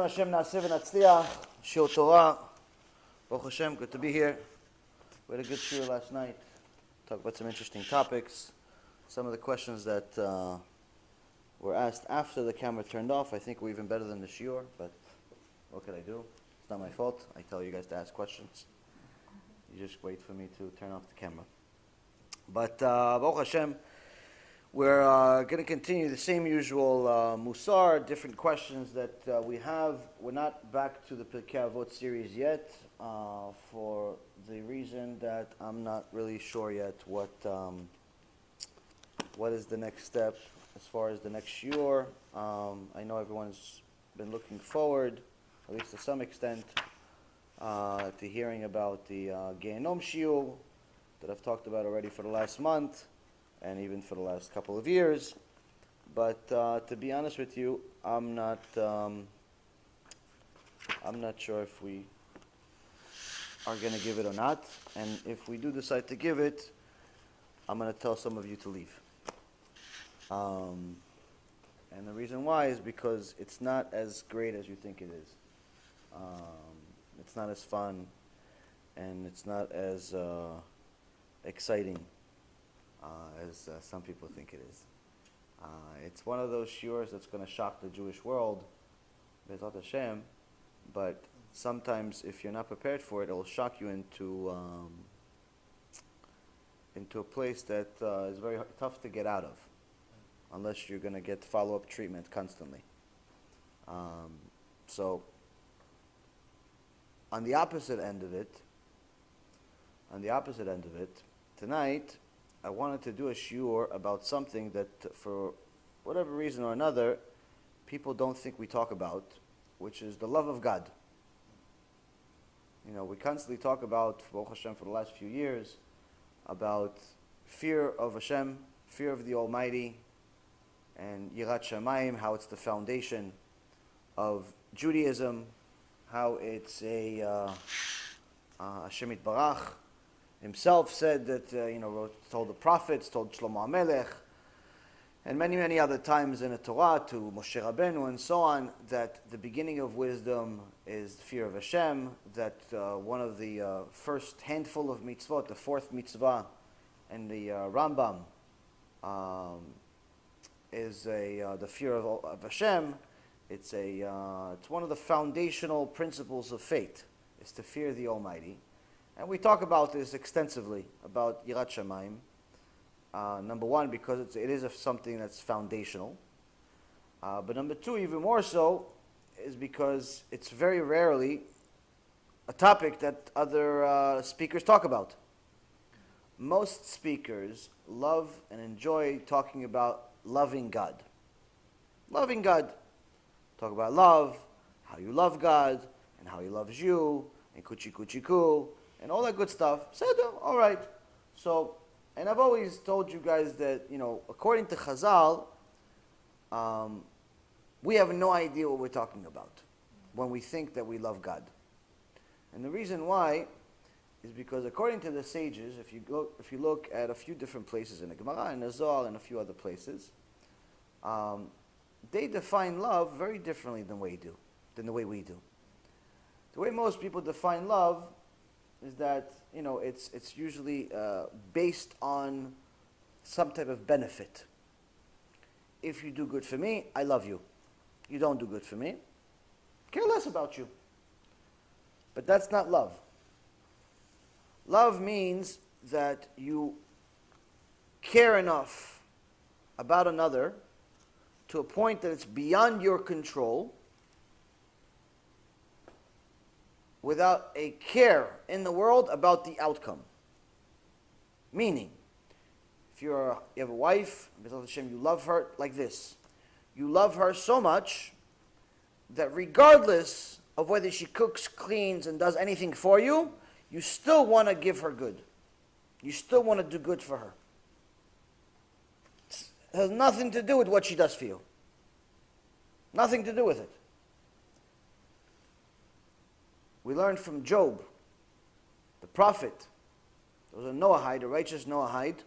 Hashem Na'aseh v'Natzliach, shiur Torah. Baruch Hashem, good to be here. We had a good shiur last night. Talked about some interesting topics. Some of the questions that were asked after the camera turned off, I think were even better than the shiur, but what could I do? It's not my fault. I tell you guys to ask questions. You just wait for me to turn off the camera. But Baruch Hashem, we're going to continue the same usual MUSSAR, different questions that we have. We're not back to the Pirkei Avot series yet for the reason that I'm not really sure yet what is the next step as far as the next shiur. I know everyone's been looking forward, at least to some extent, to hearing about the Gehenom shiur that I've talked about already for the last month and even for the last couple of years. But to be honest with you, I'm not sure if we are going to give it or not. And if we do decide to give it, I'm going to tell some of you to leave. And the reason why is because it's not as great as you think it is. It's not as fun, and it's not as exciting as some people think it is. It's one of those shiurs that's going to shock the Jewish world, Bezat HaShem, but sometimes if you're not prepared for it, it will shock you into a place that is very tough to get out of, unless you're going to get follow-up treatment constantly. So, on the opposite end of it, tonight, I wanted to do a shiur about something that, for whatever reason or another, people don't think we talk about, which is the love of God. You know, we constantly talk about, Baruch Hashem, for the last few years, about fear of Hashem, fear of the Almighty, and Yirat Shamayim, how it's the foundation of Judaism, how it's a Hashem Yitbarach himself said that, told the prophets, told Shlomo HaMelech, and many, many other times in the Torah, to Moshe Rabbeinu and so on, that the beginning of wisdom is the fear of Hashem, that one of the first handful of mitzvot, the fourth mitzvah, and the Rambam, is the fear of Hashem. It's one of the foundational principles of faith, is to fear the Almighty. And we talk about this extensively, about Yirat Shamayim. Number one, because it is something that's foundational. But number two, even more so, is because it's very rarely a topic that other speakers talk about. Most speakers love and enjoy talking about loving God. Loving God. Talk about love, how you love God, and how He loves you, and kuchi kuchi ku, and all that good stuff. All right. So, and I've always told you guys that, according to Chazal, we have no idea what we're talking about when we think that we love God. And the reason why is because according to the sages, if you look at a few different places in the Gemara, in the Zohar, and a few other places, they define love very differently than the way we do. The way most people define love is that, it's usually based on some type of benefit. If you do good for me, I love you. You don't do good for me, care less about you. But that's not love. Love means that you care enough about another to a point that it's beyond your control, without a care in the world about the outcome. Meaning, if you have a wife, you love her like this. You love her so much that regardless of whether she cooks, cleans, and does anything for you, you still want to give her good. You still want to do good for her. It has nothing to do with what she does for you. Nothing to do with it. We learned from Job, the prophet. There was a Noahide, a righteous Noahide.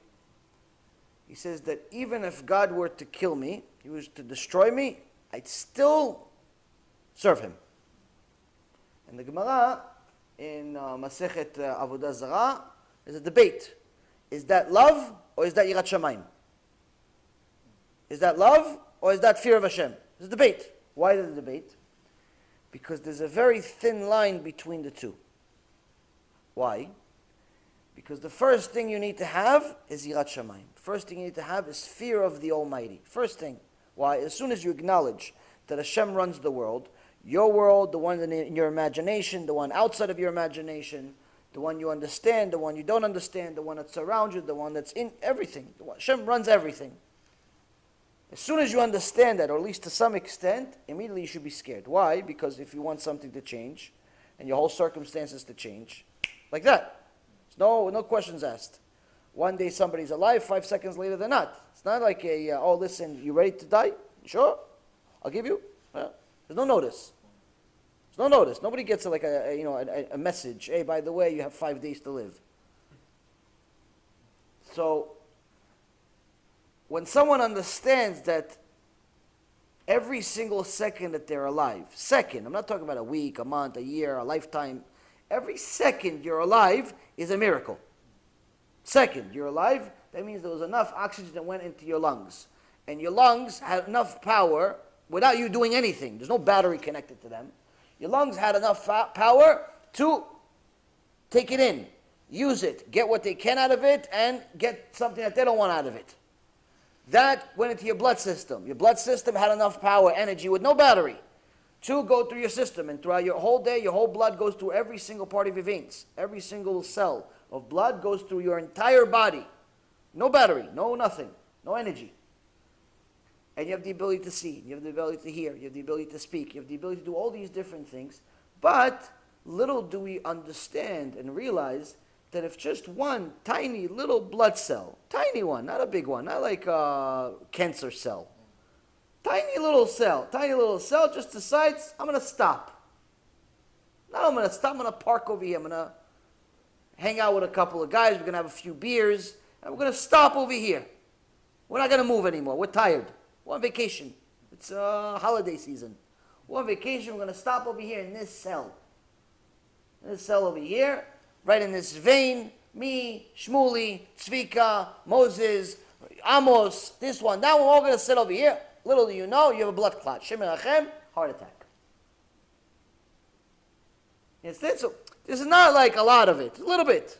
He says that even if God were to kill me, He was to destroy me, I'd still serve Him. And the Gemara in Masechet Avodah Zarah is a debate. Is that love or is that Yirat Shamayim? Is that love or is that fear of Hashem? It's a debate. Why is it a debate? Because there's a very thin line between the two. Why? Because the first thing you need to have is Yirat Shamayim. First thing you need to have is fear of the Almighty. First thing. Why? As soon as you acknowledge that Hashem runs the world, the one in your imagination, the one outside of your imagination, the one you understand, the one you don't understand, the one that's around you, the one that's in everything. Hashem runs everything. As soon as you understand that, or at least to some extent, immediately you should be scared. Why? Because if you want something to change, and your whole circumstances to change, like that. No questions asked. One day somebody's alive, 5 seconds later they're not. It's not like oh listen, you ready to die? Sure, I'll give you. There's no notice. There's no notice. Nobody gets a message. Hey, by the way, you have 5 days to live. So, when someone understands that every single second that they're alive, second, I'm not talking about a week, a month, a year, a lifetime, every second you're alive is a miracle. Second, you're alive, that means there was enough oxygen that went into your lungs. And your lungs had enough power without you doing anything. There's no battery connected to them. Your lungs had enough power to take it in, use it, get what they can out of it, and get something that they don't want out of it. That went into your blood system. Your blood system had enough power, energy, with no battery, to go through your system. And throughout your whole day, your whole blood goes through every single part of your veins. Every single cell of blood goes through your entire body. No battery, no nothing, no energy. And you have the ability to see, you have the ability to hear, you have the ability to speak, you have the ability to do all these different things. But little do we understand and realize that if just one tiny little blood cell, tiny one, not a big one, not like a cancer cell, tiny little cell just decides, I'm going to stop. No, I'm going to stop, I'm going to park over here, I'm going to hang out with a couple of guys, we're going to have a few beers, and we're going to stop over here. We're not going to move anymore, we're tired. We're on vacation. It's holiday season. We're on vacation, we're going to stop over here in this cell. This cell over here, right in this vein, me, Shmuli, Tzvika, Moses, Amos, this one, that one, we're all going to sit over here. Little do you know, you have a blood clot. Shem Menachem, heart attack. Yes, so this is not like a lot of it. A little bit.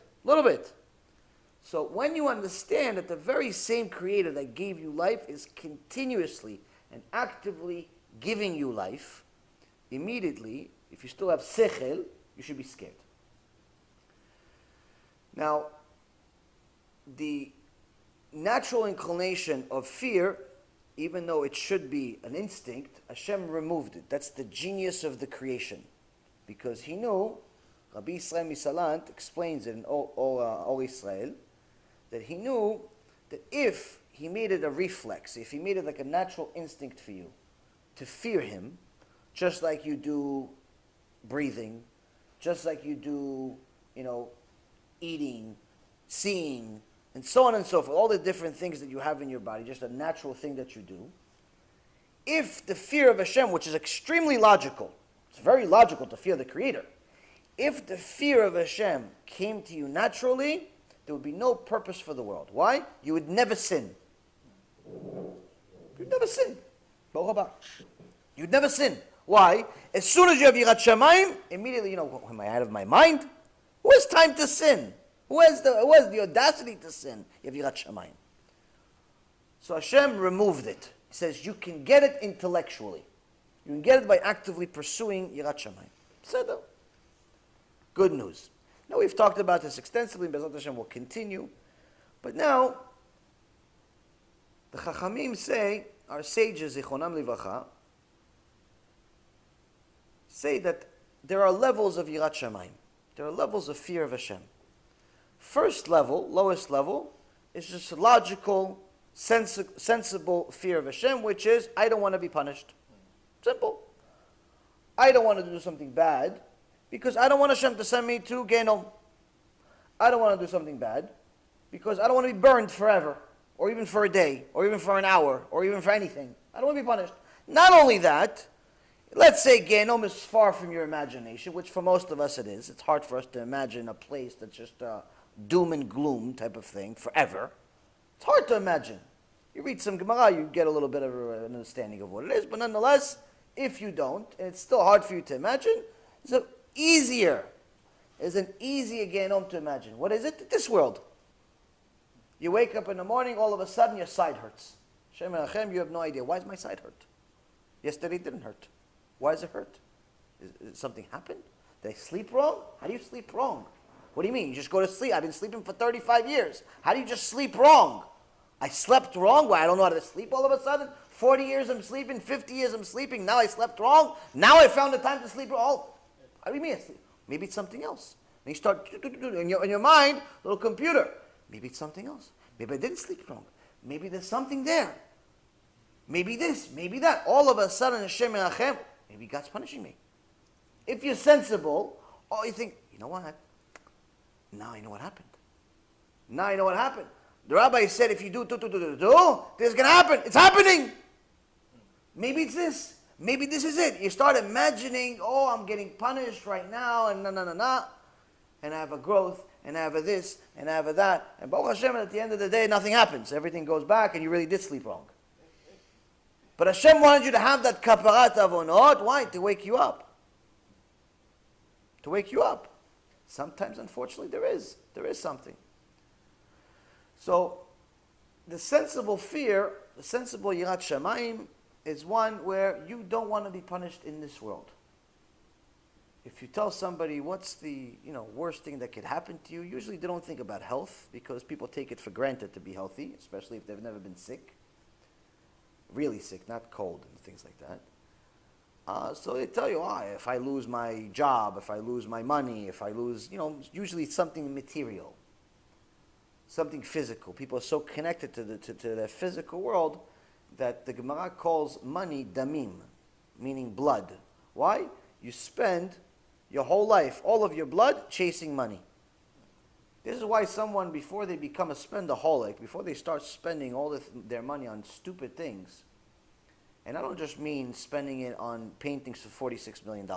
So when you understand that the very same Creator that gave you life is continuously and actively giving you life, immediately, if you still have sechel, you should be scared. Now, the natural inclination of fear, even though it should be an instinct, Hashem removed it. That's the genius of the creation. Because he knew, Rabbi Yisrael Misalant explains it in Or Israel, that he knew that if he made it a reflex, if he made it like a natural instinct for you to fear him, just like you do breathing, just like you do, eating, seeing, and so on and so forth, all the different things that you have in your body, just a natural thing that you do, if the fear of Hashem, which is extremely logical, it's very logical to fear the Creator, if the fear of Hashem came to you naturally, there would be no purpose for the world. Why? You would never sin. You'd never sin. You'd never sin. Why? As soon as you have Yirat Shamayim, immediately, am I out of my mind? Who has time to sin? Who has the audacity to sin? You have Yirat Shamayim. So Hashem removed it. He says you can get it intellectually. You can get it by actively pursuing Yirat Shamayim. Sedor. Good news. Now we've talked about this extensively, and Bezrat Hashem will continue. But now, the Chachamim say, our sages, Zichronam Livracha, say that there are levels of Yirat Shamayim. There are levels of fear of Hashem. First level, lowest level, is just logical, sensible fear of Hashem, which is, I don't want to be punished. Simple. I don't want to do something bad, because I don't want Hashem to send me to Genom. I don't want to do something bad, because I don't want to be burned forever, or even for a day, or even for an hour, or even for anything. I don't want to be punished. Not only that, Let's say Gehenom is far from your imagination, which for most of us it is. It's hard for us to imagine a place that's just a doom and gloom type of thing forever. It's hard to imagine. You read some Gemara, you get a little bit of an understanding of what it is, but nonetheless, if you don't, and it's still hard for you to imagine, it's easier. It's an easier Gehenom to imagine. What is it? This world. You wake up in the morning, all of a sudden your side hurts. Shem HaShem, you have no idea. Why does my side hurt? Yesterday it didn't hurt. Why does it hurt? Is something happened? Did I sleep wrong? How do you sleep wrong? What do you mean? You just go to sleep. I've been sleeping for 35 years. How do you just sleep wrong? I slept wrong? Why, I don't know how to sleep all of a sudden? 40 years I'm sleeping, 50 years I'm sleeping, now I slept wrong? Now I found the time to sleep wrong? How do you mean I sleep? Maybe it's something else. And you start, in your mind, little computer. Maybe it's something else. Maybe I didn't sleep wrong. Maybe there's something there. Maybe this, maybe that. All of a sudden, HaShem HaShem, maybe God's punishing me. If you're sensible, or you think, you know what? Now I know what happened. Now I know what happened. The rabbi said if you do, this is going to happen. It's happening. Maybe it's this. Maybe this is it. You start imagining, oh, I'm getting punished right now, and and I have a growth, and I have a this, and I have a that. And Baruch Hashem, at the end of the day, nothing happens. Everything goes back, and you really did sleep wrong. But Hashem wanted you to have that kaparat avonot. Why? To wake you up. To wake you up. Sometimes, unfortunately, there is something. So, the sensible fear, the sensible yirat shamayim, is one where you don't want to be punished in this world. If you tell somebody what's the worst thing that could happen to you, usually they don't think about health because people take it for granted to be healthy, especially if they've never been sick. Really sick, not cold and things like that. So they tell you, if I lose my job, if I lose my money, if I lose, usually it's something material. Something physical. People are so connected to their physical world that the Gemara calls money damim, meaning blood. Why? You spend your whole life, all of your blood, chasing money. This is why someone, before they become a spendaholic, before they start spending all their money on stupid things, and I don't just mean spending it on paintings for $46 million.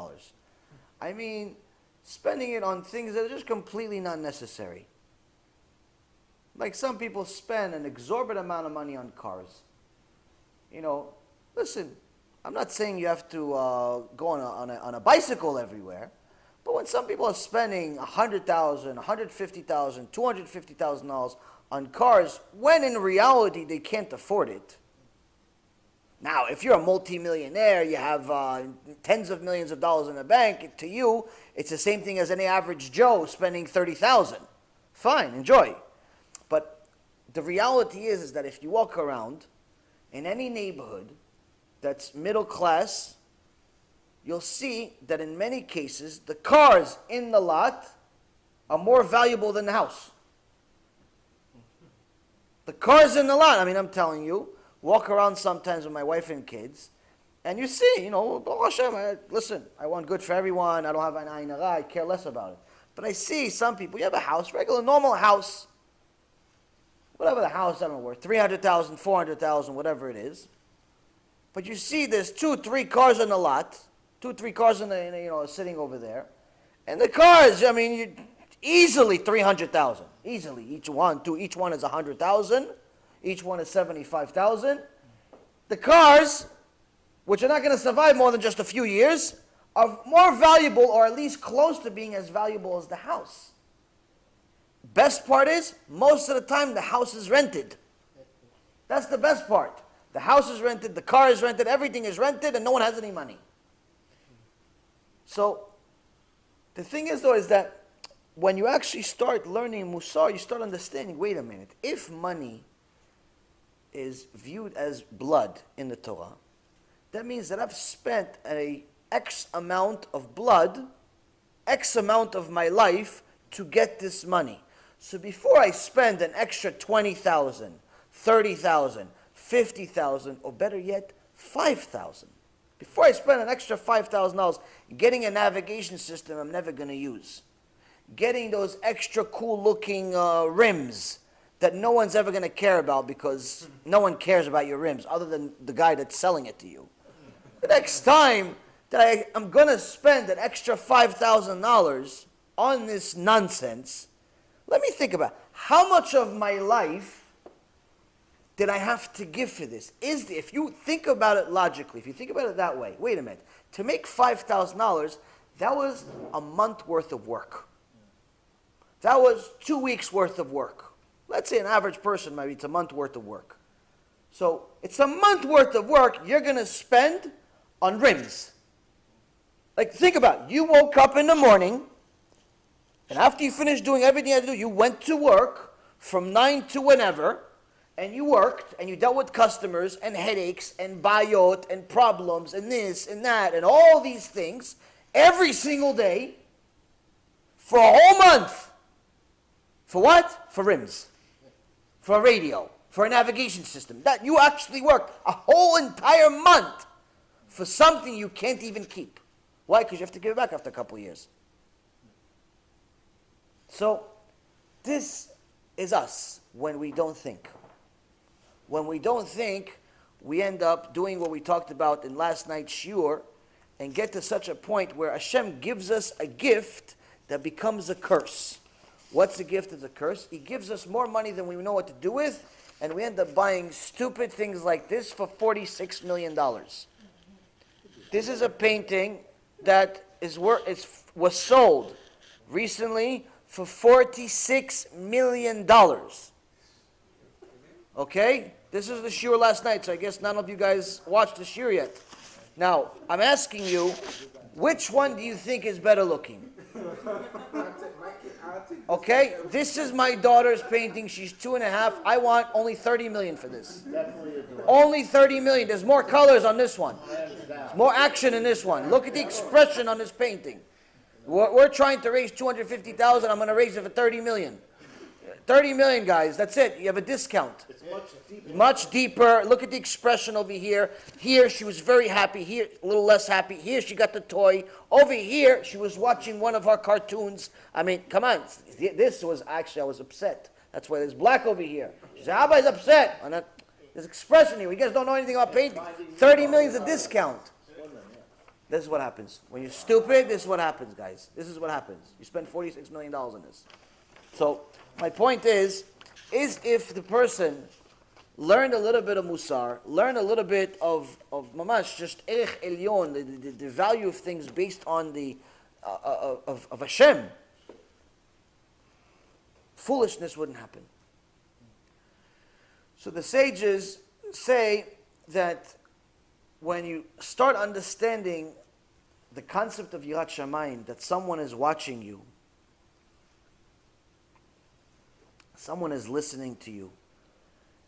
I mean spending it on things that are just completely not necessary. Like some people spend an exorbitant amount of money on cars. Listen, I'm not saying you have to go on a bicycle everywhere, but when some people are spending $100,000, $150,000, $250,000 on cars, when in reality they can't afford it. Now, if you're a multimillionaire, you have tens of millions of dollars in the bank, to you, it's the same thing as any average Joe spending $30,000. Fine, enjoy. But the reality is that if you walk around in any neighborhood that's middle class, you'll see that in many cases, the cars in the lot are more valuable than the house. The cars in the lot, I'm telling you, walk around sometimes with my wife and kids, and you see, Baruch Hashem, listen, I want good for everyone, I don't have an ayin hara, I care less about it. But I see some people, you have a house, regular, normal house, whatever the house, I don't know, worth, 300,000, 400,000, whatever it is. But you see there's 2-3 cars in the lot, 2-3 cars sitting over there. And the cars, easily 300,000. Easily, each one is 100,000. Each one is 75,000. The cars, which are not going to survive more than just a few years, are more valuable, or at least close to being as valuable as the house. Best part is, most of the time the house is rented. That's the best part. The house is rented, the car is rented, everything is rented, and no one has any money. So, the thing is though, is that when you actually start learning MUSSAR, you start understanding, wait a minute, if money is viewed as blood in the Torah, that means that I've spent a X amount of blood, X amount of my life to get this money. So before I spend an extra 20,000, 30,000, 50,000, or better yet, 5,000. Before I spend an extra $5,000 getting a navigation system I'm never going to use, getting those extra cool looking rims that no one's ever going to care about because no one cares about your rims other than the guy that's selling it to you. The that I'm going to spend an extra $5,000 on this nonsense, let me think about how much of my life did I have to give for this? If you think about it logically, if you think about it that way, wait a minute, to make $5,000, that was a month worth of work. That was 2 weeks worth of work. Let's say an average person, maybe it's a month worth of work. So it's a month worth of work you're going to spend on rims. Like, think about it. You woke up in the morning, and after you finished doing everything you had to do, you went to work from 9 to whenever, and you worked, and you dealt with customers, and headaches, and bayot, and problems, and this, and that, and all these things, every single day, for a whole month. For what? For rims. For a radio. For a navigation system. That you actually worked a whole entire month for something you can't even keep. Why? Because you have to give it back after a couple of years. So, this is us when we don't think. When we don't think, we end up doing what we talked about in last night's shiur and get to such a point where HaShem gives us a gift that becomes a curse. What's a gift that's a curse? He gives us more money than we know what to do with, and we end up buying stupid things like this for $46 million. This is a painting that was sold recently for $46 million. Okay? This is the shiur last night, so I guess none of you guys watched the shiur yet. Now, I'm asking you, which one do you think is better looking? Okay, this is my daughter's painting. She's 2.5. I want only $30 million for this. Only $30 million. There's more colors on this one. There's more action in this one. Look at the expression on this painting. We're trying to raise $250,000. I'm going to raise it for $30 million. $30 million, guys. That's it. You have a discount. It's much deeper. Much deeper. Look at the expression over here. Here, she was very happy. Here, a little less happy. Here, she got the toy. Over here, she was watching one of our cartoons. I mean, come on. This was actually, I was upset. That's why there's black over here. She said, Abba is upset. And there's expression here. You guys don't know anything about painting. $30 million is a discount. This is what happens. When you're stupid, this is what happens, guys. This is what happens. You spend $46 million on this. So, my point is if the person learned a little bit of MUSSAR, learned a little bit of mamash, just erech elyon, the value of things based on the of HaShem, foolishness wouldn't happen. So the sages say that when you start understanding the concept of Yirat Shamayim, that someone is watching you, someone is listening to you,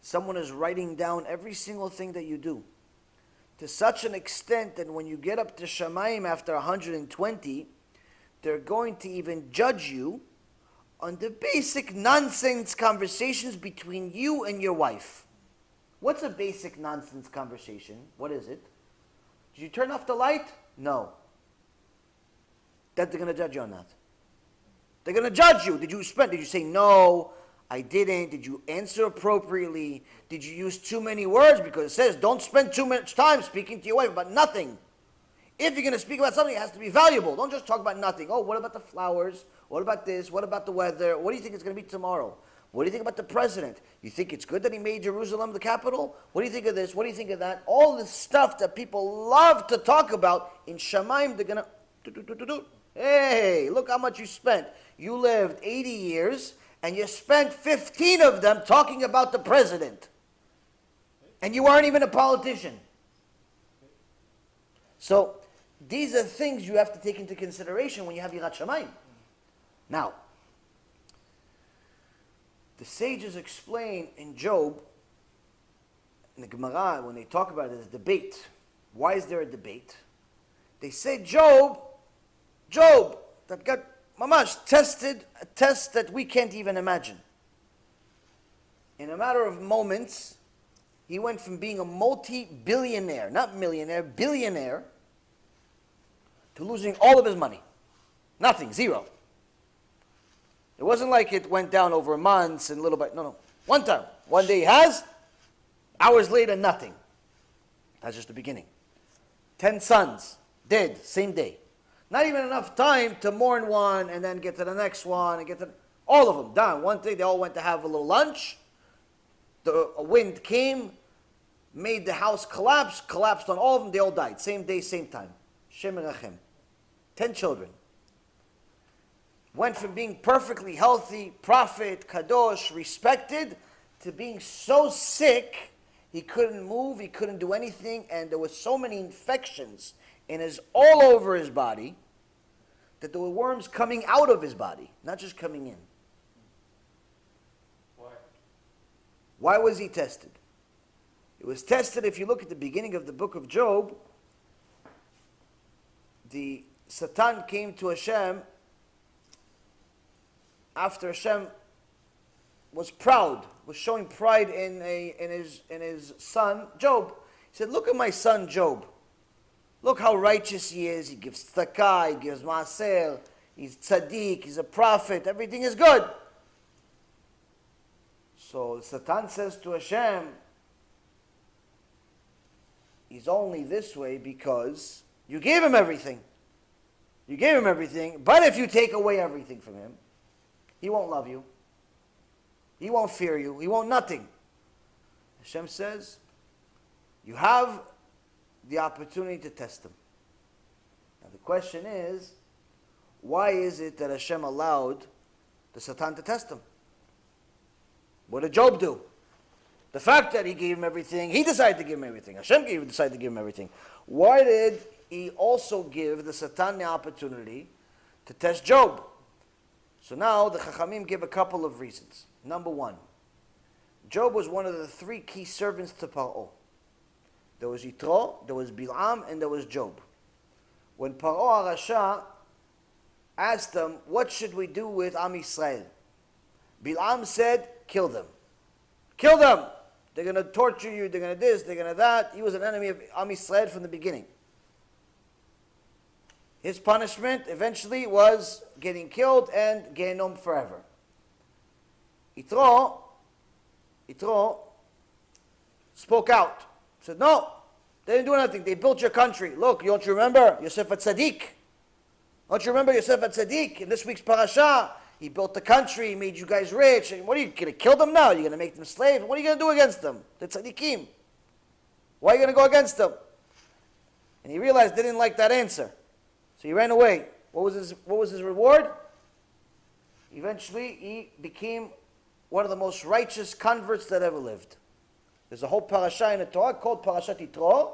someone is writing down every single thing that you do, to such an extent that when you get up to Shamayim after 120, they're going to even judge you on the basic nonsense conversations between you and your wife. What's a basic nonsense conversation? What is it? Did you turn off the light? No. That they're going to judge you on that. They're going to judge you. Did you say no? I didn't. Did you answer appropriately? Did you use too many words? Because it says don't spend too much time speaking to your wife about nothing. If you're going to speak about something, it has to be valuable. Don't just talk about nothing. Oh, what about the flowers? What about this? What about the weather? What do you think it's going to be tomorrow? What do you think about the president? You think it's good that he made Jerusalem the capital? What do you think of this? What do you think of that? All this stuff that people love to talk about, in Shamayim, they're going to, hey, look how much you spent. You lived 80 years, and you spent 15 of them talking about the president. And you weren't even a politician. So, these are things you have to take into consideration when you have Yirat Shamayim. Now, the sages explain in Job, in the Gemara, when they talk about it, there's a debate. Why is there a debate? They say Job, that got mamash tested, a test that we can't even imagine. In a matter of moments, he went from being a multi-billionaire, not millionaire, billionaire, to losing all of his money. Nothing, zero. It wasn't like it went down over months and little bit. No. One time. One day he has, hours later, nothing. That's just the beginning. 10 sons, Dead, same day. Not even enough time to mourn one and then get to the next one and get to all of them done. One day they all went to have a little lunch. A wind came, made the house collapse, collapsed on all of them. They all died. Same day, same time. Shem and Rachem. 10 children. Went from being perfectly healthy, prophet, kadosh, respected, to being so sick he couldn't move, he couldn't do anything, and there were so many infections all over his body that there were worms coming out of his body, not just coming in. Why? Why was he tested? It was tested, if you look at the beginning of the book of Job, the Satan came to Hashem after Hashem was proud, was showing pride in his son Job. He said, look at my son Job. Look how righteous he is. He gives tzedakah, he gives maaser, he's tzaddik, he's a prophet, everything is good. So Satan says to Hashem, he's only this way because you gave him everything. You gave him everything, but if you take away everything from him, he won't love you. He won't fear you. He won't nothing. Hashem says, you have the opportunity to test him. Now the question is, why is it that Hashem allowed the Satan to test him? What did Job do? The fact that he gave him everything, he decided to give him everything. Hashem decided to give him everything. Why did he also give the Satan the opportunity to test Job? So now the Chachamim give a couple of reasons. Number one, Job was one of the 3 key servants to Paro. There was Yitro, there was Bil'am, and there was Job. When Paro HaRasha asked them, what should we do with Am Yisrael? Bil'am said, kill them. Kill them! They're going to torture you, they're going to this, they're going to that. He was an enemy of Am Yisrael from the beginning. His punishment eventually was getting killed and Gehenom forever. Yitro spoke out. Said, no, they didn't do nothing. They built your country. Look, don't you remember Yosef HaTzadik? Don't you remember Yosef HaTzadik? In this week's parasha, he built the country, he made you guys rich. And what are you going to kill them now? You're going to make them slaves? What are you going to do against them? The tzaddikim. Why are you going to go against them? And he realized they didn't like that answer. So he ran away. What was his reward? Eventually, he became one of the most righteous converts that ever lived. There's a whole parasha in the Torah called Parashat Yitro.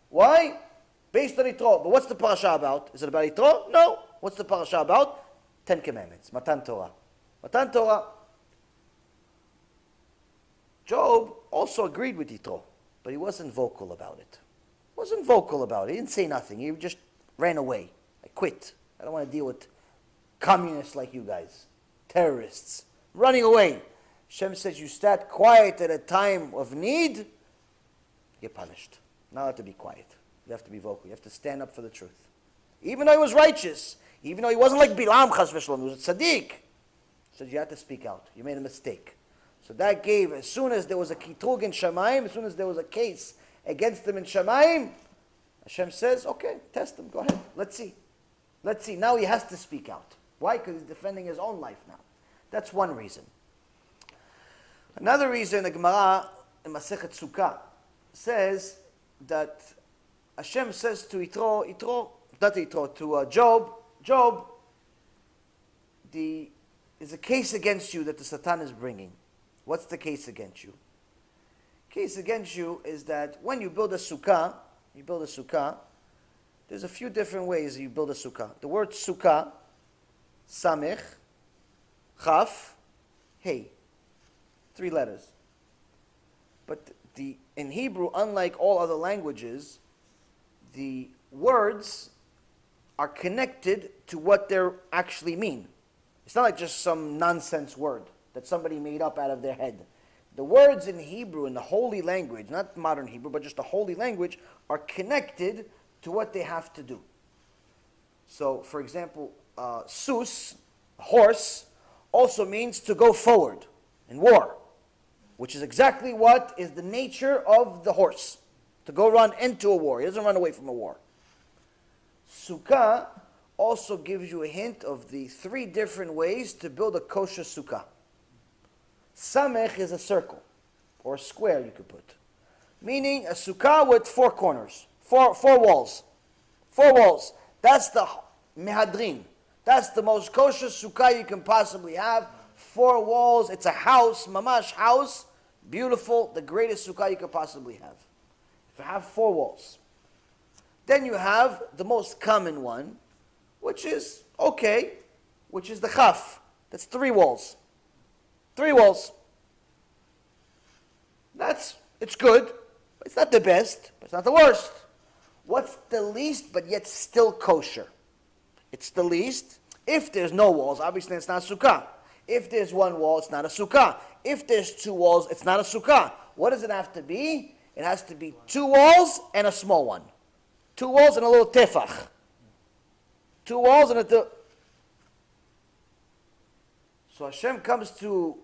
Why? Based on Yitro. But what's the parasha about? Is it about Yitro? No. What's the parasha about? 10 Commandments. Matan Torah. Matan Torah. Job also agreed with Yitro, but he wasn't vocal about it. He wasn't vocal about it. He didn't say nothing. He just ran away. I quit. I don't want to deal with communists like you guys. Terrorists. Running away. Hashem says you sat quiet at a time of need, you're punished. Not allowed to be quiet. You have to be vocal. You have to stand up for the truth. Even though he was righteous, even though he wasn't like Bilam, chas v'shalom, he was a tzaddik, says you had to speak out. You made a mistake. So that gave, as soon as there was a kitrug in Shamayim, as soon as there was a case against him in Shamayim, Hashem says, okay, test him, go ahead, let's see. Let's see. Now he has to speak out. Why? Because he's defending his own life now. That's one reason. Another reason, the Gemara in Masechet Sukkah says that Hashem says to Job, there's a case against you that the Satan is bringing. What's the case against you? Case against you is that when you build a sukkah, there's a few different ways you build a sukkah. The word sukkah, samech, chaf, hey. 3 letters. But in Hebrew, unlike all other languages, the words are connected to what they actually mean. It's not like just some nonsense word that somebody made up out of their head. The words in Hebrew, in the holy language, not modern Hebrew, but just the holy language, are connected to what they have to do. So, for example, sus, horse, also means to go forward in war, which is exactly what is the nature of the horse, to go run into a war. He doesn't run away from a war. Sukkah also gives you a hint of the 3 different ways to build a kosher sukkah. Samech is a circle, or a square you could put. Meaning a sukkah with 4 corners, 4 walls. 4 walls. That's the mehadrin. That's the most kosher sukkah you can possibly have. 4 walls. It's a house, mamash house. Beautiful, the greatest sukkah you could possibly have. If you have 4 walls. Then you have the most common one, which is okay, which is the chaf. That's 3 walls. 3 walls. It's good. It's not the best, but it's not the worst. What's the least, but yet still kosher? It's the least. If there's no walls, obviously it's not a sukkah. If there's 1 wall, it's not a sukkah. If there's 2 walls, it's not a sukkah. What does it have to be? It has to be 2 walls and a small one. 2 walls and a little tefach. 2 walls and a... So Hashem comes to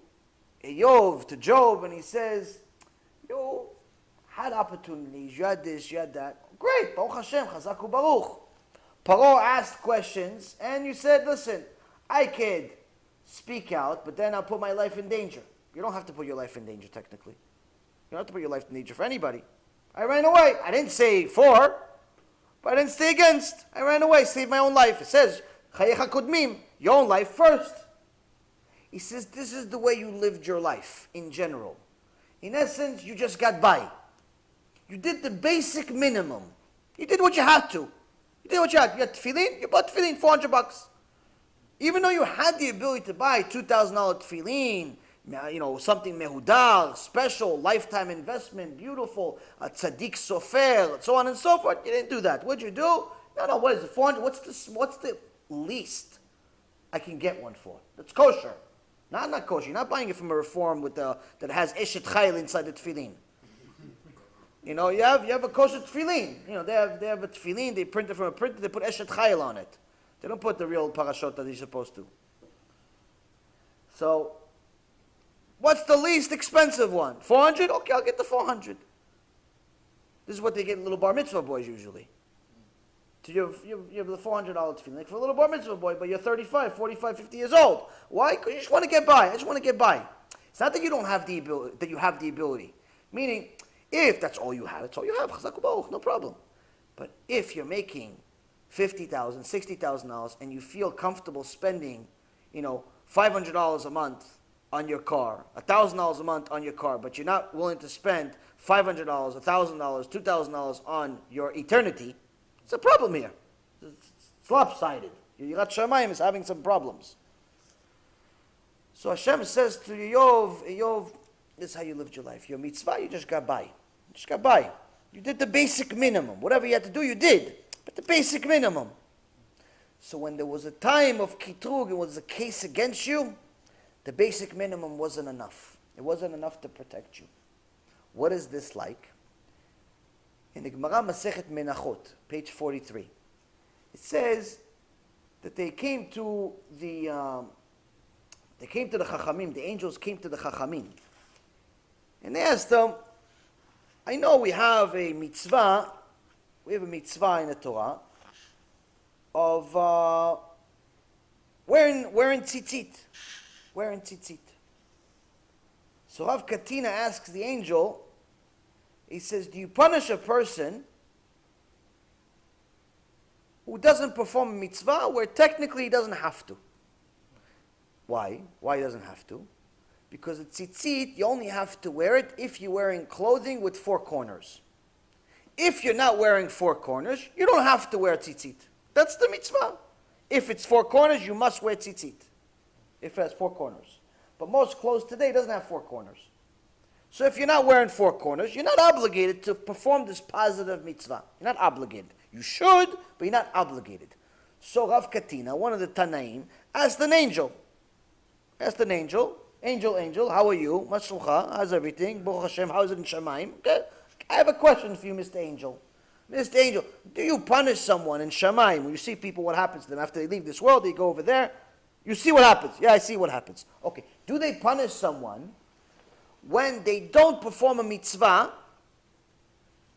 Eov, to Job, and he says, you had opportunities, you had this, you had that. Great, Baruch Hashem, Chazak Baruch. Paro asked questions, and you said, listen, I could speak out, but then I'll put my life in danger. You don't have to put your life in danger, technically. You don't have to put your life in danger for anybody. I ran away. I didn't say for, but I didn't say against. I ran away, saved my own life. It says, Chayecha Kodmim, your own life first. He says, this is the way you lived your life, in general. In essence, you just got by. You did the basic minimum. You did what you had to. You did what you had. You had tefillin, you bought tefillin, $400. Even though you had the ability to buy $2,000 tefillin, something mehudar, special, lifetime investment, beautiful, a tzaddik sofer, so on and so forth, you didn't do that. What'd you do? No, what is it, 400? What's the least I can get one for? That's kosher. Not kosher. You're not buying it from a reform that has eshet chayil inside the tefillin. You have a kosher tefillin. They have a tefillin, they print it from a printer, they put eshet chayil on it. They don't put the real parashot that you're supposed to. So, what's the least expensive one? 400? Okay, I'll get the 400. This is what they get little bar mitzvah boys usually. You have the $400 tefillin. Like for a little bar mitzvah boy, but you're 35, 45, 50 years old. Why? Because you just want to get by. I just want to get by. It's not that you don't have the ability, that you have the ability. Meaning, if that's all you have, that's all you have. Chazak u'baruch, no problem. But if you're making $50,000, $60,000, and you feel comfortable spending, $500 a month on your car, $1,000 a month on your car, but you're not willing to spend $500, $1,000, $2,000 on your eternity, it's a problem here. It's lopsided. Yirat Shamayim is having some problems. So Hashem says to Eov, this is how you lived your life. Your mitzvah, you just got by. You just got by. You did the basic minimum. Whatever you had to do, you did. But the basic minimum. So when there was a time of kitrug, it was a case against you, the basic minimum wasn't enough. It wasn't enough to protect you. What is this like? In the Gemara Masechet Menachot, page 43, it says that they came to the Chachamim, the angels came to the Chachamim, and they asked them, I know we have a mitzvah in the Torah of wearing tzitzit. Wearing tzitzit. So Rav Katina asks the angel, he says, do you punish a person who doesn't perform a mitzvah where technically he doesn't have to? Why? Why he doesn't have to? Because a tzitzit, you only have to wear it if you're wearing clothing with 4 corners. If you're not wearing 4 corners, you don't have to wear tzitzit. That's the mitzvah. If it's 4 corners, you must wear tzitzit. If it has 4 corners. But most clothes today doesn't have 4 corners. So if you're not wearing 4 corners, you're not obligated to perform this positive mitzvah. You're not obligated. You should, but you're not obligated. So Rav Katina, one of the Tanaim, asked an angel. Angel, how are you? Maslucha, how's everything? Baruch Hashem, how's it in Shamayim? Okay. I have a question for you, Mr. Angel. Mr. Angel, do you punish someone in Shamayim? When you see people, what happens to them? After they leave this world, they go over there. You see what happens. Yeah, I see what happens. Okay. Do they punish someone when they don't perform a mitzvah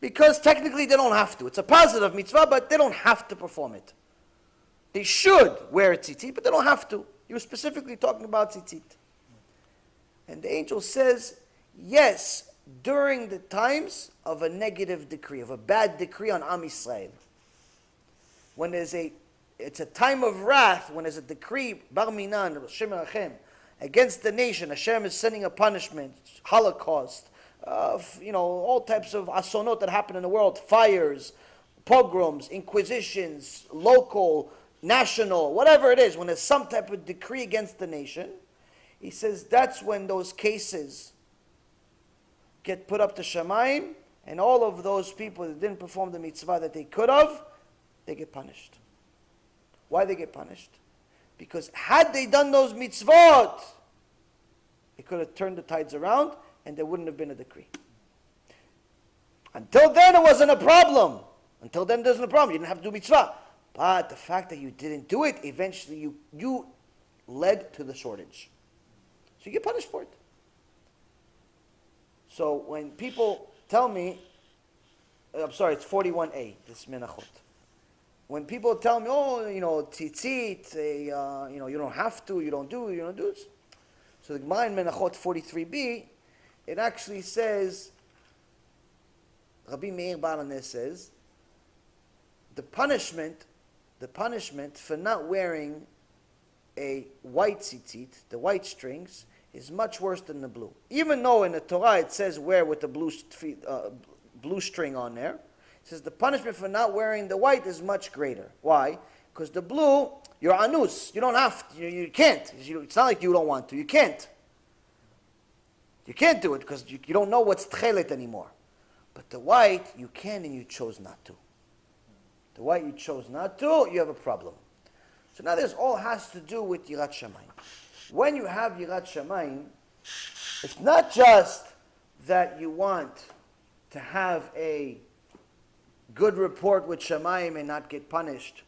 Because technically they don't have to. It's a positive mitzvah, but they don't have to perform it. They should wear a tzitzit, but they don't have to. He was specifically talking about tzitzit. And the angel says, yes, during the times of a negative decree, of a bad decree on Am Yisrael. When it's a time of wrath, when there's a decree, Bar Minan, Hashem Erachem, against the nation, Hashem is sending a punishment, Holocaust, all types of asonot that happen in the world, fires, pogroms, inquisitions, local, national, whatever it is, when there's some type of decree against the nation, he says that's when those cases get put up to Shamayim, and all of those people that didn't perform the mitzvah that they could have, they get punished. Why they get punished? Because had they done those mitzvot, it could have turned the tides around, and there wouldn't have been a decree. Until then, it wasn't a problem. Until then, there wasn't a problem. You didn't have to do mitzvah. But the fact that you didn't do it, eventually you led to the shortage. So you get punished for it. So when people tell me, I'm sorry, it's 41a, this menachot. When people tell me, tzitzit, you don't have to, you don't do it. So the Gemara in Menachot 43b, it actually says, Rabbi Meir Balanes says, the punishment for not wearing a white tzitzit, the white strings, is much worse than the blue. Even though in the Torah it says wear with the blue string on there, it says the punishment for not wearing the white is much greater. Why? Because the blue, you're anus. You don't have to. You can't. It's not like you don't want to. You can't. You can't do it because you don't know what's tchelet anymore. But the white, you can and you chose not to. The white you chose not to, you have a problem. So now this all has to do with Yirat Shamayim. When you have Yirat Shamayim, it's not just that you want to have a good report with Shamayim and not get punished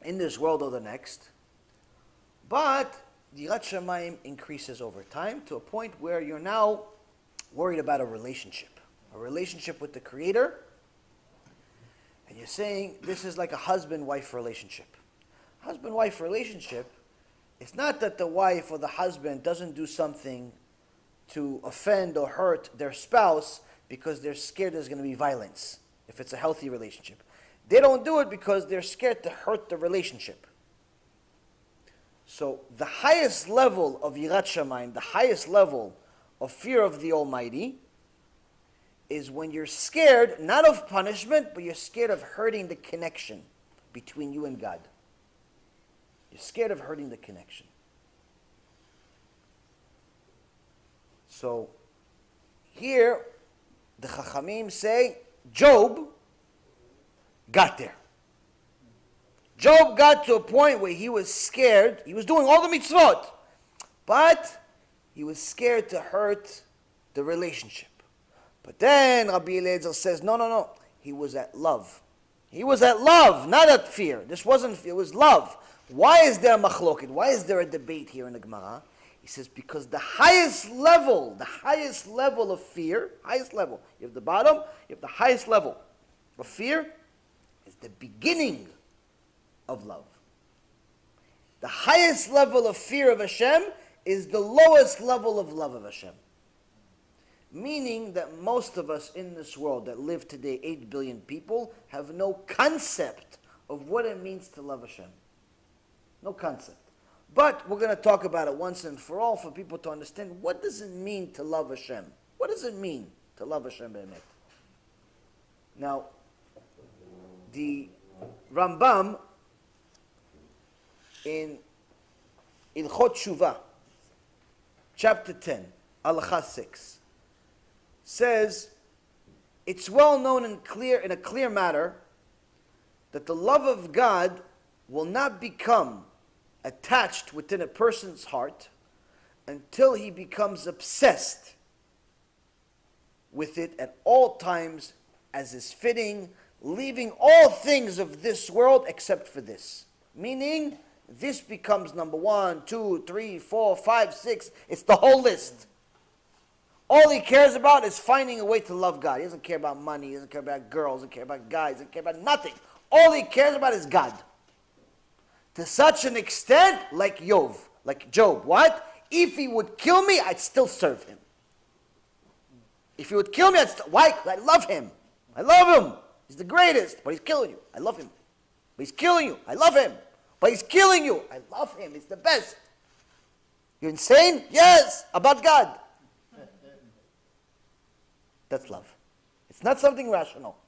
in this world or the next, but Yirat Shamayim increases over time to a point where you're now worried about a relationship with the Creator, and you're saying this is like a husband-wife relationship. Husband-wife relationship, it's not that the wife or the husband doesn't do something to offend or hurt their spouse because they're scared there's going to be violence, if it's a healthy relationship. They don't do it because they're scared to hurt the relationship. So the highest level of Yirat Shamayim, the highest level of fear of the Almighty, is when you're scared, not of punishment, but you're scared of hurting the connection between you and God. You're scared of hurting the connection. So here, the Chachamim say, Job got there. Job got to a point where he was scared. He was doing all the mitzvot, but he was scared to hurt the relationship. But then Rabbi Eliezer says, no. He was at love. He was at love, not at fear. It was love. Why is there a machloket? Why is there a debate here in the Gemara? He says, because the highest level of fear, highest level, you have the bottom, you have the highest level of fear, is the beginning of love. The highest level of fear of Hashem is the lowest level of love of Hashem. Meaning that most of us in this world that live today, 8 billion people, have no concept of what it means to love Hashem. No concept. But we're going to talk about it once and for all for people to understand, what does it mean to love Hashem? What does it mean to love Hashem Be'emet? Now, the Rambam in Ilchot Shuvah, chapter 10, Halacha 6, says, it's well known and clear in a clear matter that the love of God will not become attached within a person's heart until he becomes obsessed with it at all times as is fitting, leaving all things of this world except for this. Meaning, this becomes number 1, 2, 3, 4, 5, 6. It's the whole list. All he cares about is finding a way to love God. He doesn't care about money. He doesn't care about girls. He doesn't care about guys. He doesn't care about nothing. All he cares about is God. To such an extent, like Job. What? If he would kill me, I'd still serve him. If he would kill me, why? I love him. I love him. He's the greatest, but he's killing you. I love him. But he's killing you. I love him. But he's killing you. I love him. He's the best. You're insane? Yes. About God. That's love. It's not something rational.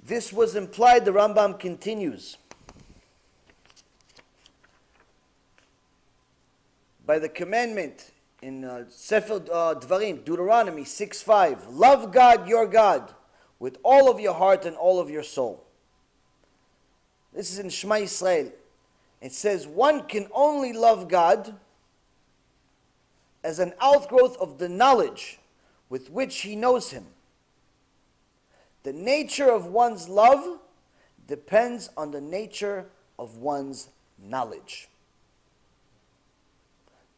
This was implied, the Rambam continues, by the commandment in Sefer Dvarim, Deuteronomy 6:5, love God, your God, with all of your heart and all of your soul. This is in Shema Yisrael. It says, one can only love God as an outgrowth of the knowledge with which he knows him. The nature of one's love depends on the nature of one's knowledge.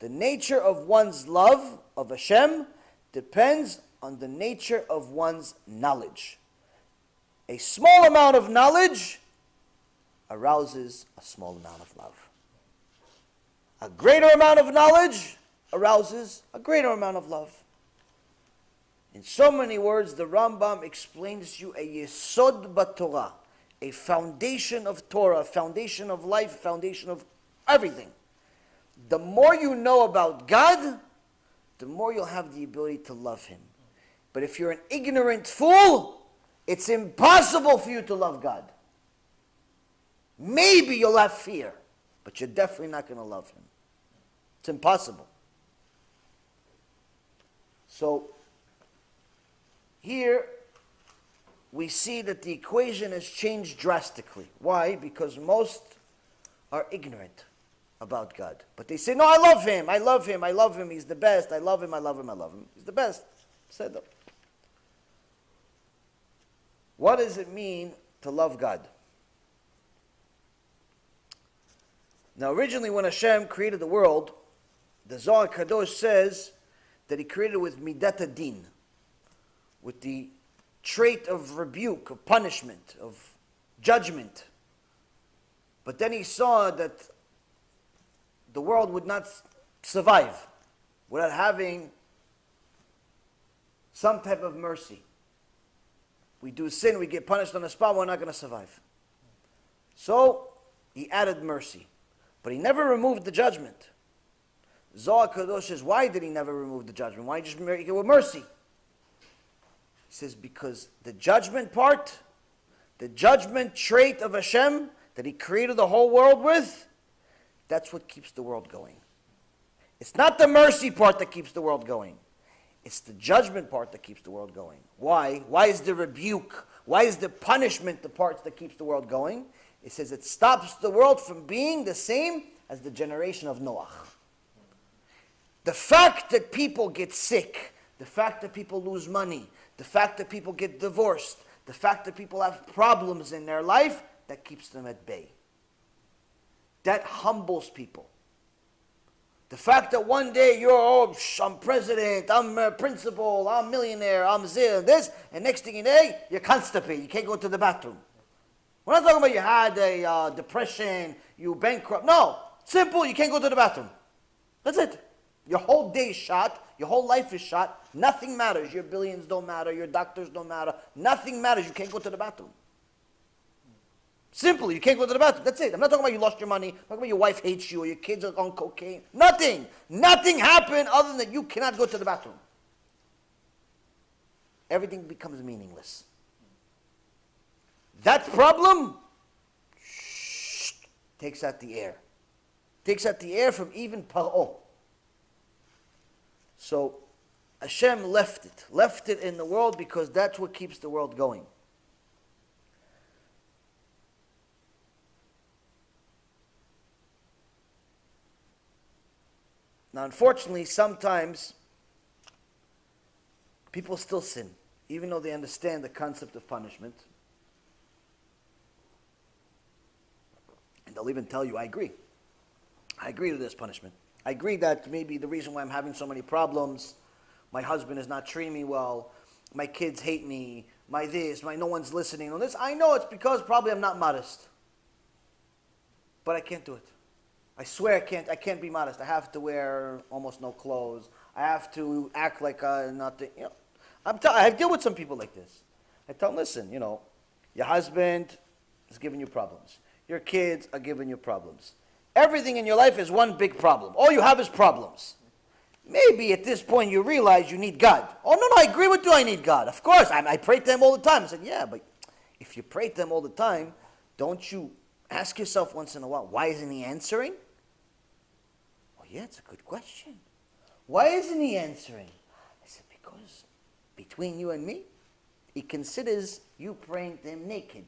The nature of one's love of HaShem depends on the nature of one's knowledge. A small amount of knowledge arouses a small amount of love. A greater amount of knowledge arouses a greater amount of love. In so many words, the Rambam explains to you a yesod b'Torah, a foundation of Torah, a foundation of life, a foundation of everything. The more you know about God, the more you'll have the ability to love him. But if you're an ignorant fool, it's impossible for you to love God. Maybe you'll have fear, but you're definitely not going to love him. It's impossible. So, here we see that the equation has changed drastically. Why? Because most are ignorant about God. But they say, no, I love him, I love him, I love him, he's the best, I love him, I love him, I love him. He's the best. Said that. What does it mean to love God? Now, originally when Hashem created the world, the Zohar Kadosh says that he created it with midat adin, with the trait of rebuke, of punishment, of judgment. But then he saw that the world would not survive without having some type of mercy. We do sin, we get punished on the spot, we're not going to survive. So, he added mercy. But he never removed the judgment. Zohar Kadosh says, why did he never remove the judgment? Why just make it with mercy? He says, because the judgment part, the judgment trait of Hashem that he created the whole world with, that's what keeps the world going. It's not the mercy part that keeps the world going. It's the judgment part that keeps the world going. Why? Why is the rebuke? Why is the punishment the parts that keeps the world going? It says it stops the world from being the same as the generation of Noah. The fact that people get sick, the fact that people lose money, the fact that people get divorced, the fact that people have problems in their life, that keeps them at bay. That humbles people. The fact that one day you're, I'm president, I'm a principal, I'm millionaire, I'm this, and next thing you know, you're constipated, you can't go to the bathroom. We're not talking about you had a depression, you bankrupt. No, simple, you can't go to the bathroom. That's it. Your whole day is shot, your whole life is shot, nothing matters. Your billions don't matter, your doctors don't matter, nothing matters, you can't go to the bathroom. Simple, you can't go to the bathroom, that's it. I'm not talking about you lost your money, I'm talking about your wife hates you, or your kids are on cocaine. Nothing. Nothing happened other than that you cannot go to the bathroom. Everything becomes meaningless. That problem takes out the air. Takes out the air from even Paro. So Hashem left it in the world because that's what keeps the world going. Now, unfortunately, sometimes people still sin, even though they understand the concept of punishment. And they'll even tell you, I agree. I agree to this punishment. I agree that maybe the reason why I'm having so many problems, my husband is not treating me well, my kids hate me, my this, my no one's listening on this. I know it's because probably I'm not modest. But I can't do it. I swear I can't be modest. I have to wear almost no clothes. I have to act like nothing. You know, I deal with some people like this. I tell them, listen, you know, your husband is giving you problems. Your kids are giving you problems. Everything in your life is one big problem. All you have is problems. Maybe at this point you realize you need God. Oh, no, I agree with you, I need God. Of course, I pray to him all the time. I said, yeah, but if you pray to him all the time, don't you ask yourself once in a while, why isn't he answering? Well, yeah, it's a good question. Why isn't he answering? I said, because between you and me, he considers you praying to him naked.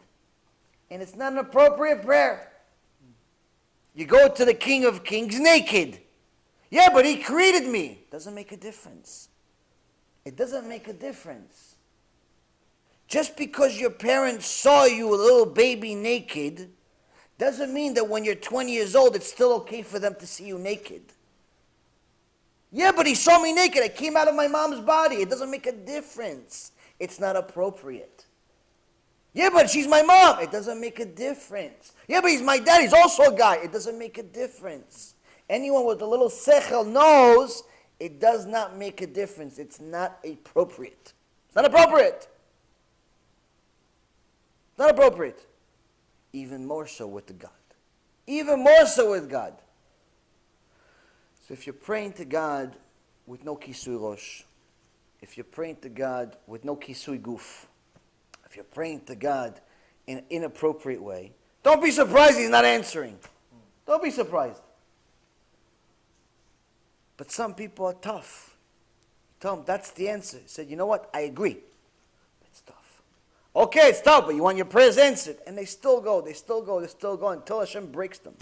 And it's not an appropriate prayer. You go to the King of Kings naked. Yeah, but he created me. Doesn't make a difference. It doesn't make a difference. Just because your parents saw you a little baby naked doesn't mean that when you're 20 years old, it's still okay for them to see you naked. Yeah, but he saw me naked. I came out of my mom's body. It doesn't make a difference. It's not appropriate. Yeah, but she's my mom. It doesn't make a difference. Yeah, but he's my dad. He's also a guy. It doesn't make a difference. Anyone with a little sechel knows it does not make a difference. It's not appropriate. It's not appropriate. It's not appropriate. Even more so with the God. Even more so with God. So if you're praying to God with no kisui rosh, if you're praying to God with no kisui guf, if you're praying to God in an inappropriate way, don't be surprised he's not answering. Don't be surprised. But some people are tough. Tell them that's the answer. He said, you know what? I agree. It's tough. Okay, it's tough, but you want your prayers answered. And they still go until Hashem breaks them.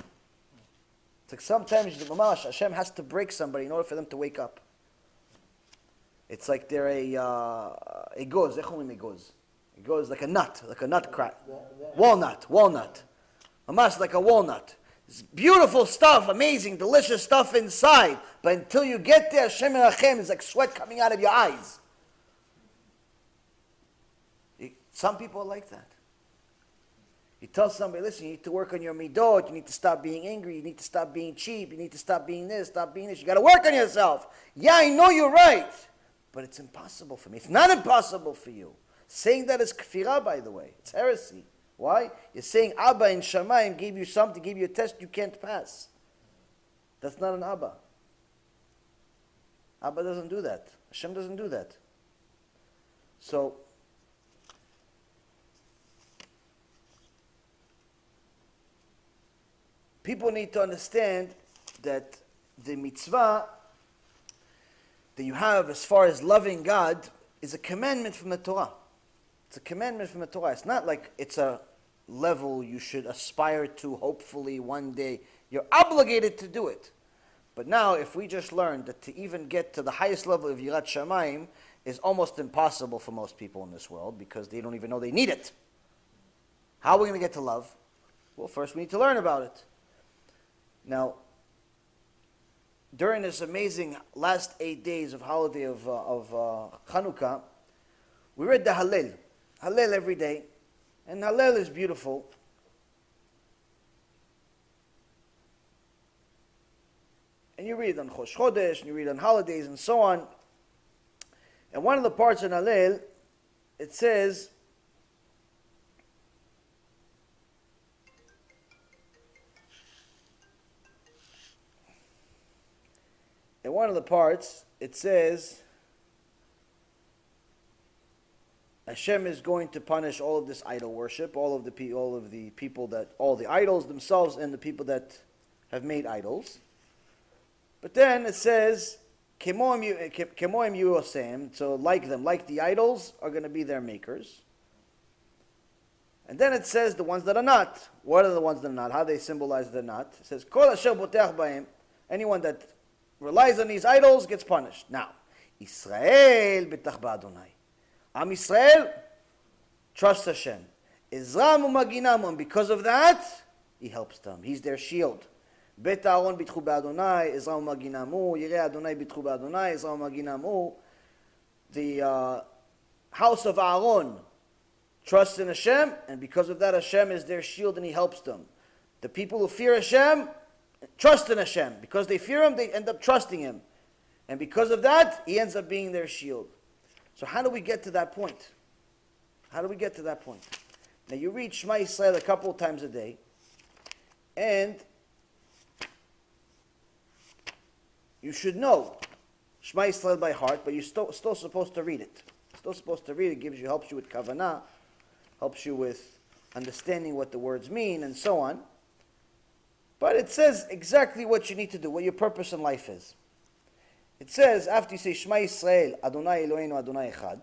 It's like sometimes Hashem has to break somebody in order for them to wake up. It's like they're a goz. It goes like a nut crack. Walnut. Almost like a walnut. It's beautiful stuff, amazing, delicious stuff inside. But until you get there, Hashem and Hachem is like sweat coming out of your eyes. Some people are like that. You tell somebody, listen, you need to work on your midot, you need to stop being angry, you need to stop being cheap, you need to stop being this, stop being this. You got to work on yourself. Yeah, I know you're right. But it's impossible for me. It's not impossible for you. Saying that is kfirah, by the way. It's heresy. Why? You're saying Abba in Shamayim gave you something, gave you a test you can't pass. That's not an Abba. Abba doesn't do that. Hashem doesn't do that. So, people need to understand that the mitzvah that you have as far as loving God is a commandment from the Torah. It's a commandment from the Torah. It's not like it's a level you should aspire to, hopefully one day. You're obligated to do it. But now, if we just learned that to even get to the highest level of Yirat Shamayim is almost impossible for most people in this world because they don't even know they need it. How are we going to get to love? Well, first we need to learn about it. Now, during this amazing last 8 days of holiday of Chanukah, we read the Hallel. Hallel every day. And Hallel is beautiful. And you read it on Chosh Chodesh, and you read it on holidays, and so on. And one of the parts in Hallel, it says, in one of the parts, it says, Hashem is going to punish all of this idol worship, all the idols themselves and the people that have made idols. But then it says, Kemoim Yosem, so like them, like the idols, are going to be their makers. And then it says the ones that are not. What are the ones that are not? How they symbolize they're not? It says, Kol Asher Botech Bahem, anyone that relies on these idols gets punished. Now, Israel B'tach Ba'Adonai. Am Yisrael trusts Hashem. Izram u'maginam, and because of that, He helps them. He's their shield. בית אהרון ביטחו באדוני, עזרא ומגינמו, יראי אדוני ביטחו באדוני, עזרא ומגינמו. The house of Aaron trusts in Hashem, and because of that Hashem is their shield and He helps them. The people who fear Hashem trust in Hashem. Because they fear Him, they end up trusting Him. And because of that, He ends up being their shield. So how do we get to that point? How do we get to that point? Now you read Shema Yisrael a couple of times a day, and you should know Shema Yisrael by heart, but you're still supposed to read it. Still supposed to read it. Gives you, helps you with kavanah, helps you with understanding what the words mean, and so on. But it says exactly what you need to do, what your purpose in life is. It says, after you say Shema Yisrael, Adonai Eloheinu Adonai Echad,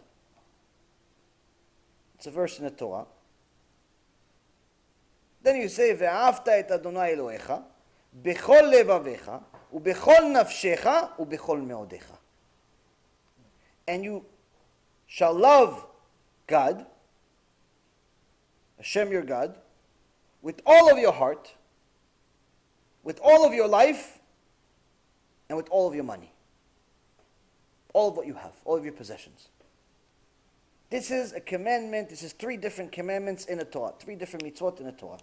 it's a verse in the Torah. Then you say, Ve'afta et Adonai Elohecha, Bechol levavecha, Ubechol nafshecha, Ubechol meodecha. And you shall love God, Hashem your God, with all of your heart, with all of your life, and with all of your money. All of what you have, all of your possessions. This is a commandment, this is 3 different commandments in the Torah, 3 different mitzvot in the Torah.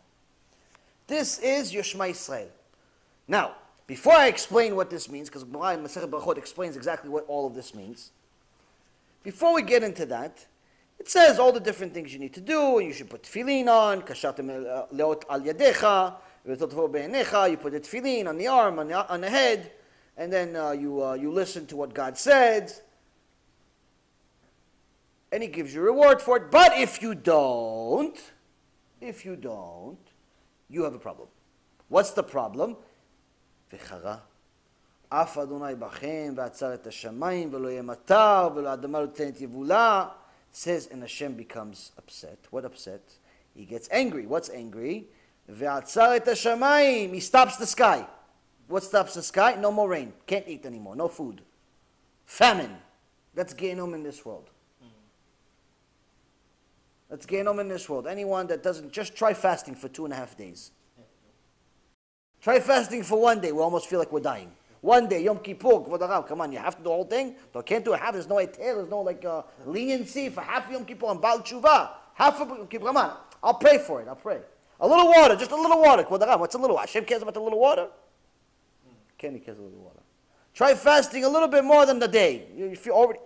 This is your Shema Yisrael. Now, before I explain what this means, because Masechet Brachot explains exactly what all of this means, before we get into that, it says all the different things you need to do, and you should put tefillin on, kashatem leot al yadecha, you put the tefillin on the arm, on the head, and then you listen to what God said, and He gives you a reward for it. But if you don't, you have a problem. What's the problem? V'chara, af Adonai bachem v'atzar et hashamayim v'lo yeh matar v'lo adama lo tenet yevula. Says, and Hashem becomes upset. What upset? He gets angry. What's angry? V'atzar et hashamayim. He stops the sky. What stops the sky? No more rain. Can't eat anymore. No food. Famine. That's Gehinnom in this world. That's Gehinnom in this world. Anyone that doesn't, just try fasting for 2.5 days. Try fasting for 1 day. We almost feel like we're dying. 1 day, Yom Kippur, come on, you have to do the whole thing? No, can't do it half. There's no heter, there's no leniency for half Yom Kippur and Baal Tshuva. Half of Yom Kippur, come on. I'll pray for it, I'll pray. A little water, just a little water. What's a little? Hashem cares about the little water? Kenny cares about a little water. Try fasting a little bit more than the day. You feel already.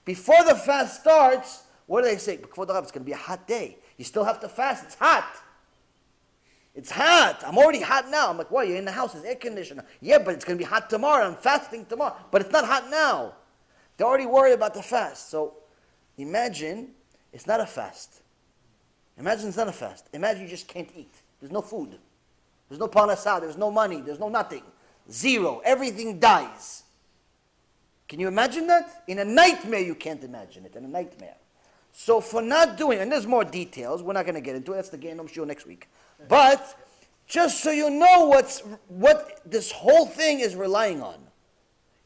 Before the fast starts, what do they say? It's going to be a hot day. You still have to fast. It's hot. It's hot. I'm already hot now. I'm like, what? You're in the house. There's air conditioner. Yeah, but it's going to be hot tomorrow. I'm fasting tomorrow. But it's not hot now. They're already worried about the fast. So imagine it's not a fast. Imagine it's not a fast. Imagine you just can't eat. There's no food. There's no parnassah. There's no money. There's no nothing. Zero. Everything dies. Can you imagine that? In a nightmare, you can't imagine it. In a nightmare. So for not doing, and there's more details, we're not going to get into it. That's the Gehinnom shiur next week. But just so you know what this whole thing is relying on.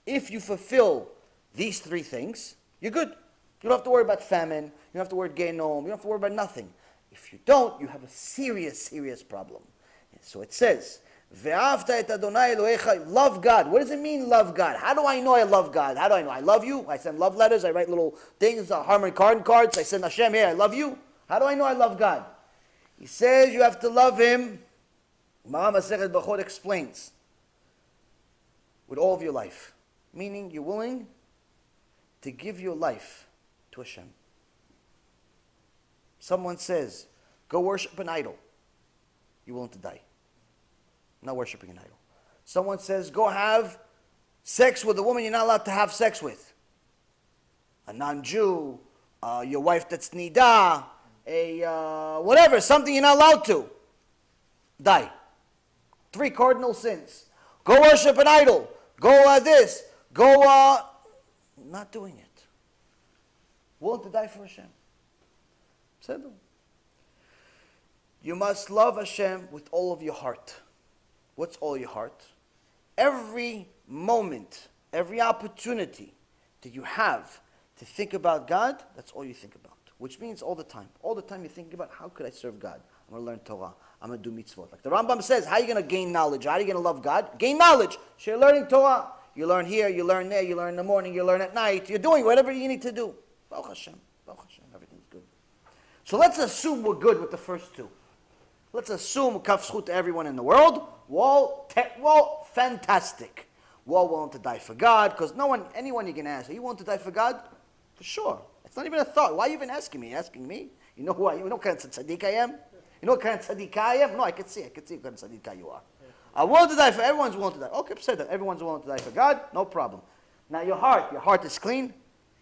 If you fulfill these 3 things, you're good. You don't have to worry about famine. You don't have to worry about Gehinnom. You don't have to worry about nothing. If you don't, you have a serious, serious problem. And so it says, Ve'afta et Adonai Elohecha, love God. What does it mean, love God? How do I know I love God? How do I know? I love you. I send love letters. I write little things, Harmony cards. I send Hashem, hey, I love you. How do I know I love God? He says you have to love Him. Masechet Brachot explains. With all of your life. Meaning you're willing to give your life to Hashem. Someone says, go worship an idol. You're willing to die. Not worshiping an idol. Someone says, go have sex with a woman you're not allowed to have sex with. A non-Jew, your wife that's nida, whatever, something you're not allowed to. Die. 3 cardinal sins. Go worship an idol. Go this. Go, not doing it. Willing to die for Hashem. Simple. You must love Hashem with all of your heart. What's all your heart? Every moment, every opportunity that you have to think about God, that's all you think about. Which means all the time. All the time you're thinking about, how could I serve God? I'm going to learn Torah. I'm going to do mitzvot. Like the Rambam says, how are you going to gain knowledge? How are you going to love God? Gain knowledge. So you're learning Torah. You learn here, you learn there, you learn in the morning, you learn at night. You're doing whatever you need to do. Baruch HaShem. Baruch HaShem. Everything's good. So let's assume we're good with the first two. Let's assume kaf zchut to everyone in the world. Well, fantastic. We're all willing to die for God, because anyone you can ask, are you willing to die for God? For sure. It's not even a thought. Why are you even asking me? Asking me? You know who I am? You know what kind of tzaddik I am? You know what kind of tzaddik I am? No, I can see what kind of tzaddik you are. I'm willing to die for, everyone's willing to die. Okay, said that. Everyone's willing to die for God, no problem. Now your heart is clean.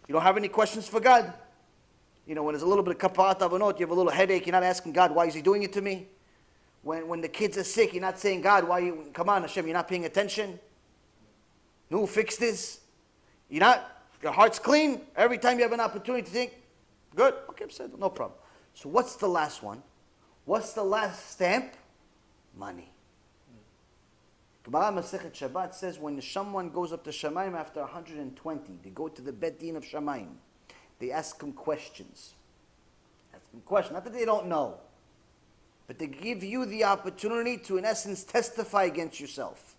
You don't have any questions for God. You know, when there's a little bit of kaparat avonot, you have a little headache, you're not asking God, why is he doing it to me? When the kids are sick, you're not saying, God, come on, Hashem, you're not paying attention. No, fix this. Your heart's clean. Every time you have an opportunity to think, good, okay, said no problem. So what's the last one? What's the last stamp? Money. Gemara Masechet Shabbat says when someone goes up to Shamayim after 120, they go to the Bet Din of Shamayim. They ask him questions. Not that they don't know, but they give you the opportunity to, in essence, testify against yourself.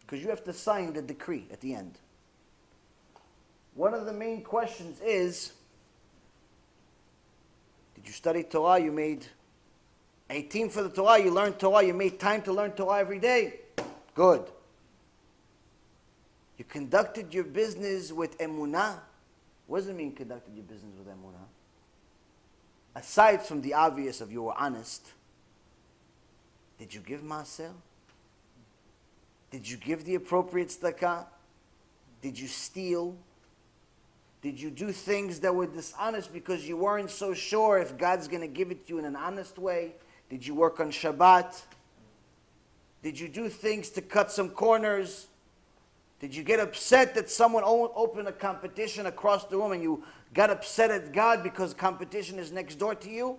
Because you have to sign the decree at the end. One of the main questions is, did you study Torah? You made 18 for the Torah. You learned Torah. You made time to learn Torah every day. Good. You conducted your business with emunah. What does it mean, conducted your business with emunah? Aside from the obvious of you were honest, did you give maaser? Did you give the appropriate tzedakah? Did you steal? Did you do things that were dishonest because you weren't so sure if God's going to give it to you in an honest way? Did you work on Shabbat? Did you do things to cut some corners? Did you get upset that someone opened a competition across the room and you got upset at God because competition is next door to you?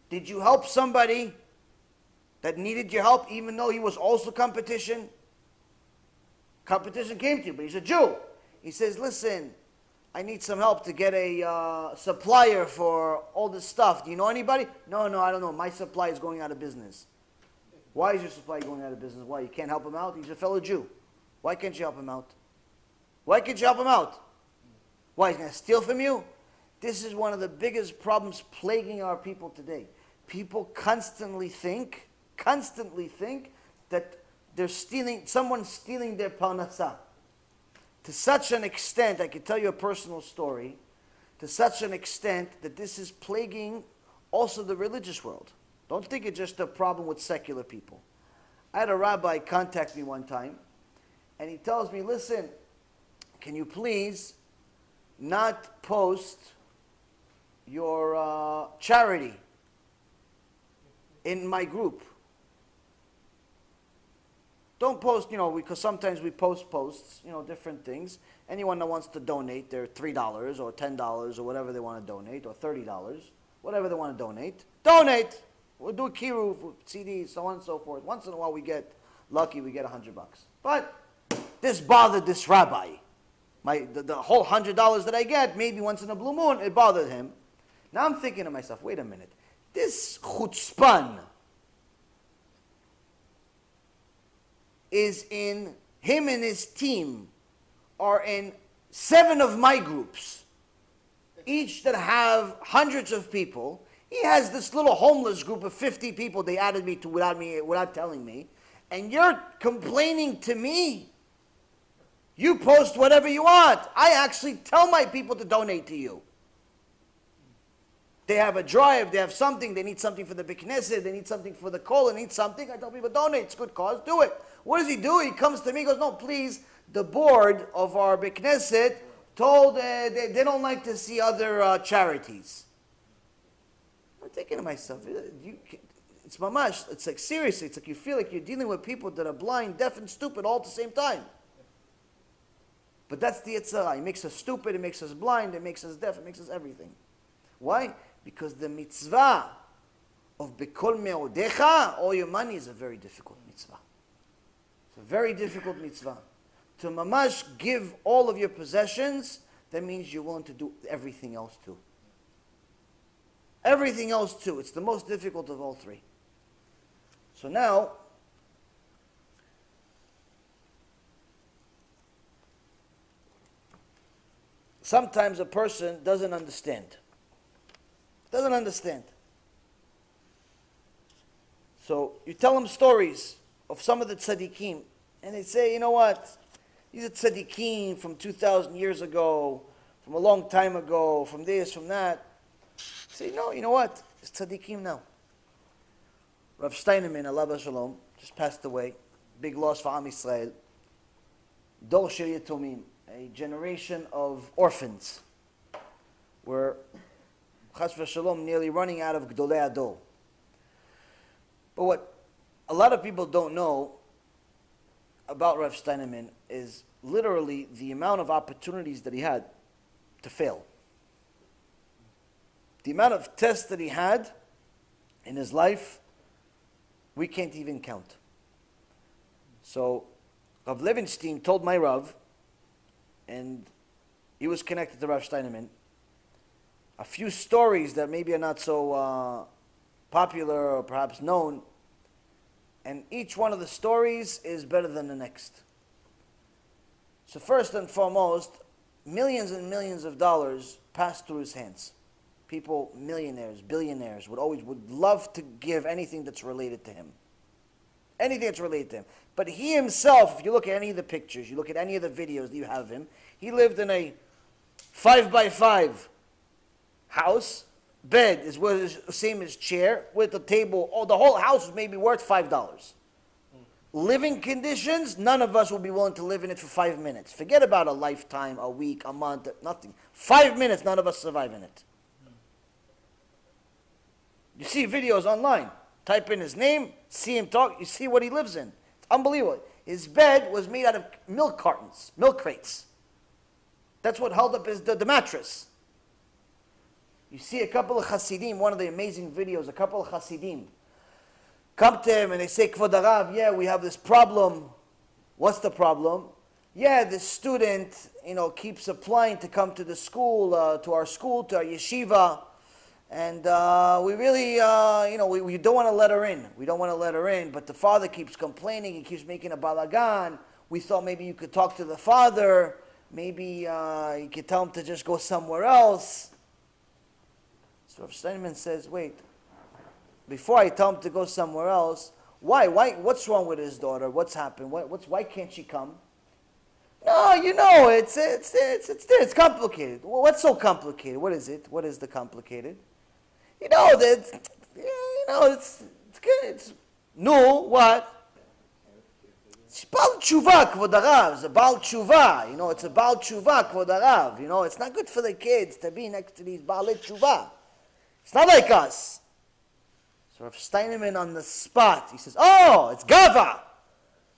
Did you help somebody that needed your help even though he was also competition? Competition came to you, but he's a Jew. He says, listen, I need some help to get a supplier for all this stuff. Do you know anybody? No, I don't know. My supplier is going out of business. Why is your supplier going out of business? Why? You can't help him out? He's a fellow Jew. Why can't you help him out? Why can't you help him out? Why? He's going to steal from you? This is one of the biggest problems plaguing our people today. People constantly think that someone's stealing their parnassah. To such an extent, I can tell you a personal story, to such an extent that this is plaguing also the religious world. Don't think it's just a problem with secular people. I had a rabbi contact me one time, and he tells me, listen, can you please not post your charity in my group? Don't post, because sometimes we post posts, different things. Anyone that wants to donate their $3 or $10 or whatever they want to donate, or $30, whatever they want to donate. We'll do a kiruv, CDs, so on and so forth. Once in a while we get lucky, we get $100. But this bothered this rabbi. The whole $100 that I get, maybe once in a blue moon, it bothered him. Now I'm thinking to myself, wait a minute. This chutzpan is in, him and his team are in 7 of my groups, each that have hundreds of people. He has this little homeless group of 50 people they added me to without telling me. And you're complaining to me? You post whatever you want. I actually tell my people to donate to you. They have a drive, they have something, they need something for the Beit Knesset, they need something for the kol, they need something. I tell people, donate, it's a good cause, do it. What does he do? He comes to me, he goes, no, please, the board of our Beit Knesset told they don't like to see other charities. I'm thinking to myself, it's mamash, it's like seriously, it's like you feel like you're dealing with people that are blind, deaf, and stupid all at the same time. But that's the Yitzhak. It makes us stupid, it makes us blind, it makes us deaf, it makes us everything. Why? Because the mitzvah of Bekol Me'odecha, all your money, is a very difficult mitzvah. It's a very difficult mitzvah. To mamash give all of your possessions, that means you're willing to do everything else too. Everything else too. It's the most difficult of all three. So now, sometimes a person doesn't understand. Doesn't understand. So you tell them stories of some of the tzaddikim, and they say, you know what? These are tzaddikim from 2,000 years ago, from a long time ago, from this, from that. Say, no, you know what? It's tzaddikim now. Rav Steinemann, alav shalom, just passed away. Big loss for Am Yisrael. Dor shel Yatomim, a generation of orphans. We're, chas v'shalom, nearly running out of Gdolei Ador. But what a lot of people don't know about Rav Steinemann is literally the amount of opportunities that he had to fail. The amount of tests that he had in his life, we can't even count. So, Rav Levinstein told my Rav, and he was connected to Rav Steinemann, a few stories that maybe are not so popular or perhaps known, and each one of the stories is better than the next. So first and foremost, millions and millions of dollars passed through his hands. People, millionaires, billionaires, would love to give anything that's related to him. Anything that's related to him. But he himself, if you look at any of the pictures, you look at any of the videos that you have of him, he lived in a 5x5 house. Bed is the same as chair, with the table. Oh, the whole house was maybe worth $5. Living conditions, none of us will be willing to live in it for 5 minutes. Forget about a lifetime, a week, a month, nothing. 5 minutes, none of us survive in it. You see videos online. Type in his name, see him talk, you see what he lives in. It's unbelievable. His bed was made out of milk cartons, milk crates. That's what held up the mattress. You see a couple of Hasidim, one of the amazing videos, a couple of Hasidim come to him and they say, Kvod Harav, yeah, we have this problem. What's the problem? Yeah, this student, keeps applying to come to the school, to our yeshiva, and we really, we don't want to let her in. We don't want to let her in, but the father keeps complaining. He keeps making a balagan. We thought maybe you could talk to the father. Maybe you could tell him to just go somewhere else. So Rav Steinman says, wait, before I tell him to go somewhere else, why? What's wrong with his daughter? What's happened? Why can't she come? No, it's complicated. Well, what's so complicated? What is it? What is the complicated? It's good. No, what? It's Baal Tshuva, Kvod Harav. It's a Baal Tshuva. It's a Baal Tshuva, Kvod Harav. It's not good for the kids to be next to these Baalei Tshuva. It's not like us. So Rav Steinemann on the spot, he says, oh, it's Gava.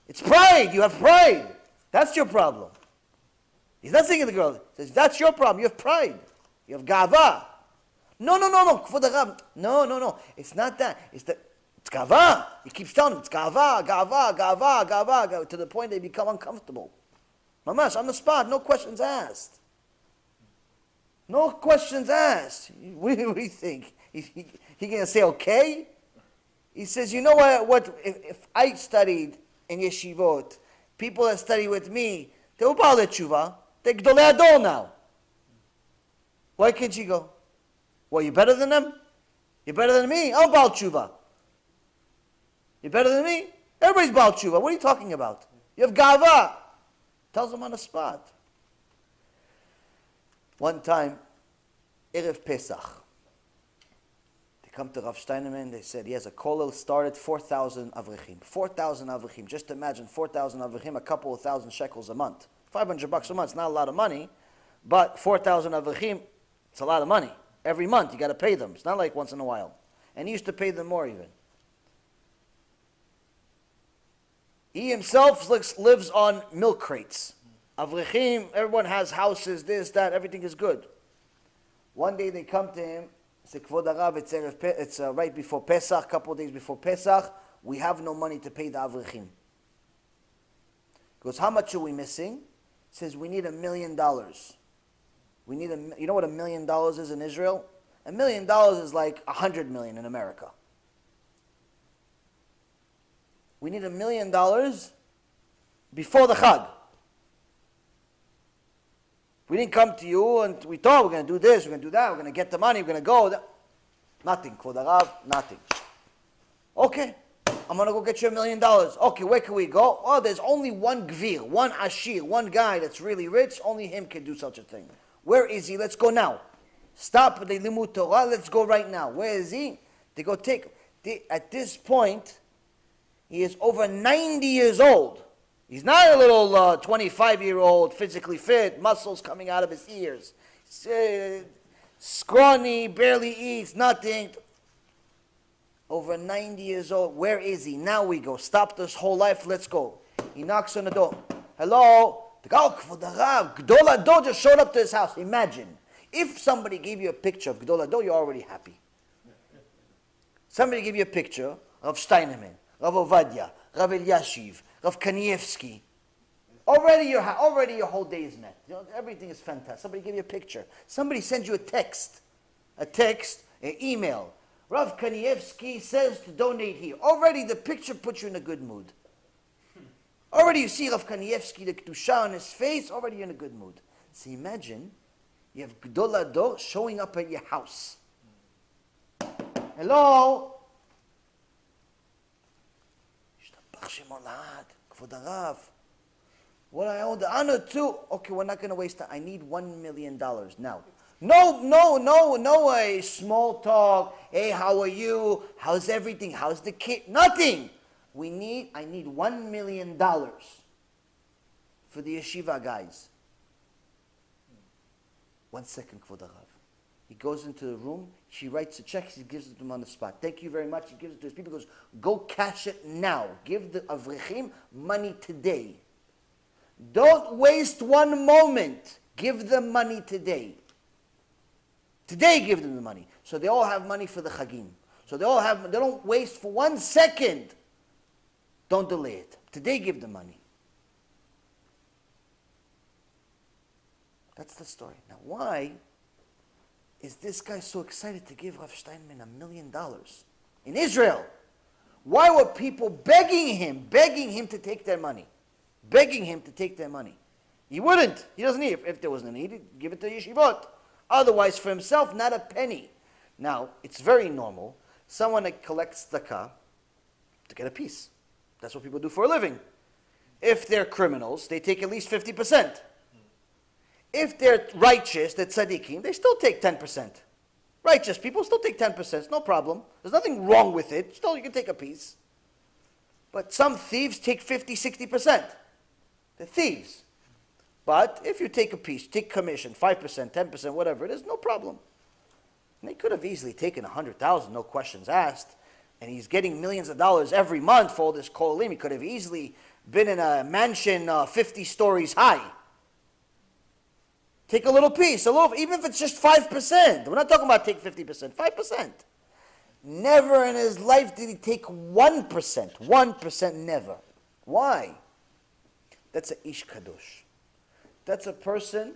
It's pride. You have pride. That's your problem. He's not saying to the girl. He says, that's your problem. You have pride. You have Gava. No. Kvod Harav. No. It's not that. It's Gava. He keeps telling them, it's Gava, to the point they become uncomfortable. Mamash, on the spot, no questions asked. No questions asked. What do you think? He going to say okay? He says, you know what? If I studied in yeshivot, people that study with me, they were Baalei Tshuva. They're Gdolei Ador now. Why can't you go? Well, you better than them? You're better than me? I'm Baal Tshuva. You're better than me? Everybody's Baal Tshuva. What are you talking about? You have Gava. Tells them on the spot. One time, Erev Pesach, they come to Rav Steinemann, they said he has a kollel started 4,000 avrechim. 4,000 avrechim. Just imagine 4,000 avrechim, a couple of thousand shekels a month. $500 a month, it's not a lot of money, but 4,000 avrechim, it's a lot of money. Every month you got to pay them. It's not like once in a while. And he used to pay them more even. He himself lives on milk crates. Avrechim, everyone has houses, this, that, everything is good. One day they come to him, say, Kvod Harav, it's right before Pesach, a couple of days before Pesach, we have no money to pay the Avrechim. He goes, how much are we missing? He says, we need $1 million. You know what $1 million is in Israel? $1 million is like 100 million in America. We need $1 million before the Chag. We didn't come to you and we thought we're going to do this, we're going to do that, we're going to get the money, we're going to go. Nothing, Kvod Harav, nothing. Okay, I'm going to go get you $1 million. Okay, where can we go? Oh, there's only one Gvir, one Ashir, one guy that's really rich. Only him can do such a thing. Where is he? Let's go now. Stop the Limud Torah. Let's go right now. Where is he? They go at this point, he is over 90 years old. He's not a little 25-year-old, physically fit, muscles coming out of his ears. Scrawny, barely eats, nothing. Over 90 years old. Where is he? Now we go. Stop this whole life. Let's go. He knocks on the door. Hello? The guy, Kvod Harav, Gdol Ador just showed up to his house. Imagine. If somebody gave you a picture of Gdol Ador, you're already happy. Somebody gave you a picture of Steinemann, Rav Ovadia, Rav Eliashiv, Rav Kanievsky. Already your whole day is met. You know, everything is fantastic. Somebody gave you a picture. Somebody sends you a text, an email. Rav Kanievsky says to donate here. Already the picture puts you in a good mood. Already you see Rav Kanievsky, the Kedusha on his face, already you're in a good mood. So imagine, you have Gdol Ador showing up at your house. Hello? Kvod Harav. What I owe the honor to? Okay, we're not going to waste time. I need $1 million now. No small talk. Hey, how are you? How's everything? How's the kid? Nothing. I need $1 million for the yeshiva guys. 1 second, Kvod Harav. He goes into the room, she writes a check, he gives it to him on the spot. Thank you very much. He gives it to his people, goes, go cash it now. Give the Avrechim money today. Don't waste one moment. Give them money today. Today give them the money. So they all have money for the Chagim. So they don't waste for 1 second. Don't delay it. Today give them money. That's the story. Now why is this guy so excited to give Rav Steinman $1 million in Israel? Why were people begging him to take their money? Begging him to take their money. He wouldn't. He doesn't need it. If there was a need, he'd give it to yeshivot. Otherwise, for himself, not a penny. Now, it's very normal. Someone that collects tzedakah to get a piece. That's what people do for a living. If they're criminals, they take at least 50%. If they're righteous, they're tzaddikim, they still take 10%. Righteous people still take 10%. It's no problem. There's nothing wrong with it. Still, you can take a piece. But some thieves take 50, 60%. They're thieves. But if you take a piece, take commission, 5%, 10%, whatever it is, no problem. And they could have easily taken 100,000, no questions asked. And he's getting millions of dollars every month for all this kolim. He could have easily been in a mansion 50 stories high. Take a little piece, even if it's just 5%. We're not talking about take 50%, 5%. Never in his life did he take 1%. 1%, never. Why? That's a ish kadosh. That's a person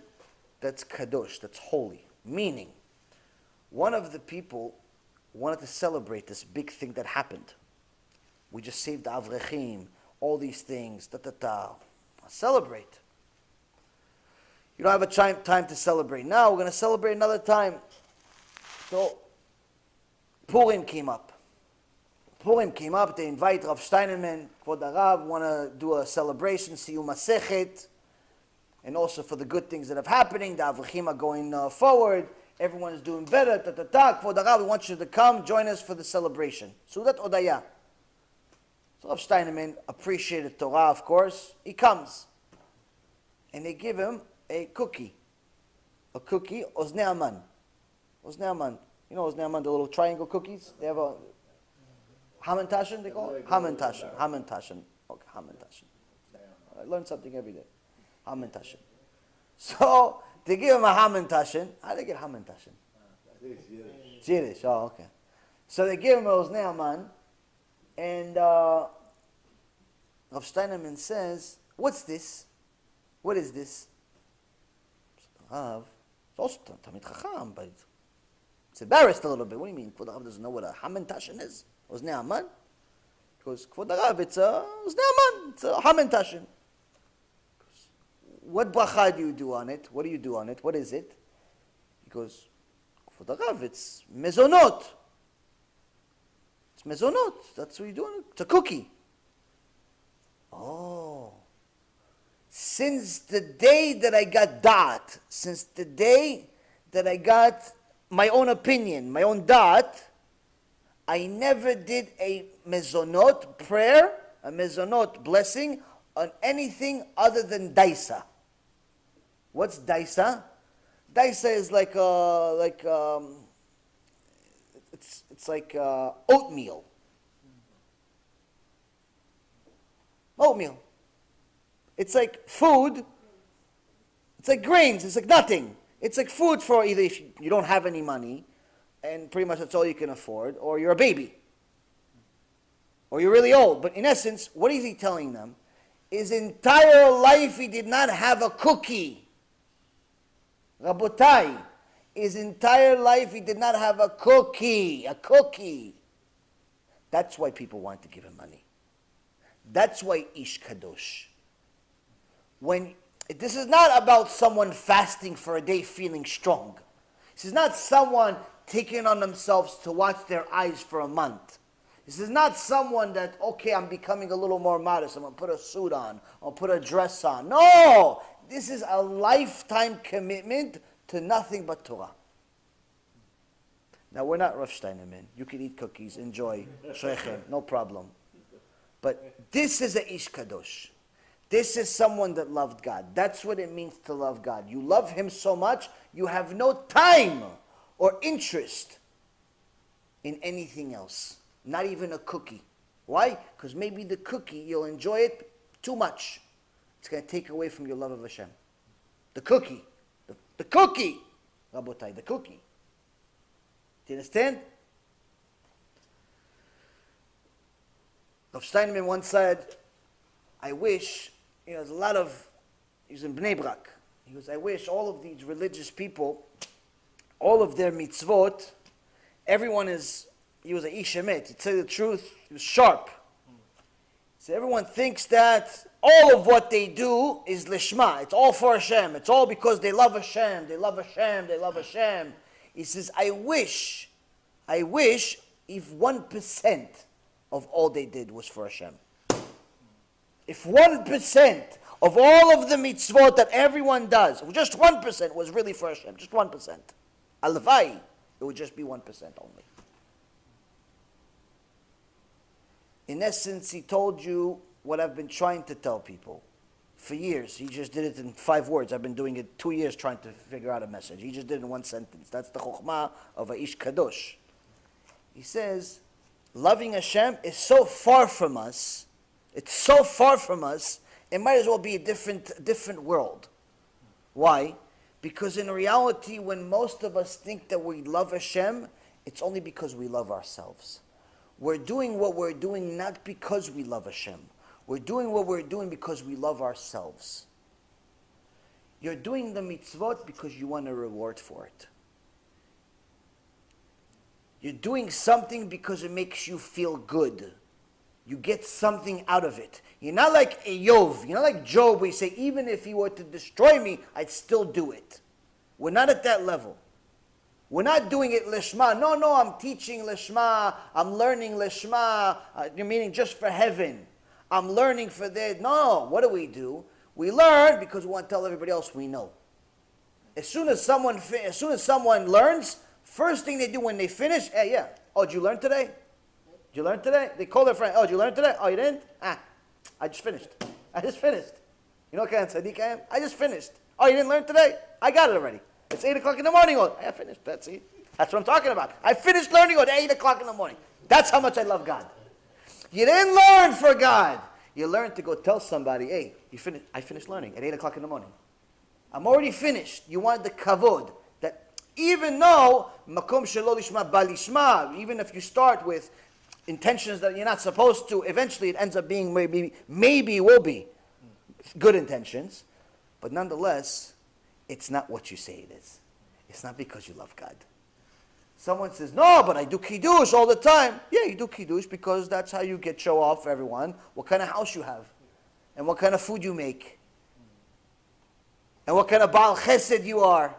that's kadosh, that's holy. Meaning, one of the people wanted to celebrate this big thing that happened. We just saved the Avrechim, all these things, Celebrate. You don't have a time to celebrate. Now we're going to celebrate another time. So, Purim came up. They invite Rav Steinemann, Kvod Harav, want to do a celebration, Siyum Masechet, and also for the good things that are happening. The Avrechim are going forward. Everyone is doing better. Kvod Harav, we want you to come, join us for the celebration. Sudat Odaya. So Rav Steinemann appreciated Torah, of course. He comes. And they give him a cookie, Oznei Aman. You know Oznei Aman, the little triangle cookies? They have a Hamantashen, they call it? Hamantashen. Okay, Hamantashen. I learn something every day. Hamantashen. So, they give him a Hamantashen. How do they get Hamantashen? It's Yiddish. Oh, okay. So they give him a Oznei Aman, and Rav Steinemann says, what's this? What is this? Rav, it's also Talmid Chacham, but It's embarrassed a little bit. What do you mean? Kvod Harav doesn't know what a Haman Tashin is? Oznei Haman? Because Kvod Harav, it's a Oznei Haman. It's a Haman Tashin. What bracha do you do on it? What do you do on it? What is it? He goes, Kvod Harav, it's mezonot. It's mezonot. That's what you do on it. It's a cookie. Oh. Since the day that I got da'at, since the day that I got my own opinion, my own da'at, I never did a mezonot prayer, a mezonot blessing on anything other than daisa. What's daisa? Daisa is it's like oatmeal. Oatmeal. It's like food. It's like grains. It's like nothing. It's like food for either if you don't have any money, and pretty much that's all you can afford, or you're a baby, or you're really old. But in essence, what is he telling them? His entire life he did not have a cookie. Rabotai, his entire life he did not have a cookie. A cookie. That's why people want to give him money. That's why Ish Kadosh. This is not about someone fasting for a day feeling strong. This is not someone taking on themselves to watch their eyes for a month. This is not someone that, okay, I'm becoming a little more modest. I'm going to put a suit on. I'll put a dress on. No! This is a lifetime commitment to nothing but Torah. Now, we're not Rav Steinerman. You can eat cookies, enjoy, shrechem, no problem. But this is a Ish Kadosh. This is someone that loved God. That's what it means to love God. You love Him so much, you have no time or interest in anything else. Not even a cookie. Why? Because maybe the cookie, you'll enjoy it too much. It's going to take away from your love of Hashem. The cookie. The cookie. Rabotai, the cookie. Do you understand? Rav Steinman once said, I wish, there's a lot of, he was in Bnei Brak. He goes, I wish all of these religious people, all of their mitzvot, everyone he was an Ish Emet, he'd say the truth, he was sharp. So everyone thinks that all of what they do is lishma, it's all for Hashem, it's all because they love Hashem, they love Hashem, they love Hashem. He says, I wish if 1% of all they did was for Hashem. If 1% of all of the mitzvot that everyone does, just 1% was really for Hashem, just 1%. Alvai, it would just be 1% only. In essence, he told you what I've been trying to tell people for years. He just did it in 5 words. I've been doing it 2 years trying to figure out a message. He just did it in 1 sentence. That's the chokhmah of a Ish Kadosh. He says, loving Hashem is so far from us. It's so far from us, it might as well be a different world. Why? Because in reality, when most of us think that we love Hashem, it's only because we love ourselves. We're doing what we're doing not because we love Hashem. We're doing what we're doing because we love ourselves. You're doing the mitzvot because you want a reward for it. You're doing something because it makes you feel good. You get something out of it. You're not like Eov. You're not like Job where you say, even if he were to destroy me, I'd still do it. We're not at that level. We're not doing it lishma. No, I'm teaching lishma. I'm learning lishma. Meaning just for heaven. I'm learning for that. No, what do? We learn because we want to tell everybody else we know. As soon as someone learns, first thing they do when they finish, hey, oh, did you learn today? Did you learn today? They call their friend, oh, did you learn today? Oh, you didn't? I just finished. You know what kind of tzaddik I am? I just finished. Oh, you didn't learn today? I got it already. It's 8 o'clock in the morning. Oh, I finished. That's it. That's what I'm talking about. I finished learning at 8 o'clock in the morning. That's how much I love God. You didn't learn for God. You learned to go tell somebody, hey, I finished learning at 8 o'clock in the morning. I'm already finished. You want the kavod. That even though, makom shelo lishma balishma, even if you start with intentions that you're not supposed to, eventually it ends up being maybe will be good intentions. But nonetheless, it's not what you say it is. It's not because you love God. Someone says, no, but I do kiddush all the time. Yeah, you do kiddush because that's how you get show off for everyone what kind of house you have and what kind of food you make and what kind of Baal Chesed you are.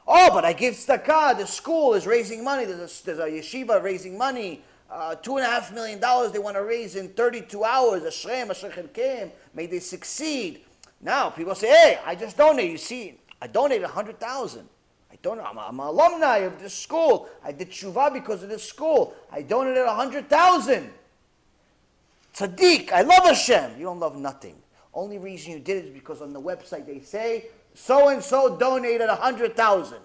Oh, but I give tzedakah. The school is raising money. There's a yeshiva raising money. $2.5 million they want to raise in 32 hours. Ashrem, asher chelkem. May they succeed. Now people say, hey, I just donated. You see, I donated 100,000. I'm an alumni of this school. I did tshuva because of this school. I donated 100,000. Tzaddik, I love Hashem. You don't love nothing. Only reason you did it is because on the website they say, so-and-so donated 100,000.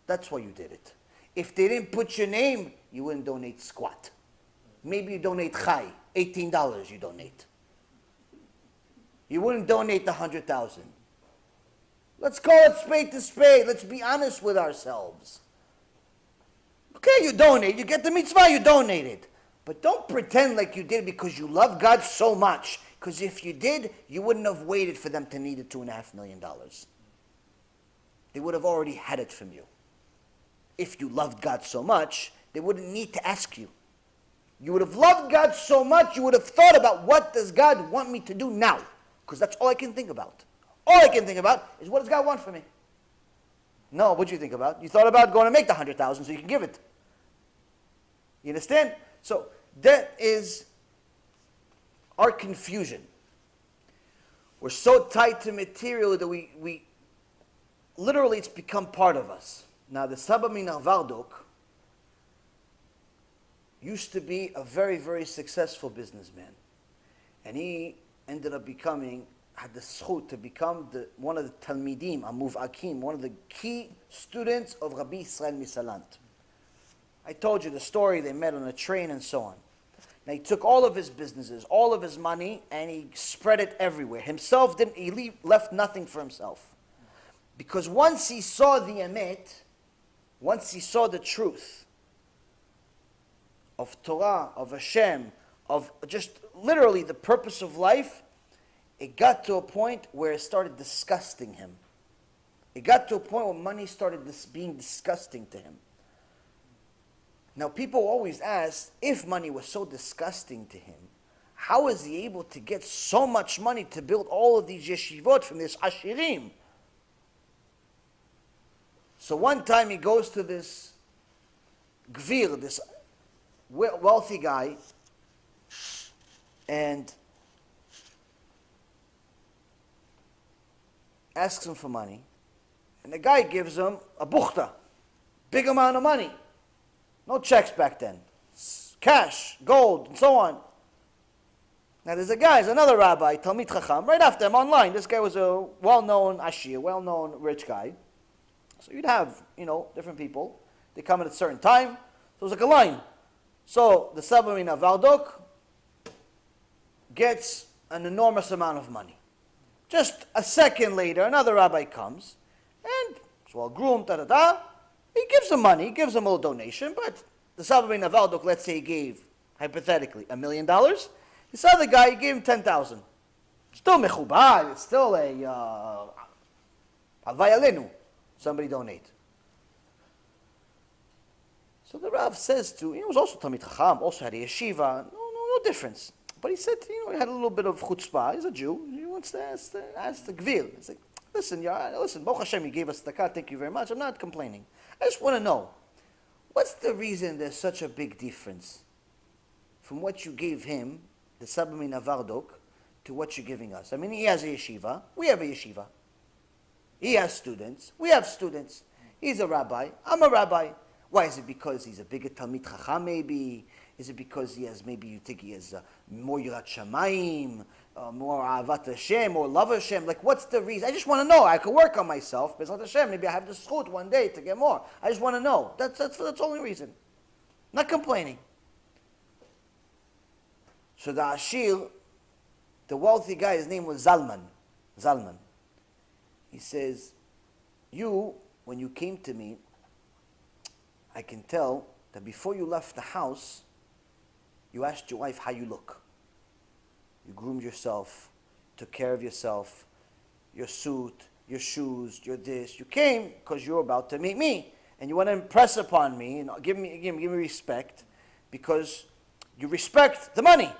That's why you did it. If they didn't put your name, you wouldn't donate squat. Maybe you donate chai, $18 you donate. You wouldn't donate the 100,000. Let's call it spade to spade. Let's be honest with ourselves. Okay, you donate. You get the mitzvah, you donated. But don't pretend like you did because you love God so much. Because if you did, you wouldn't have waited for them to need the $2.5 million. They would have already had it from you. If you loved God so much, they wouldn't need to ask you. You would have loved God so much, you would have thought about what does God want me to do now? Because that's all I can think about. All I can think about is what does God want from me? No, what do you think about? You thought about going to make the 100,000 so you can give it. You understand? So that is our confusion. We're so tied to material that we literally it's become part of us. Now the Saba Min Vardok used to be a very, very successful businessman. And he ended up had the schut to become one of the Talmidim, Amuv'akim, one of the key students of Rabbi Yisrael Misalant. I told you the story, they met on a train and so on. Now he took all of his businesses, all of his money, and he spread it everywhere. He left nothing for himself. Because once he saw the emet, once he saw the truth of Torah, of Hashem, of just literally the purpose of life, it got to a point where it started disgusting him. It got to a point where money started being disgusting to him. Now people always ask, if money was so disgusting to him, how is he able to get so much money to build all of these yeshivot from this ashirim? So one time he goes to this gvir, this wealthy guy, and asks him for money. And the guy gives him a buchta, big amount of money. No checks back then. It's cash, gold, and so on. Now there's another rabbi, Talmid Chacham, right after him online. This guy was a well-known ashir, well-known rich guy. So you'd have, different people. They come at a certain time. So it was like a line. So the Saba Min Vardok gets an enormous amount of money. Just a second later, another rabbi comes, and it's well groomed, He gives him money, he gives him a little donation, but the Saba Min Vardok, let's say he gave, hypothetically, $1 million. This other guy, he gave him 10,000. Still mechubad, it's still a alvayalenu. Somebody donate. So the Rav says he was also Talmid Chacham, also had a yeshiva, no difference. But he said, he had a little bit of chutzpah. He's a Jew. He wants to ask the gvir. He's like, listen, Baruch Hashem, you gave us tzedakah. Thank you very much. I'm not complaining. I just want to know, what's the reason there's such a big difference from what you gave him, the Saba Min Vardok, to what you're giving us? I mean, he has a yeshiva. We have a yeshiva. He has students. We have students. He's a rabbi. I'm a rabbi. Why? Is it because he's a bigger Talmid Chacham maybe? Is it because you think he has more Yirat Shamayim, more Ahavat Hashem, more love Hashem? Like, what's the reason? I just want to know. I could work on myself. Bezrat Hashem, maybe I have the schut one day to get more. I just want to know. That's the only reason. Not complaining. So the Ashir, the wealthy guy, his name was Zalman. He says, when you came to me, I can tell that before you left the house, you asked your wife how you look. You groomed yourself, took care of yourself, your suit, your shoes, your this. You came because you were about to meet me. And you want to impress upon me and give me respect because you respect the money.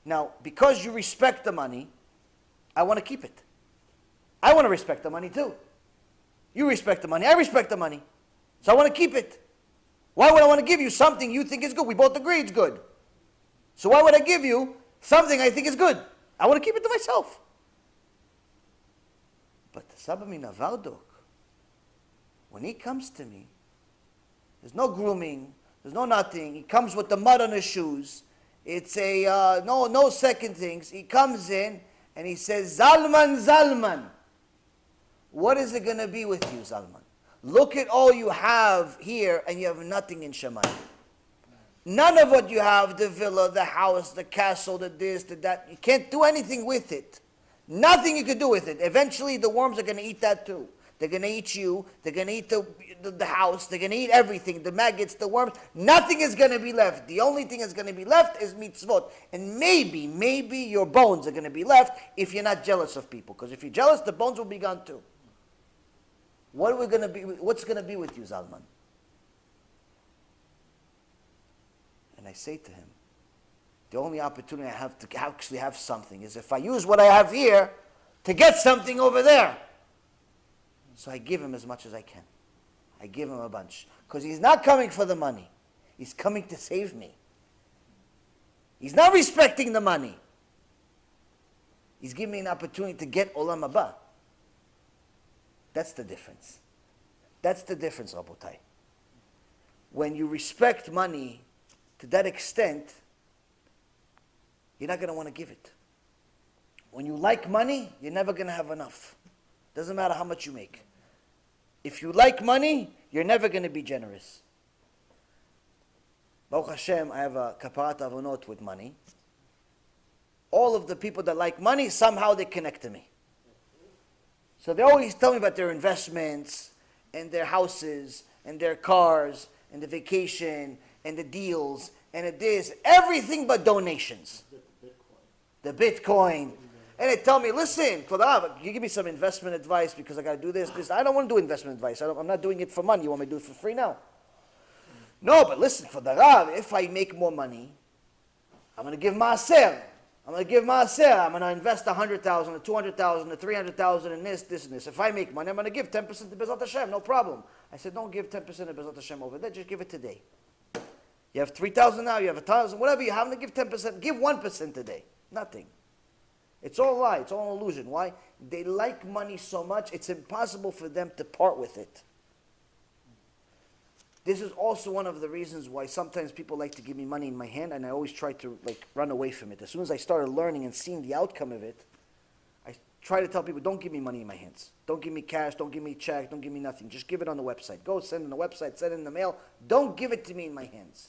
Now, because you respect the money, I want to keep it. I want to respect the money too. You respect the money, I respect the money. So I want to keep it. Why would I want to give you something you think is good? We both agree it's good. So why would I give you something I think is good? I want to keep it to myself. But the Saba Mina Vardok, when he comes to me, there's no grooming, there's no nothing. He comes with the mud on his shoes. It's no second things. He comes in and he says, Zalman, Zalman. What is it going to be with you, Zalman? Look at all you have here and you have nothing in Shemayim. None of what you have, the villa, the house, the castle, the this, the that, you can't do anything with it. Nothing you can do with it. Eventually the worms are going to eat that too. They're going to eat you. They're going to eat the house. They're going to eat everything. The maggots, the worms. Nothing is going to be left. The only thing that's going to be left is mitzvot. And maybe your bones are going to be left if you're not jealous of people. Because if you're jealous, the bones will be gone too. What's going to be with you, Zalman? And I say to him, the only opportunity I have to actually have something is if I use what I have here to get something over there. So I give him as much as I can. I give him a bunch. Because he's not coming for the money. He's coming to save me. He's not respecting the money. He's giving me an opportunity to get Olam Haba. That's the difference. That's the difference, Rabotai. When you respect money to that extent, you're not going to want to give it. When you like money, you're never going to have enough. Doesn't matter how much you make. If you like money, you're never going to be generous. Baruch Hashem, I have a kaparat avonot with money. All of the people that like money, somehow they connect to me. So they always tell me about their investments, and their houses, and their cars, and the vacation, and the deals, and the this, everything but donations. The Bitcoin. And they tell me, listen, you give me some investment advice because I got to do this. I don't want to do investment advice. I'm not doing it for money. You want me to do it for free now? No, but listen, for the Rav, if I make more money, I'm going to give Maaser. I'm going to invest 100,000, or 200,000, or 300,000 in this, and this. If I make money, I'm going to give 10% to Bezat Hashem, no problem. I said, don't give 10% to Bezat Hashem over there, just give it today. You have 3,000 now, you have 1,000, whatever you have, to give 10%, give 1% today. Nothing. It's all a lie. It's all an illusion. Why? They like money so much, it's impossible for them to part with it. This is also one of the reasons why sometimes people like to give me money in my hand, and I always try to run away from it. As soon as I started learning and seeing the outcome of it, I try to tell people, don't give me money in my hands. Don't give me cash. Don't give me check. Don't give me nothing. Just give it on the website. Go send it on the website. Send it in the mail. Don't give it to me in my hands.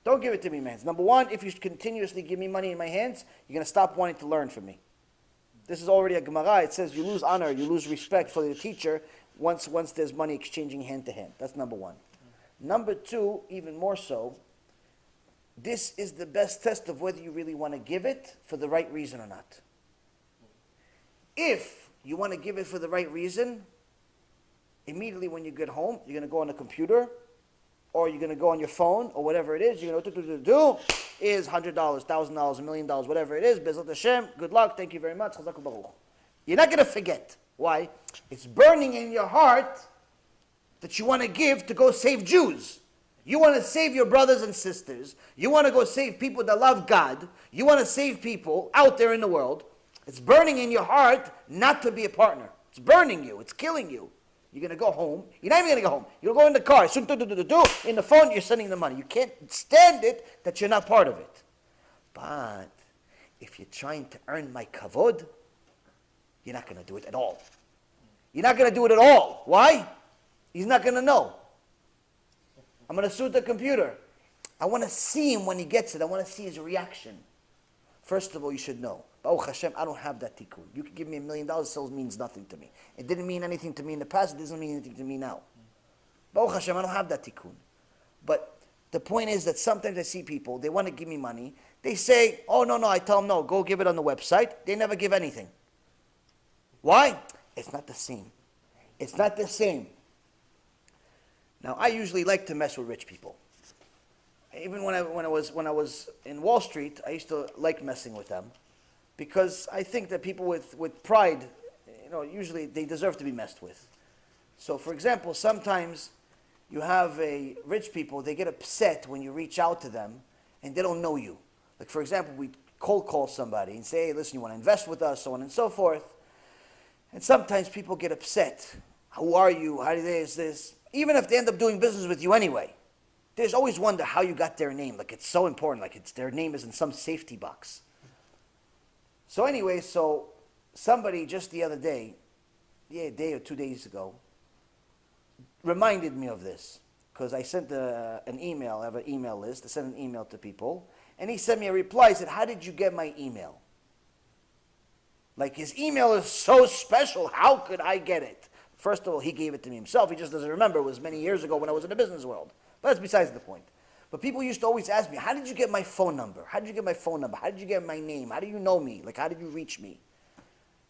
Don't give it to me in my hands. Number one, if you continuously give me money in my hands, you're going to stop wanting to learn from me. This is already a Gemara. It says you lose honor, you lose respect for the teacher once there's money exchanging hand to hand. That's number one. Number two, even more so, this is the best test of whether you really want to give it for the right reason or not. If you want to give it for the right reason, immediately when you get home, you're going to go on the computer, or you're going to go on your phone, or whatever it is, you're going to do is $100, $1,000, $1 million, whatever it is, Bezat Hashem, good luck, thank you very much, Chazak Baruch. You're not going to forget. Why? It's burning in your heart that you want to give to go save Jews. You want to save your brothers and sisters. You want to go save people that love God. You want to save people out there in the world. It's burning in your heart not to be a partner. It's burning you. It's killing you. You're going to go home. You're not even going to go home. You'll go in the car. In the phone, you're sending the money. You can't stand it that you're not part of it. But if you're trying to earn my kavod, you're not going to do it at all. You're not going to do it at all. Why? He's not going to know. I'm going to suit the computer. I want to see him when he gets it. I want to see his reaction. First of all, you should know. Baruch Hashem, I don't have that tikkun. You can give me $1 million, it still means nothing to me. It didn't mean anything to me in the past, it doesn't mean anything to me now. Baruch Hashem, I don't have that tikkun. But the point is that sometimes I see people, they want to give me money. They say, oh, no, I tell them, no, go give it on the website. They never give anything. Why? It's not the same. It's not the same. Now, I usually like to mess with rich people. Even when I was in Wall Street, I used to like messing with them, because I think that people with pride, usually they deserve to be messed with. So, for example, sometimes you have rich people, they get upset when you reach out to them and they don't know you. Like, for example, we cold call somebody and say, hey, listen, you want to invest with us, so on and so forth. And sometimes people get upset. Who are you? How is this? Even if they end up doing business with you anyway, there's always wonder how you got their name. Like, it's so important. Like, their name is in some safety box. So anyway, somebody just the other day, a day or 2 days ago, reminded me of this. Because I sent an email. I have an email list. I sent an email to people. And he sent me a reply. He said, how did you get my email? Like, his email is so special. How could I get it? First of all, he gave it to me himself. He just doesn't remember. It was many years ago when I was in the business world. But that's besides the point. But people used to always ask me, how did you get my phone number? How did you get my phone number? How did you get my name? How do you know me? Like, how did you reach me?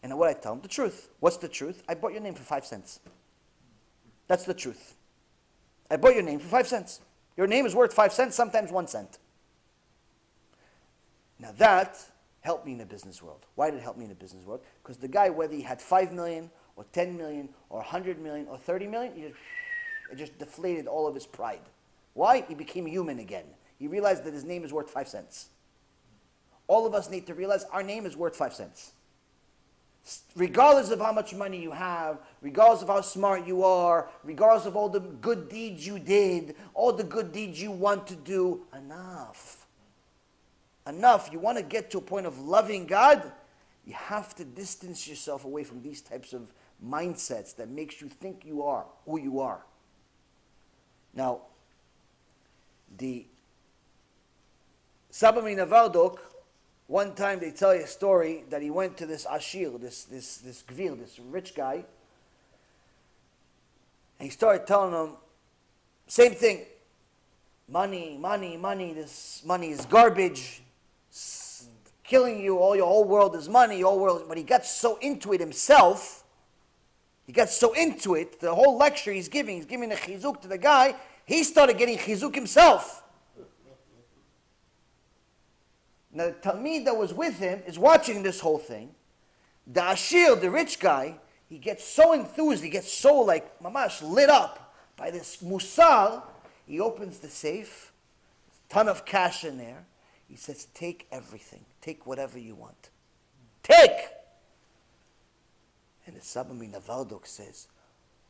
And what I tell them, the truth. What's the truth? I bought your name for 5 cents. That's the truth. I bought your name for 5 cents. Your name is worth 5 cents, sometimes 1 cent. Now that helped me in the business world. Why did it help me in the business world? Because the guy, whether he had 5 million or 10 million or 100 million or 30 million, it just deflated all of his pride. Why? He became human again. He realized that his name is worth 5 cents. All of us need to realize our name is worth 5 cents. Regardless of how much money you have, regardless of how smart you are, regardless of all the good deeds you did, all the good deeds you want to do, enough. Enough. You want to get to a point of loving God, you have to distance yourself away from these types of mindsets that makes you think you are who you are. Now, the Saba Minavardok, one time they tell you a story that he went to this ashir, this gvir, this rich guy, and he started telling him, same thing, money, money, money, this money is garbage, it's killing you, your whole world is money, your whole world, but he got so into it himself, the whole lecture he's giving a chizuk to the guy, he started getting chizuk himself. Now the Talmid that was with him is watching this whole thing. The Ashir, the rich guy, he gets so enthused, he gets so like mamash lit up by this MUSSAR. He opens the safe, ton of cash in there. He says, take everything, take whatever you want. Take! And the Saba Minavardok says,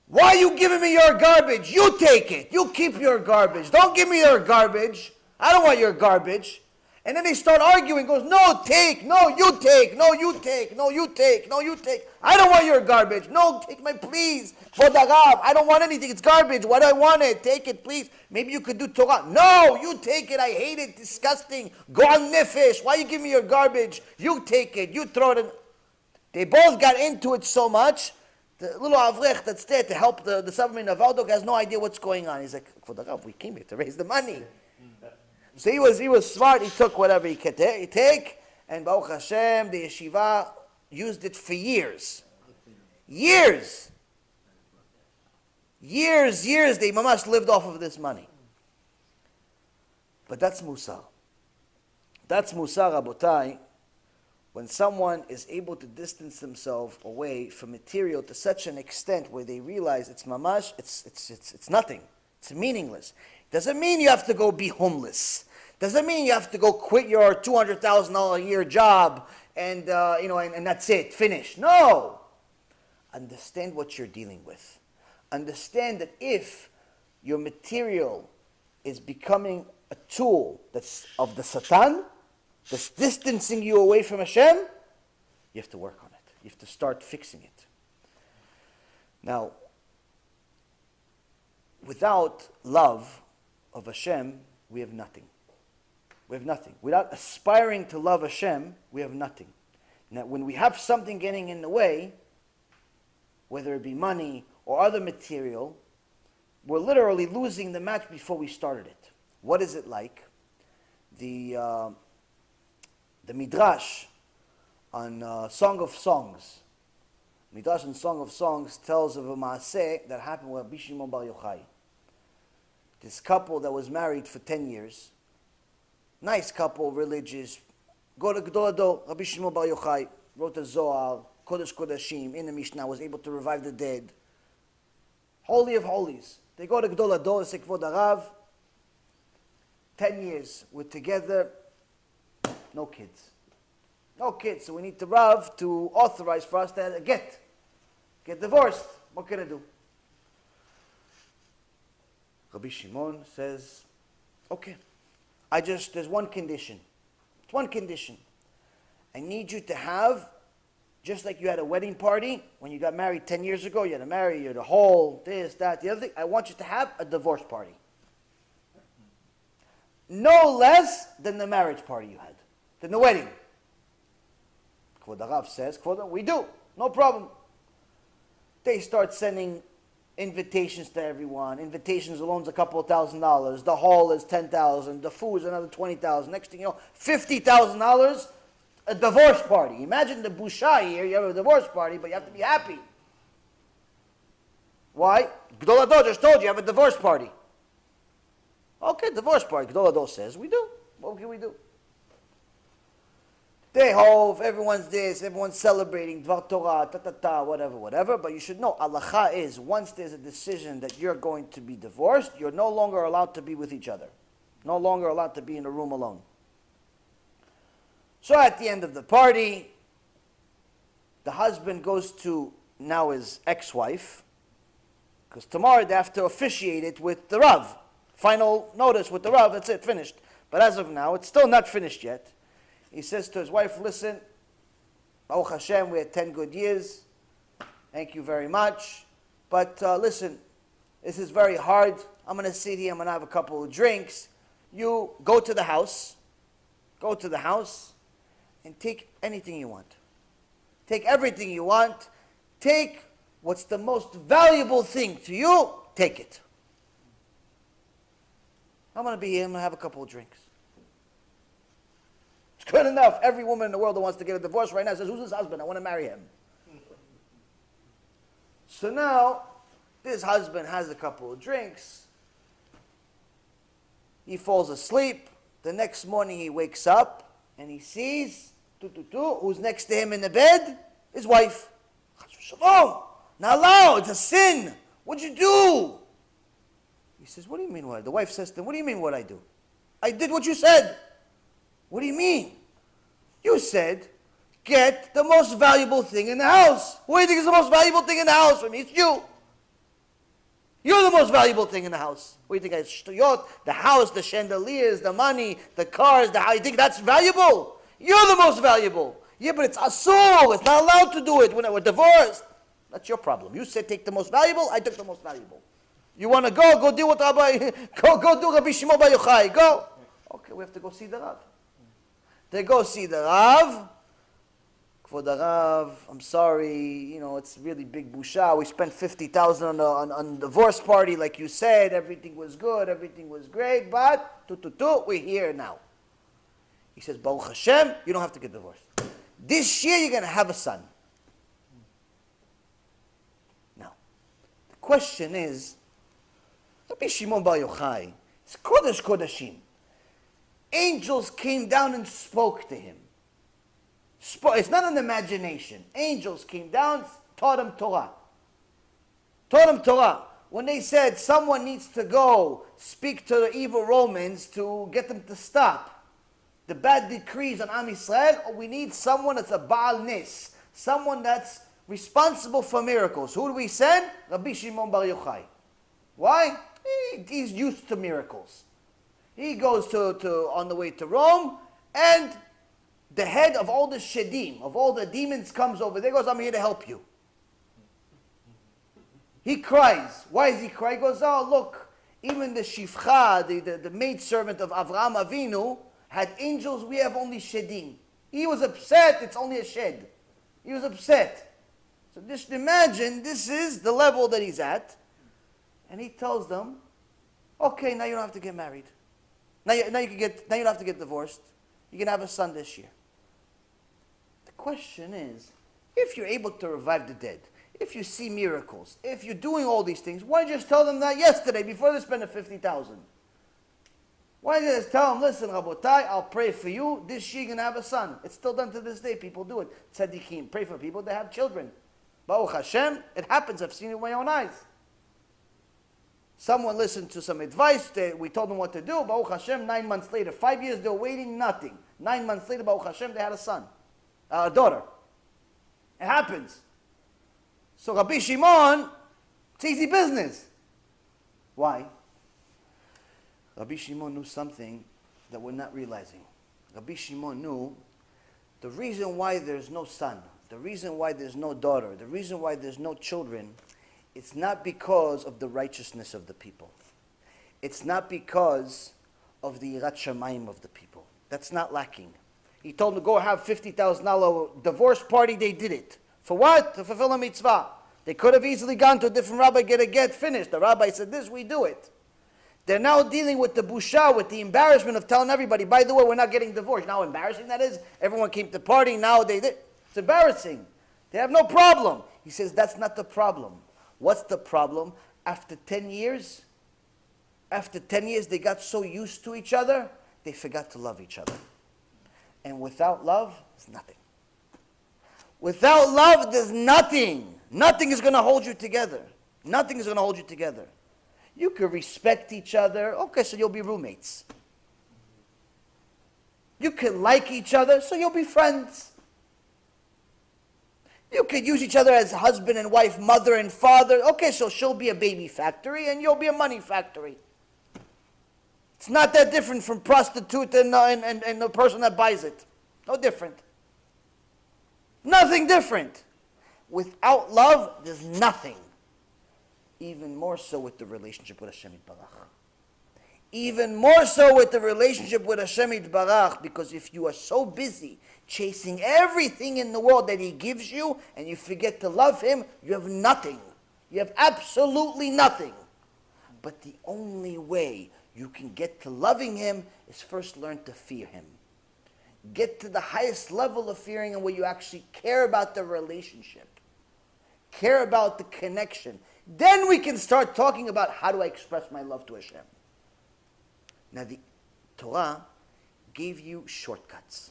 why are you giving me your garbage? You take it. You keep your garbage. Don't give me your garbage. I don't want your garbage. And then they start arguing, goes, no, take, no, you take, no, you take, no, you take, no, you take. I don't want your garbage. No, take my, please. Vodagav, I don't want anything. It's garbage. Why do I want it? Take it, please. Maybe you could do Torah. No, you take it. I hate it. Disgusting. Go on nefesh. Why you give me your garbage? You take it. You throw it in. They both got into it so much. The little avrech that's there to help the Saba Minavardok has no idea what's going on. He's like, Vodagav, we came here to raise the money. So he was smart. He took whatever he could take, and Baruch Hashem, the yeshiva used it for years. Years. They mamash lived off of this money. But that's MUSSAR. That's MUSSAR, Rabotai. When someone is able to distance themselves away from material to such an extent where they realize it's mamash, it's nothing. It's meaningless. Doesn't mean you have to go be homeless. Doesn't mean you have to go quit your $200,000 a year job and and that's it, finish. No. Understand what you're dealing with. Understand that if your material is becoming a tool that's of the Satan, that's distancing you away from Hashem, you have to work on it. You have to start fixing it. Now, without love of Hashem, we have nothing. We have nothing. Without aspiring to love Hashem, we have nothing. Now, when we have something getting in the way, whether it be money or other material, we're literally losing the match before we started it. What is it like? The Midrash on Song of Songs Midrash in Song of Songs tells of a maaseh that happened with Rabbi Shimon Bar Yochai. This couple that was married for 10 years, nice couple, religious, go to Gdol Ador, Rabbi Shimon Bar Yochai, wrote the Zohar, Kodesh Kodashim, in the Mishnah, was able to revive the dead. Holy of holies. They go to Gdol Ador, say Kvod Harav, 10 years, we're together, no kids. No kids, so we need the Rav to authorize for us to get divorced. What can I do? Rabbi Shimon says, okay, there's one condition. It's one condition. I need you to have, just like you had a wedding party, when you got married 10 years ago, you had to marry, you had a whole, this, that, the other thing. I want you to have a divorce party. No less than the marriage party you had, than the wedding. Kvod Harav says, we do, no problem. They start sending invitations to everyone. Invitations alone's a couple of $1,000. The hall is $10,000. The food is another $20,000. Next thing you know, $50,000, a divorce party. Imagine the busha here. You have a divorce party, but you have to be happy. Why? Gdol Ador just told you have a divorce party. Okay, divorce party. Gdol Ador says we do. What can we do? They hove, everyone's this, everyone's celebrating, Dvar Torah, whatever. But you should know, halacha is, once there's a decision that you're going to be divorced, you're no longer allowed to be with each other. No longer allowed to be in a room alone. So at the end of the party, the husband goes to now his ex-wife, because tomorrow they have to officiate it with the Rav. Final notice with the Rav, that's it, finished. But as of now, it's still not finished yet. He says to his wife, listen, Baruch HaShem, we had 10 good years. Thank you very much. But listen, this is very hard. I'm going to sit here, I'm going to have a couple of drinks. You go to the house. Go to the house and take anything you want. Take everything you want. Take what's the most valuable thing to you. Take it. I'm going to be here, I'm going to have a couple of drinks. It's good enough. Every woman in the world that wants to get a divorce right now says, who's this husband? I want to marry him. So now, this husband has a couple of drinks. He falls asleep. The next morning he wakes up and he sees, who's next to him in the bed? His wife. Shalom. Not allowed. It's a sin. What'd you do? He says, what do you mean what? The wife says to him, what do you mean what I do? I did what you said. What do you mean? You said, get the most valuable thing in the house. What do you think is the most valuable thing in the house for me? It's you. You're the most valuable thing in the house. What do you think? It's the house, the chandeliers, the money, the cars, the house. You think that's valuable? You're the most valuable. Yeah, but it's asur. It's not allowed to do it when we're divorced. That's your problem. You said take the most valuable. I took the most valuable. You want to go deal with Rabbi, go do Rabbi Shimon Bar Yochai. Go. Okay, we have to go see the Rav. They go see the Rav. For the Rav, I'm sorry, it's really big busha. We spent $50,000 on divorce party, like you said. Everything was good, everything was great, but we're here now. He says, Baruch Hashem, you don't have to get divorced. This year you're going to have a son. Now, the question is, Rabbi Shimon Bar Yochai, it's Kodesh Kodashim. Angels came down and spoke to him. It's not an imagination. Angels came down, taught him Torah. Taught him Torah. When they said someone needs to go speak to the evil Romans to get them to stop the bad decrees on Am Yisrael, we need someone that's a Baal Nis, someone that's responsible for miracles. Who do we send? Rabbi Shimon Bar Yochai. Why? He's used to miracles. He goes on the way to Rome, and the head of all the shedim, of all the demons, comes over there, goes, I'm here to help you. He cries. Why does he cry? He goes, oh, look, even the shifcha, the maidservant of Avraham Avinu, had angels, we have only shedim. He was upset, it's only a shed. He was upset. So just imagine, this is the level that he's at. And he tells them, okay, now you don't have to get married. Now you don't have to get divorced. You can have a son this year. The question is, If you're able to revive the dead, if you see miracles, if you're doing all these things, why just tell them that yesterday before they spend the 50,000? Why just tell them, listen, Rabotai, I'll pray for you. This year you're going to have a son. It's still done to this day. People do it. Tzaddikim, pray for people that have children. Baruch Hashem, it happens. I've seen it with my own eyes. Someone listened to some advice. We told them what to do. Baruch Hashem, 9 months later. 5 years they were waiting, nothing. 9 months later, Baruch Hashem, they had a son. A daughter. It happens. So Rabbi Shimon, it's easy business. Why? Rabbi Shimon knew something that we're not realizing. Rabbi Shimon knew the reason why there's no son, the reason why there's no daughter, the reason why there's no children, it's not because of the righteousness of the people. It's not because of the Yirat Shamayim of the people. That's not lacking. He told them to go have $50,000 divorce party, they did it. For what? To fulfill a mitzvah. They could have easily gone to a different rabbi, get a get, finished. The rabbi said this, we do it. They're now dealing with the busha, with the embarrassment of telling everybody, by the way, we're not getting divorced. Now embarrassing that is, everyone came to the party, now it's embarrassing. They have no problem. He says, that's not the problem. What's the problem? After 10 years, they got so used to each other, they forgot to love each other. And without love, there's nothing. Without love, there's nothing. Nothing is going to hold you together. Nothing is going to hold you together. You could respect each other. Okay, so you'll be roommates. You could like each other, so you'll be friends. You could use each other as husband and wife, mother and father. Okay, so she'll be a baby factory and you'll be a money factory. It's not that different from prostitute and the person that buys it. No different. Nothing different. Without love, there's nothing. Even more so with the relationship with Hashem Yitbarach. Even more so with the relationship with Hashem Yitbarach, because if you are so busy chasing everything in the world that He gives you, and you forget to love Him, you have nothing. You have absolutely nothing. But the only way you can get to loving Him is first learn to fear Him. Get to the highest level of fearing Him where you actually care about the relationship. Care about the connection. Then we can start talking about how do I express my love to Hashem. Now the Torah gave you shortcuts.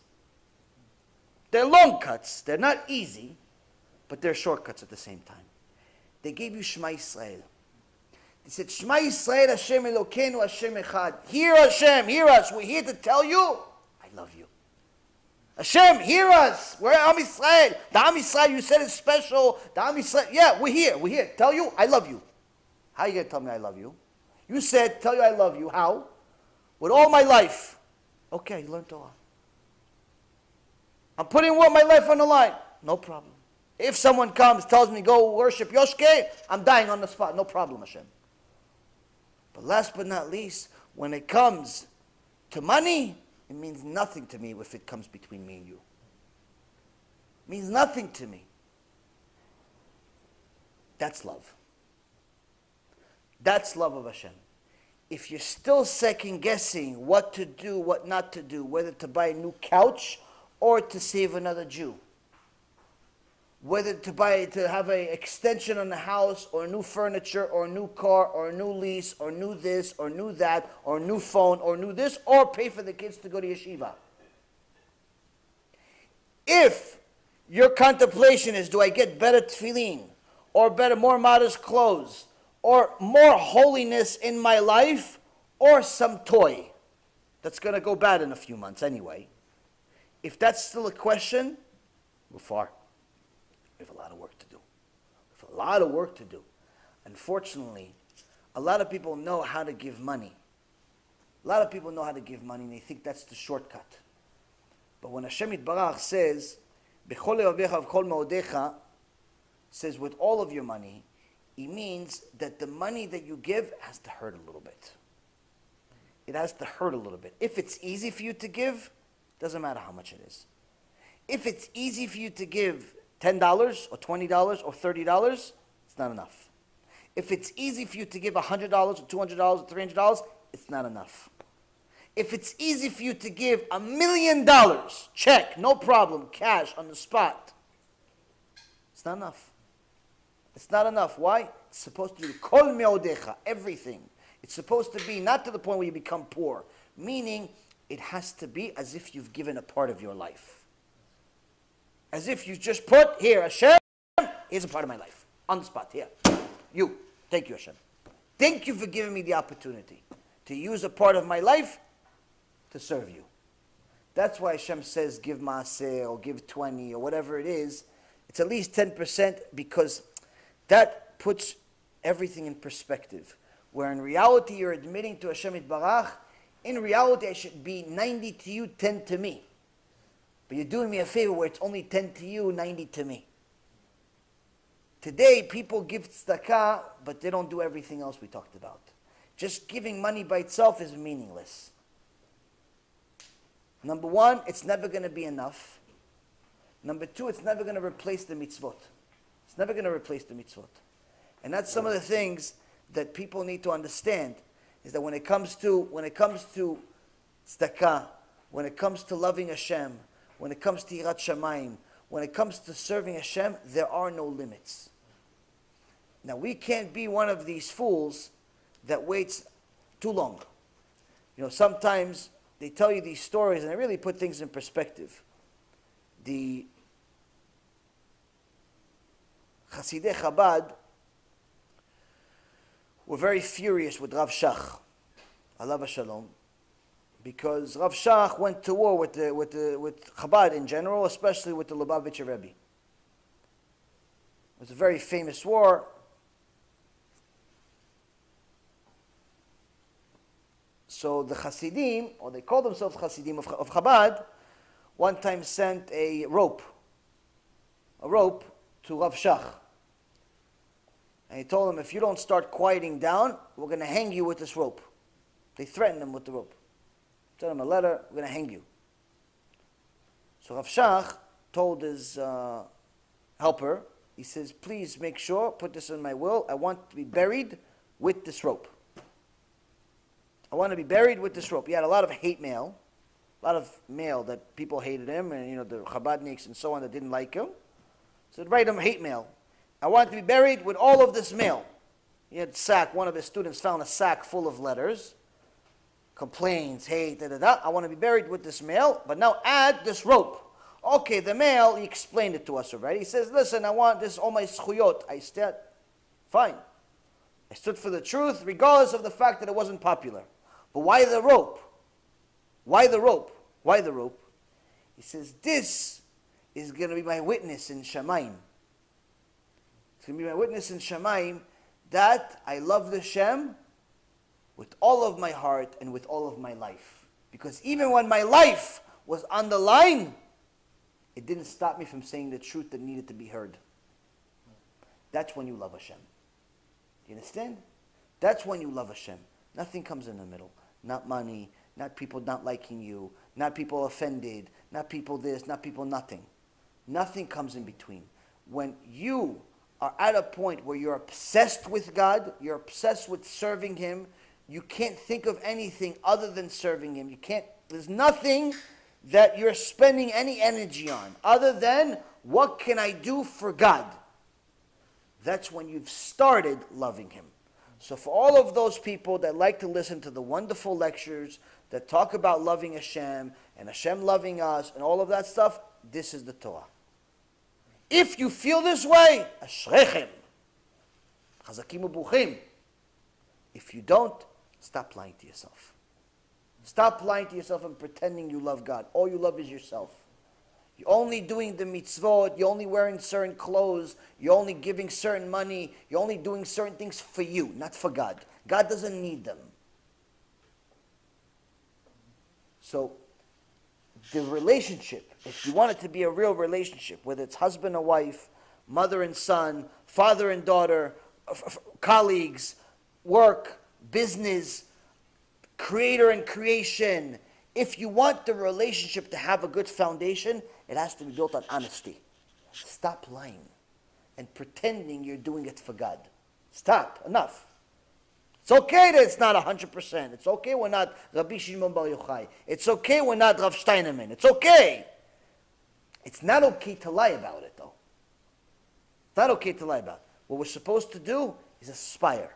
They're long cuts. They're not easy, but they're shortcuts at the same time. They gave you Shema Yisrael. They said, Shema Yisrael, Hashem Elokeinu, Hashem Echad. Hear Hashem, hear us. We're here to tell you, I love you. Hashem, hear us. We're Am Yisrael. The Am Yisrael you said is special. The Am Yisrael, yeah, we're here. We're here. Tell you, I love you. How are you going to tell me I love you? You said, tell you I love you. How? With all my life. Okay, learn Torah. I'm putting my life on the line. No problem. If someone comes, tells me, go worship Yoshke, I'm dying on the spot. No problem, Hashem. But last but not least, when it comes to money, it means nothing to me if it comes between me and you. It means nothing to me. That's love. That's love of Hashem. If you're still second guessing what to do, what not to do, whether to buy a new couch or to save another Jew, whether to have an extension on the house or new furniture or a new car or a new lease or new this or new that or new phone or new this or pay for the kids to go to yeshiva. If your contemplation is, do I get better tefillin or better, more modest clothes or more holiness in my life or some toy that's going to go bad in a few months anyway, if that's still a question, we're far. We have a lot of work to do. We have a lot of work to do. Unfortunately, a lot of people know how to give money. A lot of people know how to give money and they think that's the shortcut. But when Hashem Yitbarach says, B'chol levavecha v'chol me'odecha, says with all of your money, it means that the money that you give has to hurt a little bit. It has to hurt a little bit. If it's easy for you to give, doesn't matter how much it is. If it's easy for you to give $10 or $20 or $30, it's not enough. If it's easy for you to give $100 or $200 or $300, it's not enough. If it's easy for you to give $1 million, check, no problem, cash on the spot, It's not enough. It's not enough. Why? It's supposed to be kol meodecha, everything. It's supposed to be not to the point where you become poor, meaning it has to be as if you've given a part of your life. As if you just put, here, HaShem, here's a part of my life. On the spot, here. You. Thank you, HaShem. Thank you for giving me the opportunity to use a part of my life to serve you. That's why Hashem says give maaseh or give 20 or whatever it is. It's at least 10% because that puts everything in perspective. Where in reality you're admitting to Hashem Yitbarach, in reality I should be 90 to you, 10 to me. But you're doing me a favor where it's only 10 to you, 90 to me. Today people give tzedakah, but they don't do everything else we talked about. Just giving money by itself is meaningless. Number one, it's never going to be enough. Number two, it's never going to replace the mitzvot. It's never going to replace the mitzvot. And that's some of the things that people need to understand, is that when it comes to tzedakah, when it comes to loving Hashem, when it comes to yirat shamayim, when it comes to serving Hashem, there are no limits. Now we can't be one of these fools that waits too long. You know, sometimes they tell you these stories and they really put things in perspective. The Hasidei Chabad were very furious with Rav Shach, alav shalom, because Rav Shach went to war with Chabad in general, especially with the Lubavitcher Rebbe. It was a very famous war. So the Hasidim, or they call themselves Hasidim of Chabad, one time sent a rope to Rav Shach. And he told him, if you don't start quieting down, we're going to hang you with this rope. They threatened him with the rope. Sent him a letter, we're going to hang you. So Rav Shach told his helper, he says, please make sure, put this in my will, I want to be buried with this rope. I want to be buried with this rope. He had a lot of hate mail, that people hated him, and the Chabadniks and so on that didn't like him. So write him hate mail. I want to be buried with all of this mail. He had one of his students found a sack full of letters, complaints, hate, I want to be buried with this mail, but now add this rope. Okay, the mail, he explained it to us already. He says, listen, I want this, all my schuyot. I stood, fine. I stood for the truth, regardless of the fact that it wasn't popular. But why the rope? Why the rope? Why the rope? He says, this is going to be my witness in Shamayim. It's going to be my witness in Shamayim that I love the Shem with all of my heart and with all of my life. Because even when my life was on the line, it didn't stop me from saying the truth that needed to be heard. That's when you love Hashem. Do you understand? That's when you love Hashem. Nothing comes in the middle. Not money, not people not liking you, not people offended, not people this, not people nothing. Nothing comes in between. When you are at a point where you're obsessed with God, you're obsessed with serving Him, you can't think of anything other than serving Him. There's nothing that you're spending any energy on other than what can I do for God? That's when you've started loving Him. So for all of those people that like to listen to the wonderful lectures that talk about loving Hashem and Hashem loving us and all of that stuff, this is the Torah. If you feel this way, ashrechem, chazakim ubuchim. If you don't, stop lying to yourself. Stop lying to yourself and pretending you love God. All you love is yourself. You're only doing the mitzvot, you're only wearing certain clothes, you're only giving certain money, you're only doing certain things for you, not for God. God doesn't need them. So, the relationship, if you want it to be a real relationship, whether it's husband and wife, mother and son, father and daughter, colleagues, work, business, creator and creation, if you want the relationship to have a good foundation, it has to be built on honesty. Stop lying and pretending you're doing it for God. Stop. Enough. It's okay that it's not 100%. It's okay we're not Rabbi Shimon Bar Yochai. It's okay we're not Rav Steinerman. It's okay. It's not okay to lie about it, though. It's not okay to lie about. What we're supposed to do is aspire.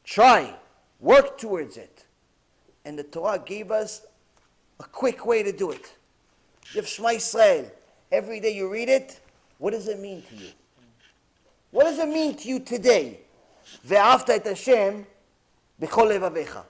Try. Work towards it. And the Torah gave us a quick way to do it. You have Shema Yisrael. Every day you read it. What does it mean to you? What does it mean to you today? Ve'afta et Hashem b'chol levavecha.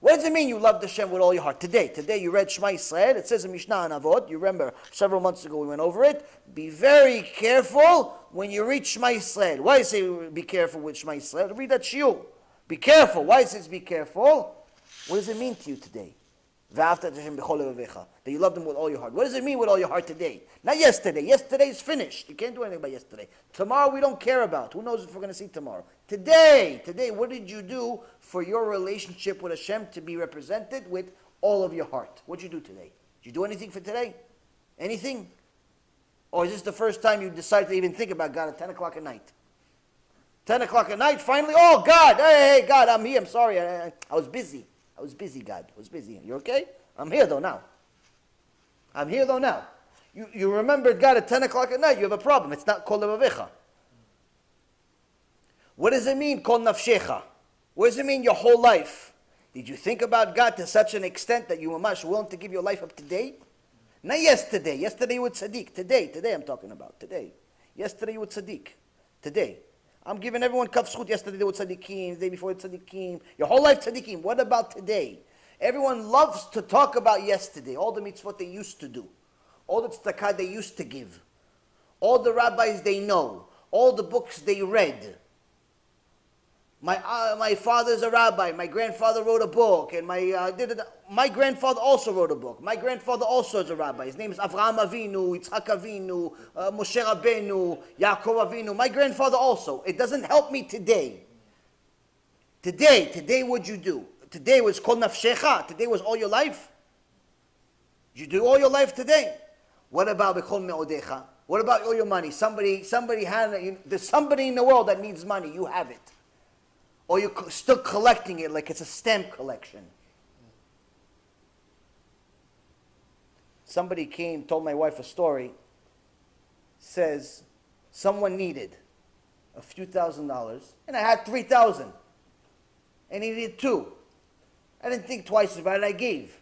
What does it mean you love Hashem with all your heart? Today you read Shema Yisrael. It says in Mishnah and Avot. You remember several months ago we went over it. Be very careful when you read Shema Yisrael. Why does it say be careful with Shema Yisrael? Read that shiur. Be careful. Why does it say be careful? What does it mean to you today? That you love them with all your heart. What does it mean with all your heart today? Not yesterday. Yesterday is finished. You can't do anything about yesterday. Tomorrow we don't care about. Who knows if we're going to see tomorrow? Today, what did you do for your relationship with Hashem to be represented with all of your heart? What did you do today? Did you do anything for today? Anything? Or is this the first time you decided to even think about God at 10 o'clock at night? 10 o'clock at night, finally, oh God, hey God, I'm here, I'm sorry, I was busy. I was busy, God. I was busy. You okay? I'm here though now. You remembered God at 10 o'clock at night. You have a problem. It's not kol levavecha. What does it mean, kol nafshecha? What does it mean your whole life? Did you think about God to such an extent that you were much willing to give your life up today? Not yesterday. Yesterday you were tzaddik. Today I'm talking about. Today. Yesterday you were tzaddik. Today. I'm giving everyone kaf zchut. Yesterday they were tzaddikim, the day before tzaddikim. Your whole life tzaddikim. What about today? Everyone loves to talk about yesterday. All the mitzvot they used to do. All the tzedakah they used to give. All the rabbis they know. All the books they read. My father's a rabbi. My grandfather wrote a book. And my grandfather also wrote a book. My grandfather also is a rabbi. His name is Avraham Avinu, Yitzchak Avinu, Moshe Rabbeinu, Yaakov Avinu. My grandfather also. It doesn't help me today. Today what'd you do? Today was kol nafshecha. Today was all your life. Did you do all your life today? What about b'chol me'odecha? What about all your money? Somebody had. There's somebody in the world that needs money. You have it. Or you're still collecting it like it's a stamp collection. Somebody came, told my wife a story. Says, someone needed a few $1,000s, and I had $3,000. And he needed $2,000. I didn't think twice about it, I gave.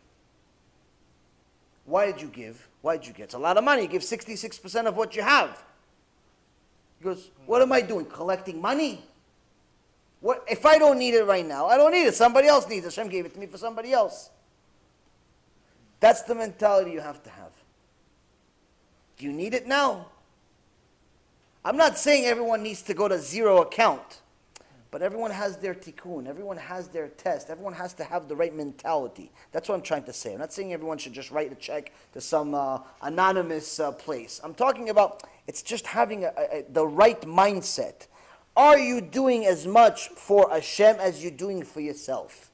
Why did you give? Why did you get? It's a lot of money. You give 66% of what you have. He goes, what am I doing? Collecting money? What, if I don't need it right now, I don't need it. Somebody else needs it. Hashem gave it to me for somebody else. That's the mentality you have to have. Do you need it now? I'm not saying everyone needs to go to zero account, but everyone has their tikkun. Everyone has their test. Everyone has to have the right mentality. That's what I'm trying to say. I'm not saying everyone should just write a check to some anonymous place. I'm talking about it's just having the right mindset. Are you doing as much for Hashem as you're doing for yourself?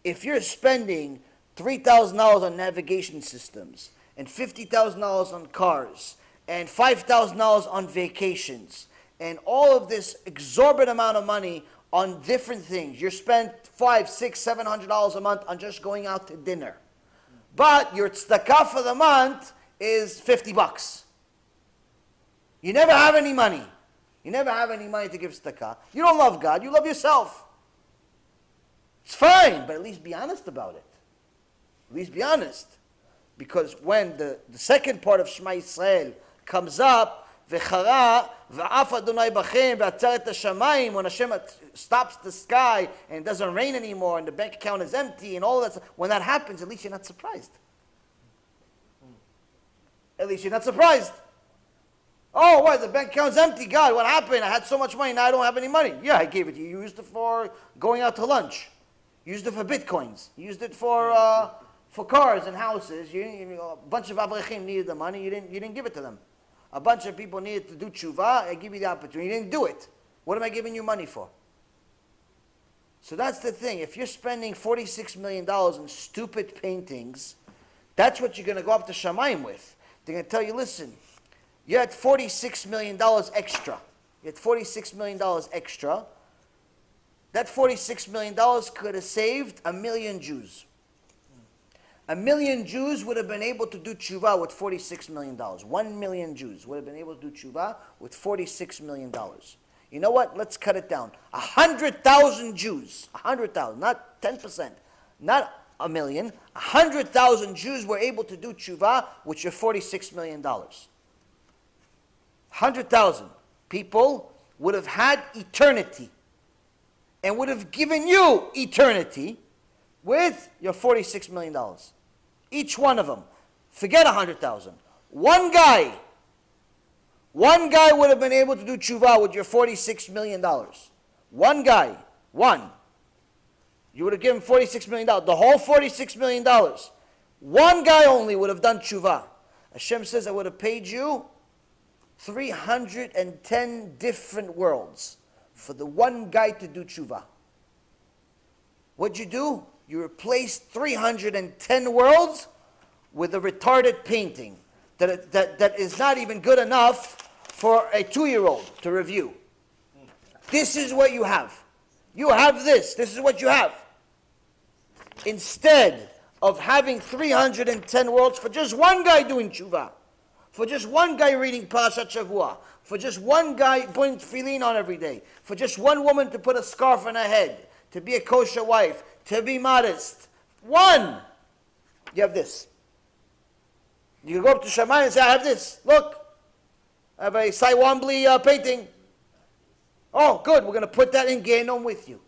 If you're spending $3,000 on navigation systems, and $50,000 on cars, and $5,000 on vacations, and all of this exorbitant amount of money on different things, you spend $500, $600, $700 a month on just going out to dinner. But your tzedakah for the month is $50. You never have any money. You never have any money to give tzedakah. You don't love God, you love yourself. It's fine, but at least be honest about it. At least be honest. Because when the second part of Shema Yisrael comes up, V'chara, v'af Adonai bachem, v'atzer et hashamayim, when Hashem stops the sky and it doesn't rain anymore and the bank account is empty and all that, when that happens, at least you're not surprised. At least you're not surprised. Oh, what? The bank account's empty. God, what happened? I had so much money, now I don't have any money. Yeah, I gave it to you. You used it for going out to lunch. You used it for bitcoins. You used it for cars and houses. A bunch of avrechim needed the money. You didn't give it to them. A bunch of people needed to do tshuva. I give you the opportunity. You didn't do it. What am I giving you money for? So that's the thing. If you're spending $46 million on stupid paintings, that's what you're going to go up to Shamayim with. They're going to tell you, listen, you had $46 million extra. You had $46 million extra. That $46 million could have saved 1 million Jews. 1,000,000 Jews would have been able to do tshuva with $46 million. 1,000,000 Jews would have been able to do tshuva with $46 million. You know what? Let's cut it down. 100,000 Jews, 100,000, not 10%, not 1,000,000. 100,000 Jews were able to do tshuva with your $46 million. 100,000 people would have had eternity and would have given you eternity with your $46 million. Each one of them. Forget 100,000. One guy would have been able to do tshuva with your $46 million. One guy. One. You would have given $46 million. The whole $46 million. One guy only would have done tshuva. Hashem says, I would have paid you 310 different worlds for the one guy to do tshuva. What'd you do? You replaced 310 worlds with a retarded painting that is not even good enough for a 2-year-old to review. This is what you have. You have this. This is what you have. Instead of having 310 worlds for just one guy doing tshuva, for just one guy reading Parashat Shavua, for just one guy putting tefillin on every day, for just one woman to put a scarf on her head, to be a kosher wife, to be modest. One! You have this. You go up to Shammai and say, I have this. Look, I have a Cy Wombly painting. Oh, good. We're going to put that in Gehenom with you.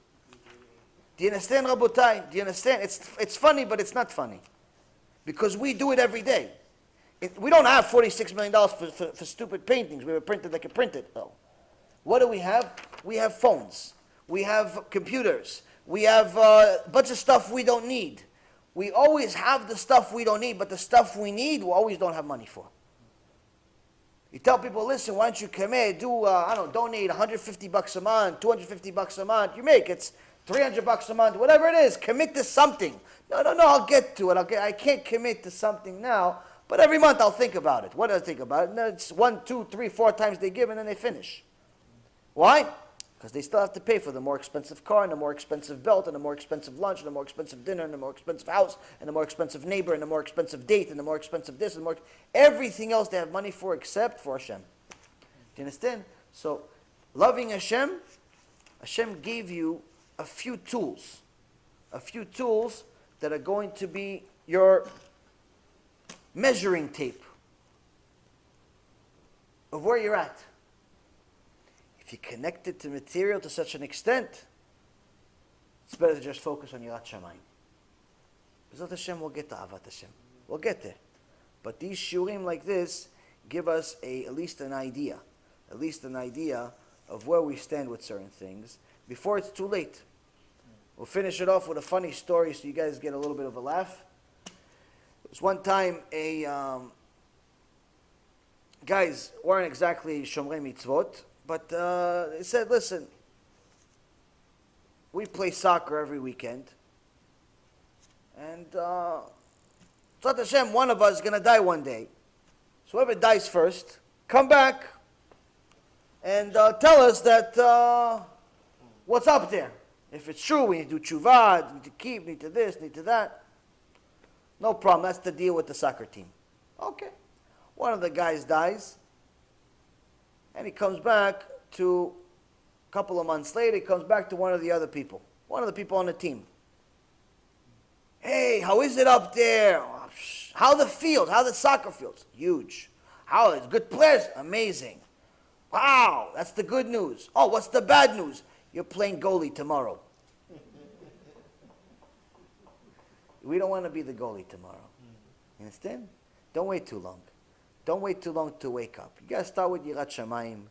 Do you understand, Rabotai? Do you understand? It's funny, but it's not funny. Because we do it every day. We don't have $46 million for stupid paintings. We were printed like a printed. Oh. What do we have? We have phones. We have computers. We have a bunch of stuff we don't need. We always have the stuff we don't need, but the stuff we need, we always don't have money for. You tell people, listen, why don't you come here, donate $150 a month, $250 a month. You make it's $300 a month, whatever it is. Commit to something. No, I'll get to it. I can't commit to something now, but every month I'll think about it. What do I think about it? No, it's 1, 2, 3, 4 times they give and then they finish. Why? Because they still have to pay for the more expensive car and the more expensive belt and the more expensive lunch and the more expensive dinner and the more expensive house and the more expensive neighbor and the more expensive date and the more expensive this and more everything else they have money for except for Hashem. Do you understand? So, loving Hashem, Hashem gave you a few tools that are going to be your measuring tape of where you're at. If you connect it to material to such an extent, it's better to just focus on Yirat Shamayim. B'ezrat Hashem, we'll get to Avat Hashem. We'll get there. But these shiurim like this give us at least an idea of where we stand with certain things before it's too late. We'll finish it off with a funny story so you guys get a little bit of a laugh. It was one time guys weren't exactly Shomrei Mitzvot, but they said, listen, we play soccer every weekend, and B'ezrat Hashem, one of us is going to die one day. So whoever dies first, come back and tell us that what's up there. If it's true, we need to do tshuva, need to keep, need to this, need to that. No problem, that's the deal with the soccer team. Okay. One of the guys dies, and he comes back to, a couple of months later, he comes back to one of the other people. One of the people on the team. Hey, how is it up there? How the field? How the soccer fields? Huge. How is good players? Amazing. Wow, that's the good news. Oh, what's the bad news? You're playing goalie tomorrow. We don't want to be the goalie tomorrow. You understand? Don't wait too long. Don't wait too long to wake up. You got to start with Yirat Shamayim.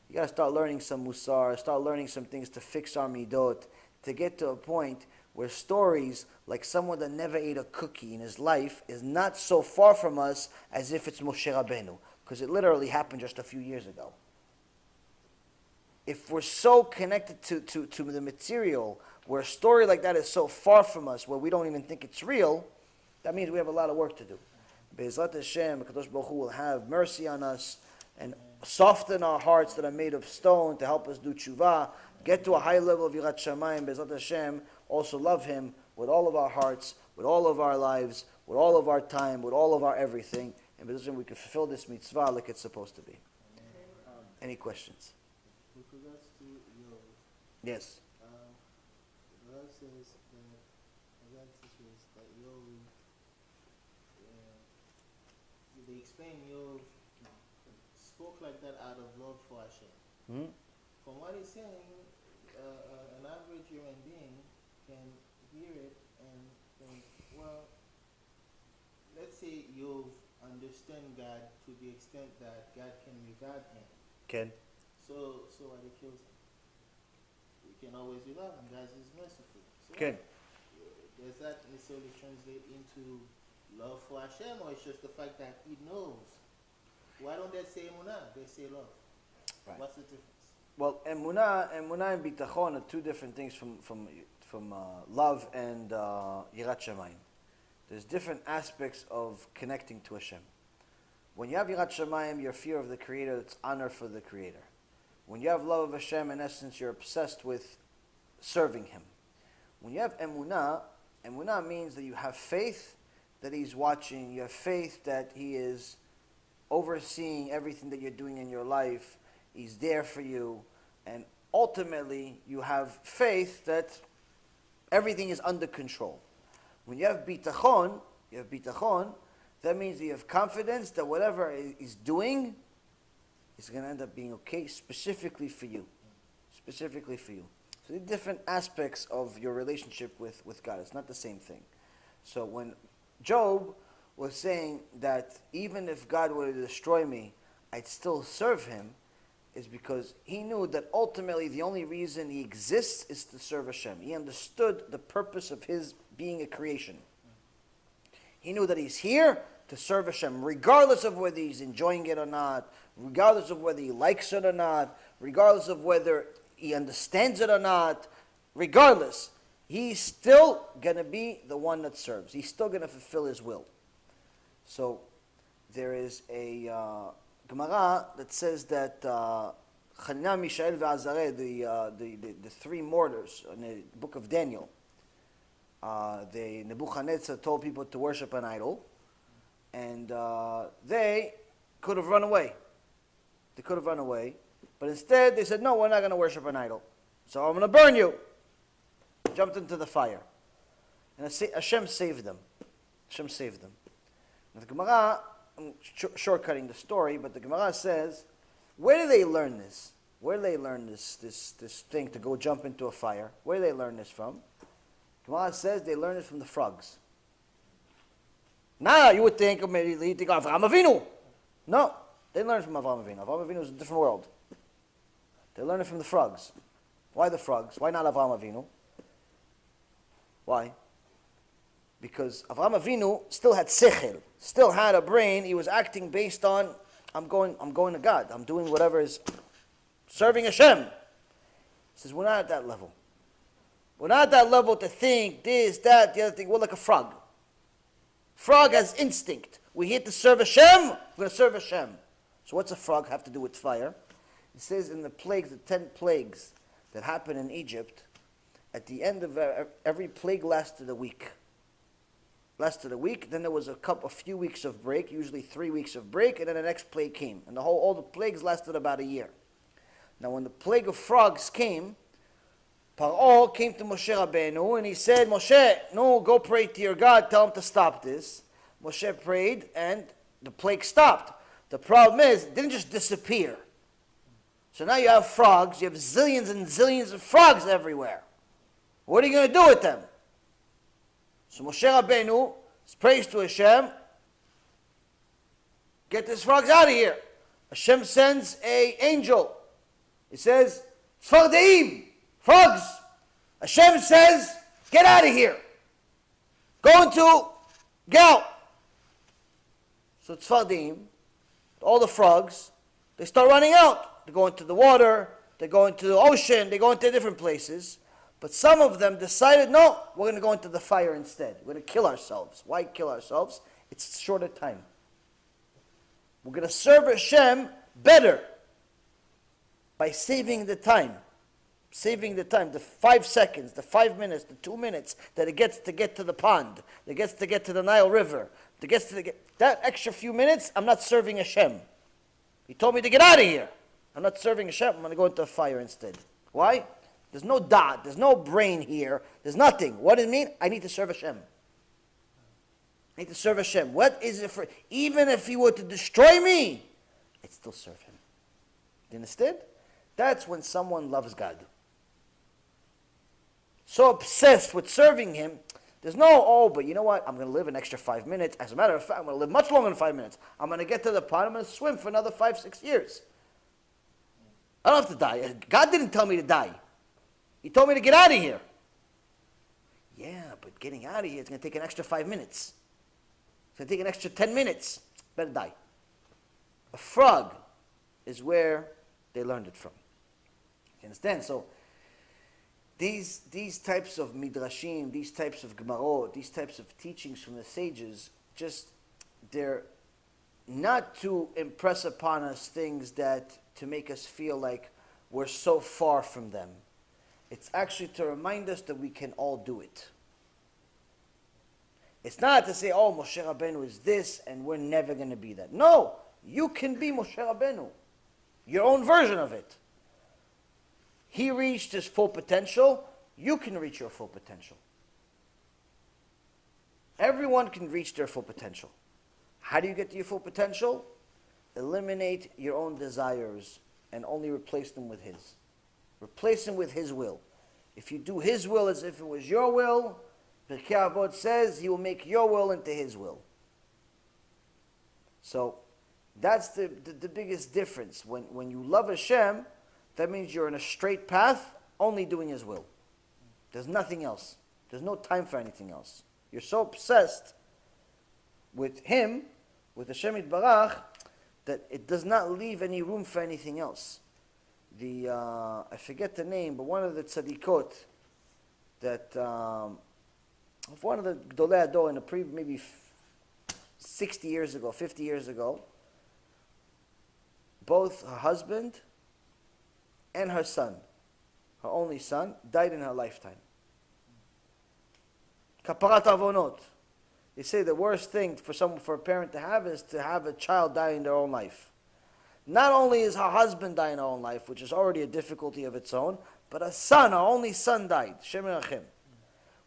You got to start learning some MUSSAR, start learning some things to fix our midot, to get to a point where stories like someone that never ate a cookie in his life is not so far from us as if it's Moshe Rabbeinu, because it literally happened just a few years ago. If we're so connected to the material, where a story like that is so far from us, where we don't even think it's real, that means we have a lot of work to do. B'ezrat Hashem, Kadosh Baruch Hu will have mercy on us and soften our hearts that are made of stone to help us do tshuva, get to a high level of Yirat Shamayim, B'ezrat Hashem, also love Him with all of our hearts, with all of our lives, with all of our time, with all of our everything, and we can fulfill this mitzvah like it's supposed to be. Any questions? With regards to Yov, Yes. the Rav says that Yov, they explain Yov spoke like that out of love for HaShem. Mm-hmm. From what he's saying, an average human being can hear it and think, well, let's say Yov understand God to the extent that God can regard him. Ken? So why they kills him? We can always regard him. God is merciful. So Ken? does that necessarily translate into love for Hashem, or it's just the fact that he knows? Why don't they say emunah? They say love. Right. What's the difference? Well, emunah and bitachon are two different things from love and yirat shamayim. There's different aspects of connecting to Hashem. When you have yirat shamayim, your fear of the Creator, it's honor for the Creator. When you have love of Hashem, in essence, you're obsessed with serving Him. When you have emunah, emunah means that you have faith that He's watching. You have faith that He is overseeing everything that you're doing in your life. He's there for you. And ultimately, you have faith that everything is under control. When you have bitachon, that means that you have confidence that whatever He's doing is going to end up being okay, specifically for you. Specifically for you. So the different aspects of your relationship with God. It's not the same thing. So when Job was saying that even if God were to destroy me, I'd still serve Him, is because he knew that ultimately the only reason he exists is to serve Hashem. He understood the purpose of his being a creation. He knew that he's here to serve Hashem, regardless of whether he's enjoying it or not, regardless of whether he likes it or not, regardless of whether he understands it or not, regardless, he's still going to be the one that serves. He's still going to fulfill his will. So there is a Gemara that says that Hananiah, Mishael, and the three mortars in the book of Daniel, Nebuchadnezzar told people to worship an idol, and they could have run away. They could have run away, but instead they said, no, we're not going to worship an idol. So I'm going to burn you. Jumped into the fire. And Hashem saved them. Hashem saved them. Now the Gemara, I'm shortcutting the story, but the Gemara says, where do they learn this? Where do they learn this thing to go jump into a fire? Where do they learn this from? Gemara says they learn it from the frogs. Now you would think immediately, you think Avraham Avinu. No, they learn it from Avraham Avinu. Avraham Avinu is a different world. They learn it from the frogs. Why the frogs? Why not Avraham Avinu? Why? Because Avraham Avinu still had sechel, still had a brain. He was acting based on, I'm going to God. I'm doing whatever is serving Hashem. He says, we're not at that level. We're not at that level to think this, that, the other thing. We're like a frog. Frog has instinct. We're here to serve Hashem. We're going to serve Hashem. So what's a frog have to do with fire? It says in the plagues, the 10 plagues that happened in Egypt, at the end of every plague lasted a week. Then there was a few weeks of break, usually 3 weeks of break, and then the next plague came. And all the plagues lasted about a year. Now when the plague of frogs came, Paro came to Moshe Rabbeinu and he said, Moshe, no, go pray to your God, tell him to stop this. Moshe prayed and the plague stopped. The problem is, it didn't just disappear. So now you have frogs, you have zillions and zillions of frogs everywhere. What are you going to do with them? So Moshe Rabbeinu prays to Hashem, get these frogs out of here. Hashem sends an angel. He says, Tzfardeim, frogs. Hashem says, get out of here. Go into Gal. So Tzfardeim, all the frogs, they start running out. They go into the water, they go into the ocean, they go into different places. But some of them decided, no, we're going to go into the fire instead. We're going to kill ourselves. Why kill ourselves? It's shorter time. We're going to serve Hashem better by saving the time. Saving the time, the 5 seconds, the 5 minutes, the 2 minutes that it gets to get to the pond, that gets to get to the Nile River, that gets to that extra few minutes, I'm not serving HaShem. He told me to get out of here. I'm not serving HaShem. I'm going to go into a fire instead. Why? There's no dot. There's no brain here. There's nothing. What does it mean? I need to serve HaShem. I need to serve HaShem. What is it for? Even if he were to destroy me, I'd still serve him. You understand? That's when someone loves God. So obsessed with serving him, there's no, oh, but you know what? I'm going to live an extra 5 minutes. As a matter of fact, I'm going to live much longer than 5 minutes. I'm going to get to the pond. I'm going to swim for another 5, 6 years. I don't have to die. God didn't tell me to die. He told me to get out of here. Yeah, but getting out of here is going to take an extra 5 minutes. It's going to take an extra 10 minutes. Better die. A frog is where they learned it from. You understand? So these types of midrashim, these types of gemarot, these types of teachings from the sages, they're not to impress upon us things that to make us feel like we're so far from them. It's actually to remind us that we can all do it. It's not to say, oh, Moshe Rabbeinu is this and we're never going to be that. No, you can be Moshe Rabbeinu, your own version of it. He reached his full potential. You can reach your full potential. Everyone can reach their full potential. How do you get to your full potential? Eliminate your own desires and only replace them with his. Replace them with his will. If you do his will as if it was your will, Pirkei Avot says he will make your will into his will. So that's the biggest difference. When you love Hashem, that means you're in a straight path, only doing his will. There's nothing else. There's no time for anything else. You're so obsessed with him, with Hashem Yitbarach, that it does not leave any room for anything else. I forget the name, but one of the tzadikot that, one of the Gdolei Ador in the maybe 60 years ago, 50 years ago, both her husband and her son, her only son, died in her lifetime. Kaparat avonot. They say the worst thing for a parent to have is to have a child die in their own life. Not only is her husband die in her own life, which is already a difficulty of its own, but a son, her only son died. Shem Yerachem.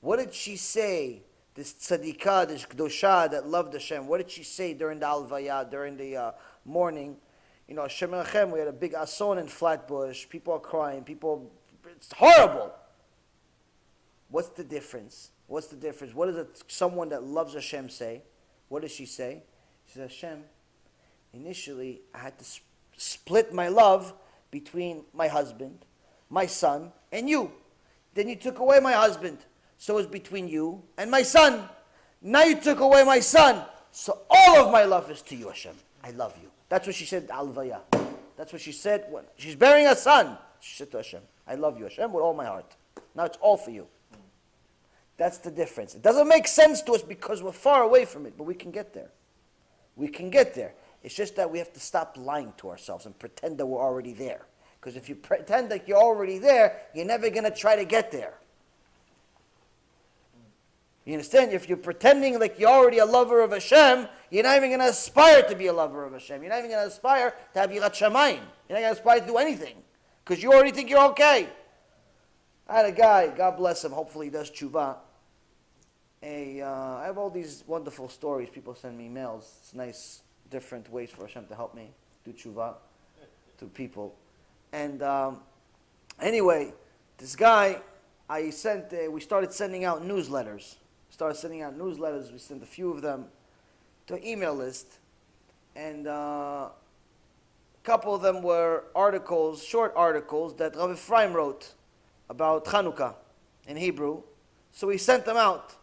What did she say? This tzadikah, this kdosha that loved Hashem. What did she say during the alvaya, during the mourning? You know, Shem Yerachem, we had a big ason in Flatbush. People are crying. It's horrible. What's the difference? What's the difference? What does someone that loves Hashem say? What does she say? She says, Hashem, initially I had to split my love between my husband, my son, and you. Then you took away my husband. So it's between you and my son. Now you took away my son. So all of my love is to you, Hashem. I love you. That's what she said, Alvaya. That's what she said when she's bearing a son. She said to Hashem, I love you, Hashem, with all my heart. Now it's all for you. That's the difference. It doesn't make sense to us because we're far away from it, but we can get there. We can get there. It's just that we have to stop lying to ourselves and pretend that we're already there. Because if you pretend that you're already there, you're never going to try to get there. You understand? If you're pretending like you're already a lover of Hashem, you're not even going to aspire to be a lover of Hashem. You're not even going to aspire to have Yirat Shamayim. You're not going to aspire to do anything. Because you already think you're okay. I had a guy, God bless him, hopefully he does tshuva. I have all these wonderful stories. People send me emails. It's nice, different ways for Hashem to help me do tshuva to people. And anyway, this guy, we started sending out newsletters. We sent a few of them to an email list. And a couple of them were articles, short articles that Rabbi Ephraim wrote about Chanukah in Hebrew. So we sent them out.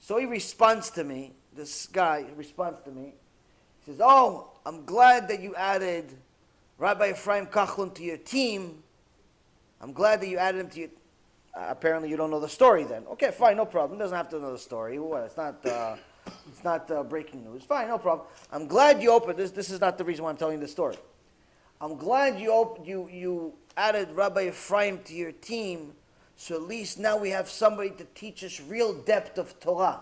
So he responds to me, this guy responds to me. He says, oh, I'm glad that you added Rabbi Ephraim Kachlon to your team. I'm glad that you added him to your... apparently you don't know the story then. Okay, fine, no problem. Doesn't have to know the story. What? It's not breaking news. Fine, no problem. I'm glad you opened this. This is not the reason why I'm telling you the story. I'm glad you added Rabbi Ephraim to your team, so at least now we have somebody to teach us real depth of Torah.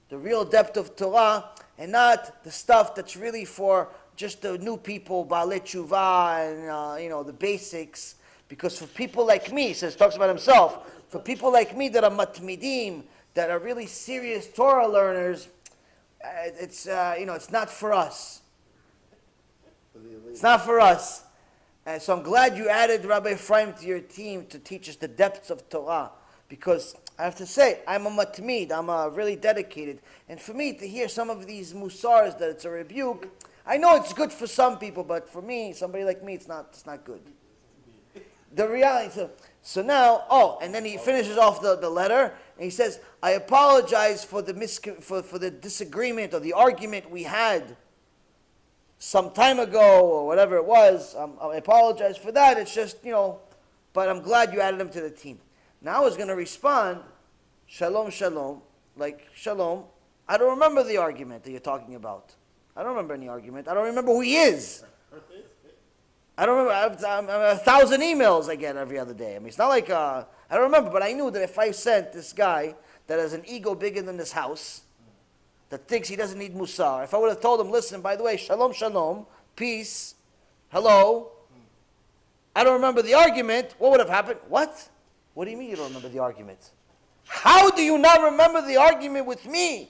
The real depth of Torah, and not the stuff that's really for just the new people, Baalei Tshuva, and the basics. Because for people like me, talks about himself, for people like me that are matmidim, that are really serious Torah learners, it's not for us. It's not for us. And so I'm glad you added Rabbi Ephraim to your team to teach us the depths of Torah. Because I have to say, I'm a matmid, I'm really dedicated. And for me to hear some of these MUSSARs that it's a rebuke, I know it's good for some people, but for me, somebody like me, it's not good. The reality, so now, and then he finishes off the letter, and he says, I apologize for the disagreement or the argument we had some time ago, or whatever it was. I apologize for that. It's just, but I'm glad you added him to the team. Now I was going to respond, shalom, shalom, like, shalom, I don't remember the argument that you're talking about. I don't remember any argument. I don't remember who he is. I don't remember. I have 1,000 emails I get every other day. I mean, it's not like, I don't remember, but I knew that if I sent this guy that has an ego bigger than this house, that thinks he doesn't need MUSSAR, if I would have told him, listen, by the way, shalom, shalom, peace, hello, I don't remember the argument, what would have happened? What? What do you mean you don't remember the argument? How do you not remember the argument with me?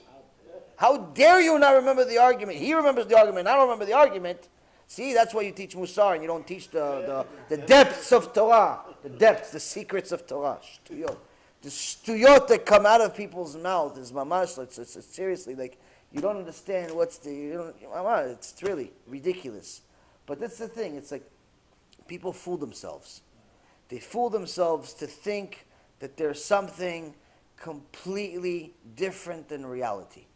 How dare you not remember the argument? He remembers the argument, I don't remember the argument. See, that's why you teach MUSSAR and you don't teach the depths of Torah. The depths, the secrets of Torah. Shtuyot. The shtuyot that come out of people's mouth is mamash. It's seriously, like, you don't understand it's really ridiculous. But that's the thing. It's like, people fool themselves. They fool themselves to think that there's something completely different than reality.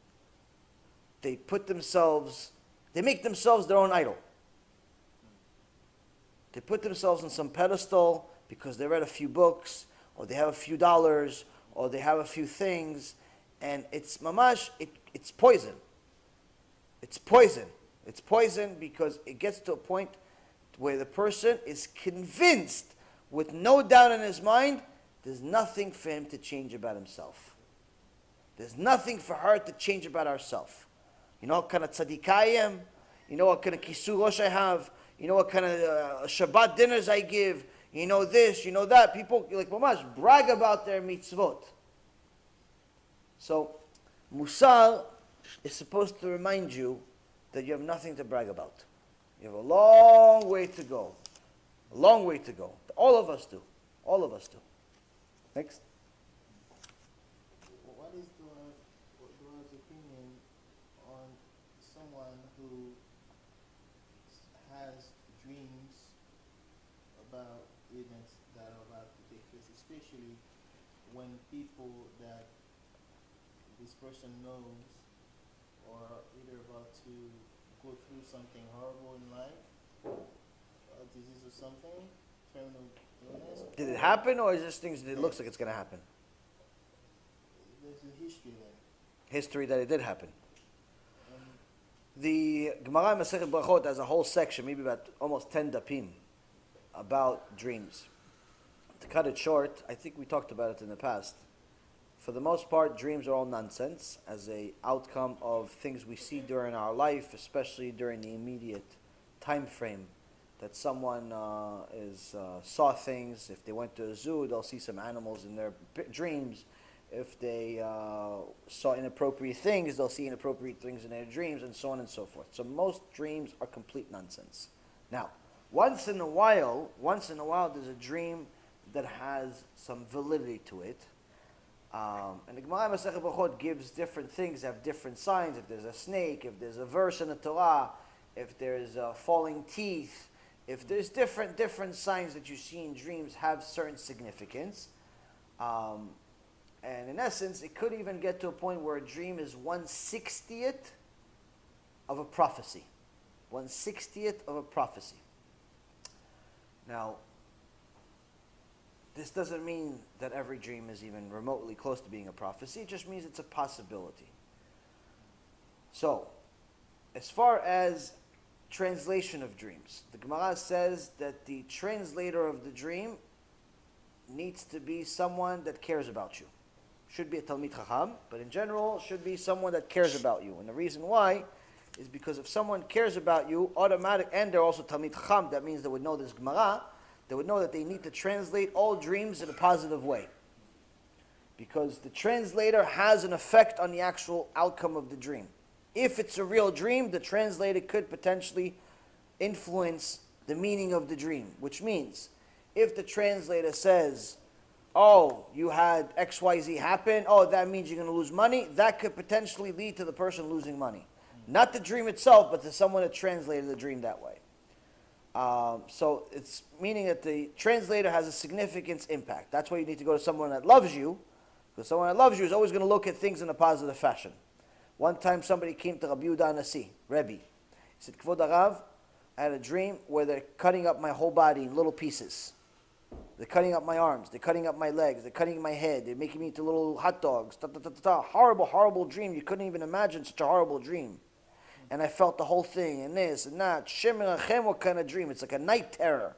They make themselves their own idol. They put themselves on some pedestal because they read a few books, or they have a few dollars, or they have a few things, and it's mamash, it's poison. It's poison. It's poison because it gets to a point where the person is convinced, with no doubt in his mind, there's nothing for him to change about himself. There's nothing for her to change about herself. You know what kind of tzaddik I am? You know what kind of kisur rosh I have? You know what kind of Shabbat dinners I give? You know this, you know that. People, like mamash, brag about their mitzvot. So, MUSSAR is supposed to remind you that you have nothing to brag about. You have a long way to go. A long way to go. All of us do. All of us do. Next. What is Dua's opinion on someone who has dreams about events that are about to take place, especially when people that this person knows are either about to go through something horrible in life, a disease or something, terminal illness. Did it happen, or is this things that it looks like it's going to happen? There's a history there. History that it did happen. The Gemara Masechet Brachot has a whole section, maybe about almost 10 dapim, about dreams. To cut it short, I think we talked about it in the past. For the most part, dreams are all nonsense as a outcome of things we see during our life, especially during the immediate time frame that someone saw things. If they went to a zoo, they'll see some animals in their dreams. If they saw inappropriate things, they'll see inappropriate things in their dreams, and so on and so forth. So most dreams are complete nonsense. Now, once in a while, there's a dream that has some validity to it. And the Gemara Masechet Brachot gives different things, have different signs. If there's a snake, if there's a verse in the Torah, if there's falling teeth, if there's different signs that you see in dreams have certain significance. And in essence, it could even get to a point where a dream is 1/60th of a prophecy. 1/60th of a prophecy. Now, this doesn't mean that every dream is even remotely close to being a prophecy. It just means it's a possibility. So, as far as translation of dreams. The Gemara says that the translator of the dream needs to be someone that cares about you. Should be a Talmid Chacham, but in general, should be someone that cares about you. And the reason why is because if someone cares about you, and they're also Talmid Chacham, that means they would know this Gemara, they would know that they need to translate all dreams in a positive way. Because the translator has an effect on the actual outcome of the dream. If it's a real dream, the translator could potentially influence the meaning of the dream. Which means, if the translator says, oh, you had XYZ happen, oh, that means you're going to lose money, that could potentially lead to the person losing money. Not the dream itself, but to someone that translated the dream that way. So it's meaning that the translator has a significant impact. That's why you need to go to someone that loves you, because someone that loves you is always going to look at things in a positive fashion. One time somebody came to Rabbi Yaron Reuven. He said, Kvod Harav, I had a dream where they're cutting up my whole body in little pieces. They're cutting up my arms, they're cutting up my legs, they're cutting my head, they're making me into little hot dogs. Horrible, horrible dream. You couldn't even imagine such a horrible dream. And I felt the whole thing, and this and that. Shem Rachem, what kind of dream? It's like a night terror.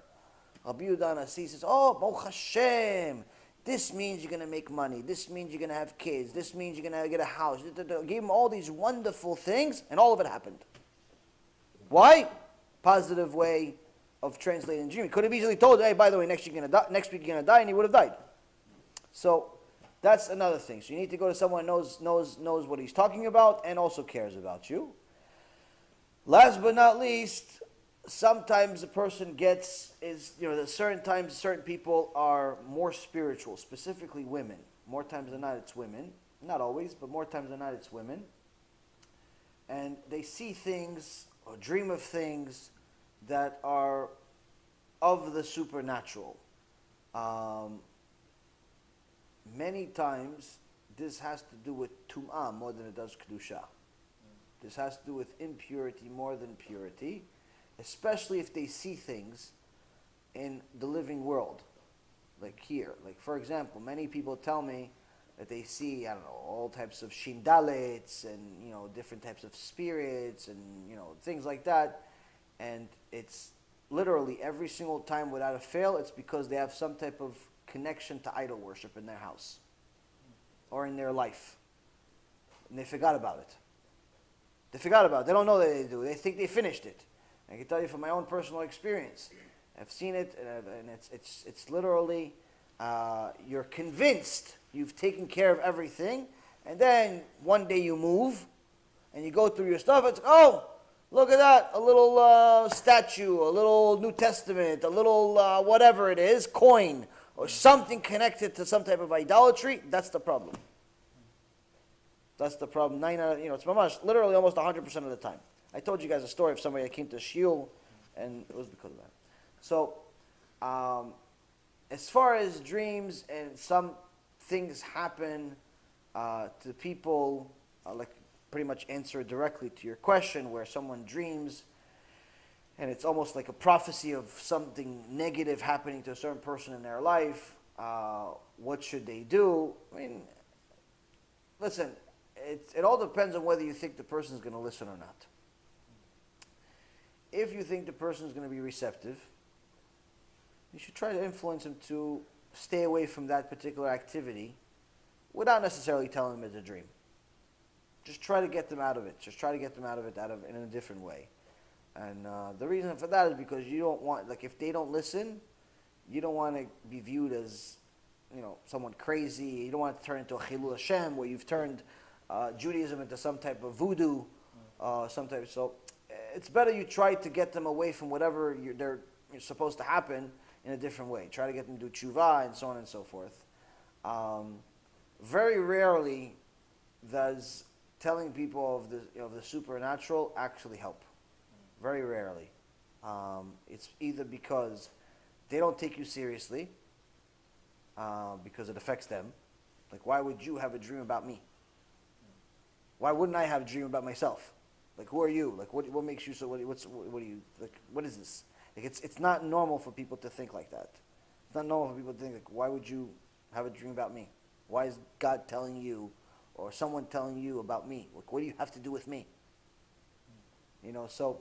Rabbi Yaron says, oh, Baruch HaShem. This means you're going to make money. This means you're going to have kids. This means you're going to get a house. Gave him all these wonderful things, and all of it happened. Why? Positive way of translating the dream. He could have easily told, hey, by the way, next week you're going to die, and he would have died. So that's another thing. So you need to go to someone who knows what he's talking about and also cares about you. Last but not least, sometimes a person there's certain times certain people are more spiritual, specifically women. More times than not, it's women. Not always, but more times than not, it's women. And they see things or dream of things that are of the supernatural. Many times, this has to do with tum'ah more than it does kedusha. This has to do with impurity more than purity, especially if they see things in the living world, like here. Like, for example, many people tell me that they see, I don't know, all types of shindalets and, different types of spirits and, things like that. And it's literally every single time without a fail, it's because they have some type of connection to idol worship in their house or in their life. And they forgot about it. They forgot about it. They don't know that they do. They think they finished it. I can tell you from my own personal experience. I've seen it, and it's literally, you're convinced you've taken care of everything, and then one day you move, and you go through your stuff, it's, oh, look at that, a little statue, a little New Testament, a little whatever it is, coin, or something connected to some type of idolatry. That's the problem. That's the problem. It's mamash, literally almost 100% of the time. I told you guys a story of somebody that came to shiur, and it was because of that. So, as far as dreams and some things happen to people, like pretty much answer directly to your question, where someone dreams, and it's almost like a prophecy of something negative happening to a certain person in their life. What should they do? I mean, listen, it all depends on whether you think the person is going to listen or not. If you think the person is going to be receptive, you should try to influence him to stay away from that particular activity without necessarily telling him it's a dream. Just try to get them out of it. Just try to get them out of it in a different way. And the reason for that is because you don't want, like, if they don't listen, you don't want to be viewed as, someone crazy. You don't want to turn into a chilul HaShem, where you've turned Judaism into some type of voodoo, So it's better you try to get them away from whatever they're supposed to happen in a different way. Try to get them to do tshuva and so on and so forth. Very rarely does telling people of the supernatural actually help. Very rarely. It's either because they don't take you seriously, because it affects them. Like, why would you have a dream about me? Why wouldn't I have a dream about myself? Like, who are you? Like, what makes you so? What do you like? What is this? Like, it's not normal for people to think like that. It's not normal for people to think like, why would you have a dream about me? Why is God telling you, or someone telling you about me? Like, what do you have to do with me? So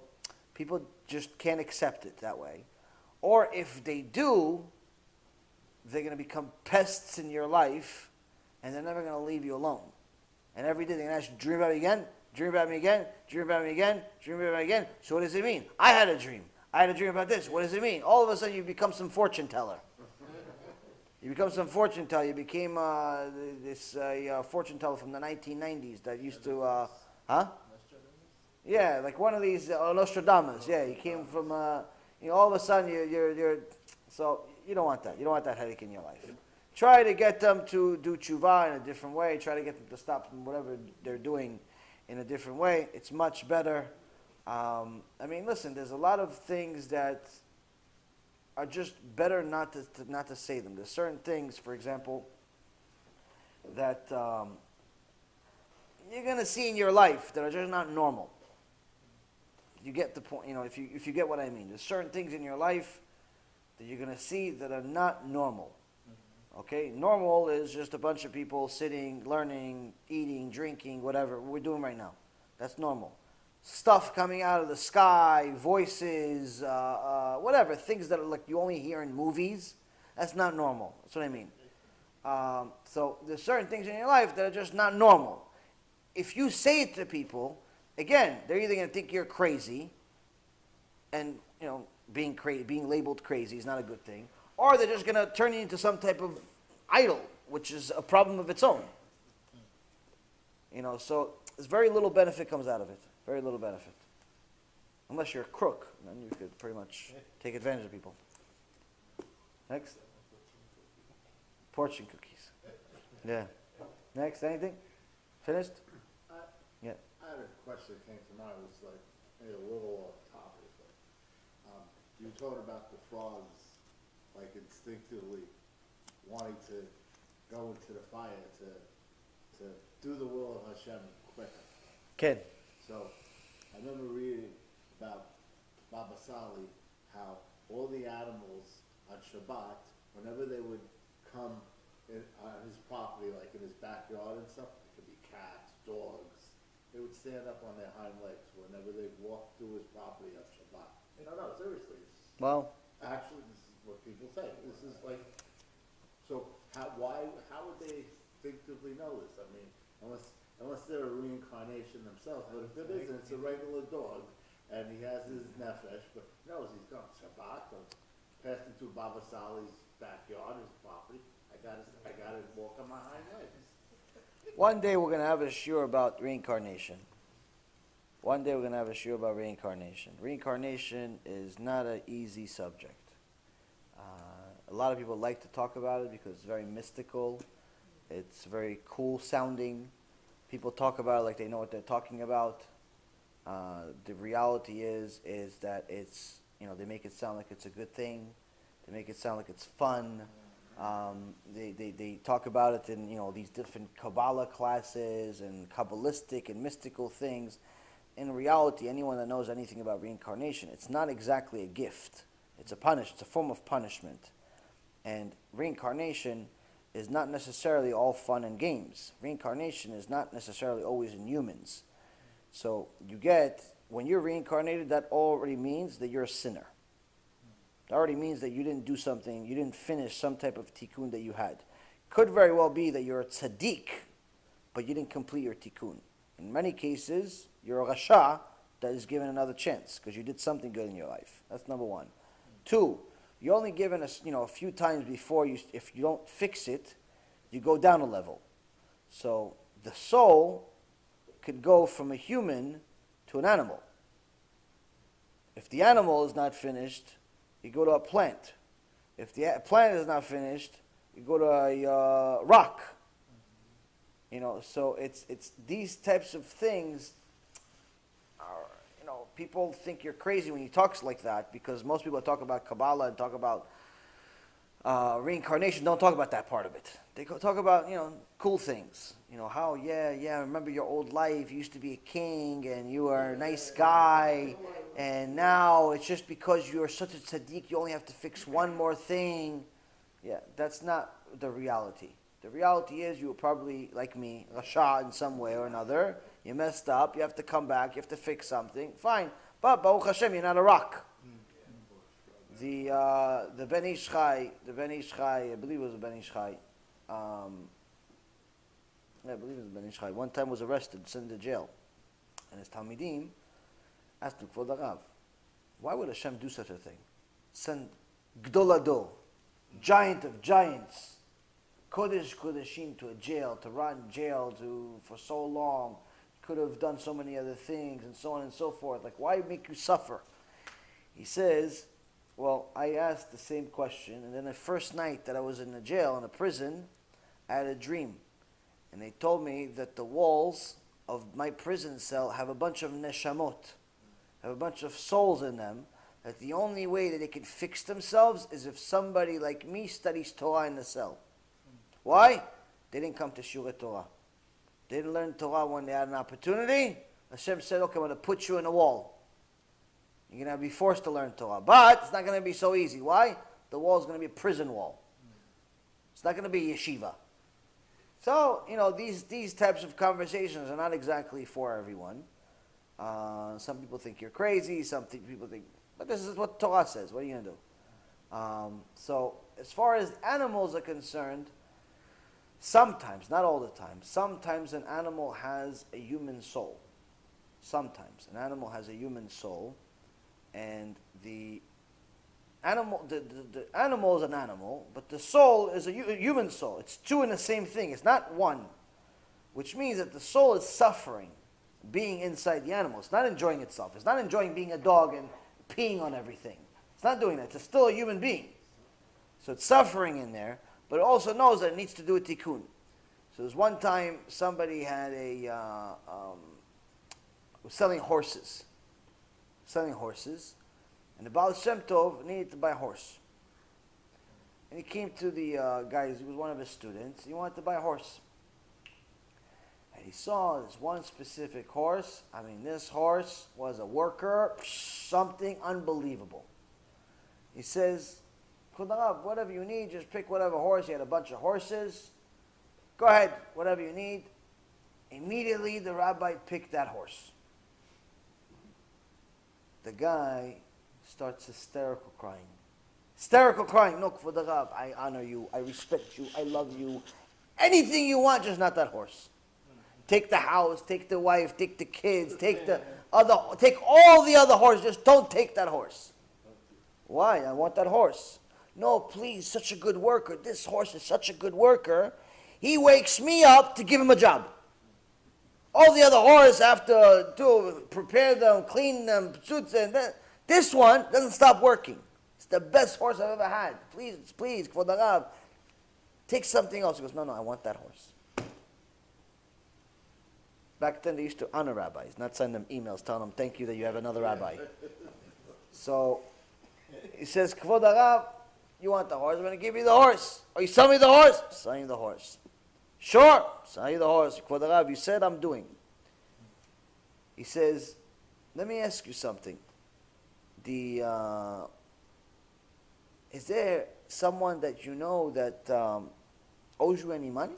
People just can't accept it that way. Or if they do, they're going to become pests in your life, and they're never going to leave you alone. And every day they're going to ask you, dream about me again, dream about me again, dream about me again, dream about me again. So what does it mean? I had a dream. I had a dream about this. What does it mean? All of a sudden you become some fortune teller. You become some fortune teller. You became this fortune teller from the 1990s that used to, huh? Yeah, like one of these Nostradamus. Yeah, you came from, all of a sudden you're, so you don't want that. You don't want that headache in your life. Try to get them to do tshuva in a different way. Try to get them to stop from whatever they're doing in a different way. It's much better. Listen, there's a lot of things that are just better not to say them. There's certain things, for example, that you're going to see in your life that are just not normal. You get the point, if you get what I mean. There's certain things in your life that you're going to see that are not normal. Okay? Normal is just a bunch of people sitting, learning, eating, drinking, whatever we're doing right now. That's normal. Stuff coming out of the sky, voices, whatever, things that are like you only hear in movies, that's not normal. That's what I mean. So there's certain things in your life that are just not normal. If you say it to people, again, they're either going to think you're crazy, and being labeled crazy is not a good thing, or they're just going to turn you into some type of idol, which is a problem of its own. So there's very little benefit comes out of it. Very little benefit. Unless you're a crook, then you could pretty much take advantage of people. Next. Fortune cookies. Yeah. Next, anything? Finished? Yeah. I had a question that came to mind. It was like maybe a little off topic, but you talked about the frogs like instinctively wanting to go into the fire to do the will of HaShem quicker. Kid. So I remember reading about Baba Sali, how all the animals on Shabbat, whenever they would come on his property, like in his backyard and stuff, it could be cats, dogs, they would stand up on their hind legs whenever they walked through his property on Shabbat. No, seriously. Well, actually, this is what people say. This is like, so how would they instinctively know this? I mean, unless they're a reincarnation themselves, but if it isn't, it's a regular dog, and he has his nefesh, but he knows he's gone Shabbat, or passing through Baba Sali's backyard, his property. I gotta walk on my hind legs. one day we're going to have a shiur about reincarnation. One day we're going to have a shiur about reincarnation. Reincarnation is not an easy subject. A lot of people like to talk about it because it's very mystical. It's very cool sounding. People talk about it like they know what they're talking about. The reality is that it's, they make it sound like it's a good thing. They make it sound like it's fun. They talk about it in, these different Kabbalah classes and Kabbalistic and mystical things. In reality, anyone that knows anything about reincarnation, it's not exactly a gift. It's a form of punishment. And reincarnation is not necessarily all fun and games. Reincarnation is not necessarily always in humans. So when you're reincarnated, that already means that you're a sinner. That already means that you didn't do something, you didn't finish some type of tikkun that you had. Could very well be that you're a tzaddik, but you didn't complete your tikkun. In many cases, you're a rasha that is given another chance because you did something good in your life. That's number one. Two, you're only given a few times before if you don't fix it, you go down a level. So the soul could go from a human to an animal. If the animal is not finished, you go to a plant. If the plant is not finished, you go to a rock. So it's these types of things are, people think you're crazy when you talk like that because most people that talk about Kabbalah and talk about reincarnation don't talk about that part of it. They talk about, cool things. I remember your old life. You used to be a king and you were a nice guy. And now it's just because you're such a tzaddik, you only have to fix one more thing. Yeah, that's not the reality. The reality is you were probably, like me, rasha in some way or another. You messed up. You have to come back. You have to fix something. Fine. But Baruch Hashem, you're not a rock. The Ben Ish Chai, I believe it was the Ben Ish Chai. I believe it was Ben Ish Chai. One time was arrested, sent to jail, and his Talmidim asked him, Kvod Harav, why would Hashem do such a thing? Send Gdolado, giant of giants, Kodesh Kodeshim, to a jail, to rot in jail for so long. Could have done so many other things, and so on and so forth. Like, why make you suffer? He says, well, I asked the same question, and then the first night that I was in the jail, in a prison, I had a dream. And they told me that the walls of my prison cell have a bunch of neshamot, have a bunch of souls in them, that the only way that they can fix themselves is if somebody like me studies Torah in the cell. Why? They didn't come to shiur Torah. They didn't learn Torah when they had an opportunity. Hashem said, okay, I'm going to put you in a wall. You're going to be forced to learn Torah. But it's not going to be so easy. Why? The wall is going to be a prison wall. It's not going to be a yeshiva. So, these types of conversations are not exactly for everyone. Some people think you're crazy. Some people think, but this is what Torah says. What are you going to do? So, as far as animals are concerned, sometimes, not all the time, sometimes an animal has a human soul. Sometimes an animal has a human soul, and the animal is an animal, but the soul is a human soul. It's two in the same thing. It's not one, which means that the soul is suffering being inside the animal. It's not enjoying itself. It's not enjoying being a dog and peeing on everything. It's not doing that. It's still a human being. So it's suffering in there. But it also knows that it needs to do a tikkun. So there's one time somebody had was selling horses, and the Baal Shem Tov needed to buy a horse. And he came to the guy, he was one of his students, he wanted to buy a horse. And he saw this one specific horse. I mean, this horse was a worker, something unbelievable. He says, whatever you need, just pick whatever horse. He had a bunch of horses. Go ahead, whatever you need. Immediately, the rabbi picked that horse. The guy starts hysterical crying. Hysterical crying. No, Kvod Harav, I honor you, I respect you, I love you. Anything you want, just not that horse. Take the house, take the wife, take the kids, take all the other horses, just don't take that horse. Why? I want that horse. No, please, such a good worker. This horse is such a good worker. He wakes me up to give him a job. All the other horses have to prepare them, clean them, suits, and this one doesn't stop working. It's the best horse I've ever had. Please, Kvod Harav, take something else. He goes, no, I want that horse. Back then, they used to honor rabbis, not send them emails telling them, thank you that you have another rabbi. So, he says, Kvod Harav, you want the horse? I'm going to give you the horse. Oh, you sell me the horse? Sell you the horse. Sure, sell you the horse. Kvod Harav, you said I'm doing. He says, let me ask you something. Is there someone that you know that owes you any money?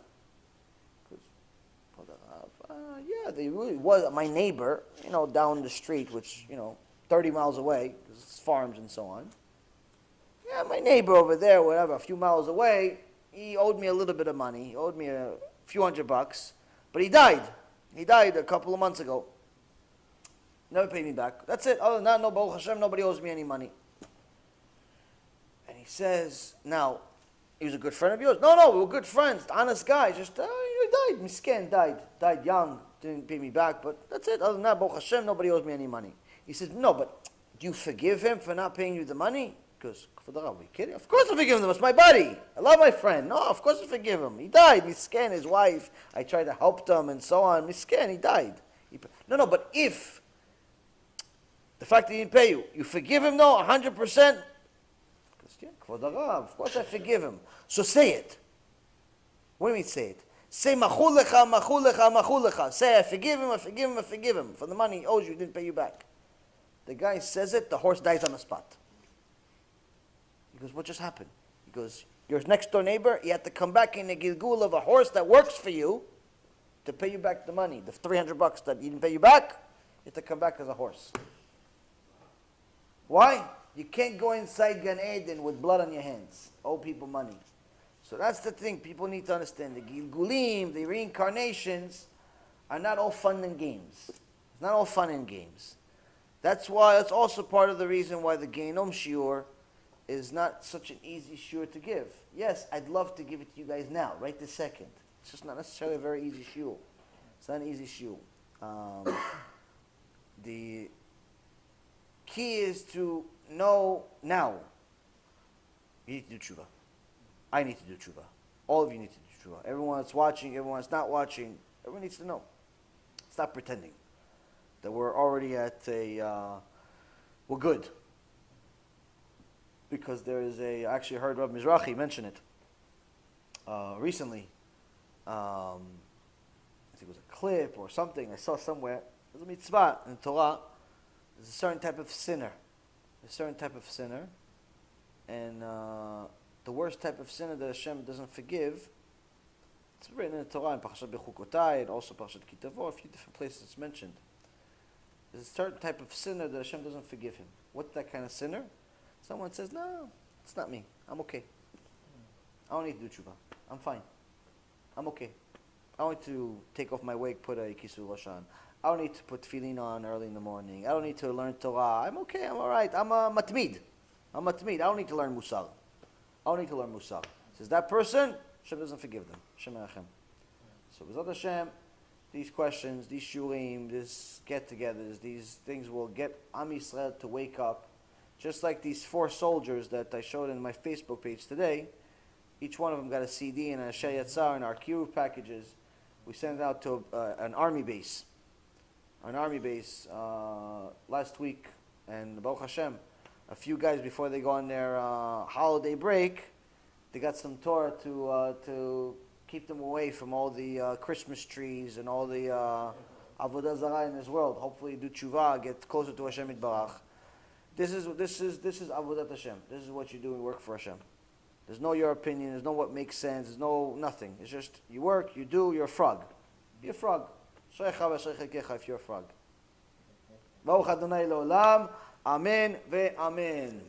Yeah, they really was my neighbor, down the street, which, 30 miles away, because it's farms and so on. Yeah, my neighbor over there, whatever, a few miles away, he owed me a little bit of money. He owed me a few $100, but he died. He died a couple of months ago. Never paid me back. That's it. Other than that, no, Baruch Hashem, nobody owes me any money. And he says, now, he was a good friend of yours? No, we were good friends. Honest guy. Just, he died. Miskin died young. Didn't pay me back, but that's it. Other than that, Baruch Hashem, nobody owes me any money. He says, no, but do you forgive him for not paying you the money? He goes, are we kidding? Of course I forgive him. It's my buddy. I love my friend. No, of course I forgive him. He died. Miskin, his wife. I tried to help them and so on. Miskin, he died. No, but if the fact that he didn't pay you, you forgive him, no, 100%? Of course I forgive him. So say it. What do you mean say it? Say machu lecha, machu lecha, machu lecha. Say I forgive him, I forgive him, I forgive him. For the money he owes you, he didn't pay you back. The guy says it, the horse dies on the spot. He goes, what just happened? He goes, your next door neighbor, he had to come back in the gilgul of a horse that works for you to pay you back the money. The $300 that he didn't pay you back, you have to come back as a horse. Why? You can't go inside Gan Eden with blood on your hands. Owe people money. So that's the thing. People need to understand. The Gilgulim, the reincarnations, are not all fun and games. It's not all fun and games. That's why it's also part of the reason why the Geinom shiur is not such an easy shiur to give. Yes, I'd love to give it to you guys now, right this second. It's just not necessarily a very easy shiur. It's not an easy shiur. The key is to know now. You need to do tshuva. I need to do tshuva. All of you need to do tshuva. Everyone that's watching, everyone that's not watching, everyone needs to know. Stop pretending that we're already at we're good. Because there is I actually heard Rabbi Mizrahi mention it recently. I think it was a clip or something I saw somewhere. There's a mitzvah in Torah. There's a certain type of sinner. A certain type of sinner. And the worst type of sinner that Hashem doesn't forgive, it's written in the Torah, in Parashat Bechukotai, and also Parashat Kitavo, a few different places it's mentioned. There's a certain type of sinner that Hashem doesn't forgive him. What's that kind of sinner? Someone says, no, it's not me. I'm okay. I don't need to do tshuva. I'm fine. I'm okay. I don't need to take off my wig, put a kisur rosh on. I don't need to put tefillin on early in the morning. I don't need to learn Torah. I'm okay. I'm all right. I'm a matmid. I'm a matmid. I don't need to learn mussar. I don't need to learn mussar. Says that person, Hashem doesn't forgive them. Hashem erachem. So B'ezrat Hashem, these questions, these shurim, these get-togethers, these things will get Am Yisrael to wake up. Just like these 4 soldiers that I showed in my Facebook page today. Each one of them got a CD and a Shayatzar in our kiruv packages. We sent it out to an army base. An army base last week. And Baruch Hashem, a few guys before they go on their holiday break, they got some Torah to keep them away from all the Christmas trees and all the Avodah Zarah in this world. Hopefully do tshuva, get closer to Hashem Yitbarach. This is Avodat Hashem. This is what you do and work for Hashem. There's no your opinion. There's no what makes sense. There's no nothing. It's just you work, you do. You're a frog. Be a frog. If you're a frog. Baruch Adonai Leolam. Amen ve amen.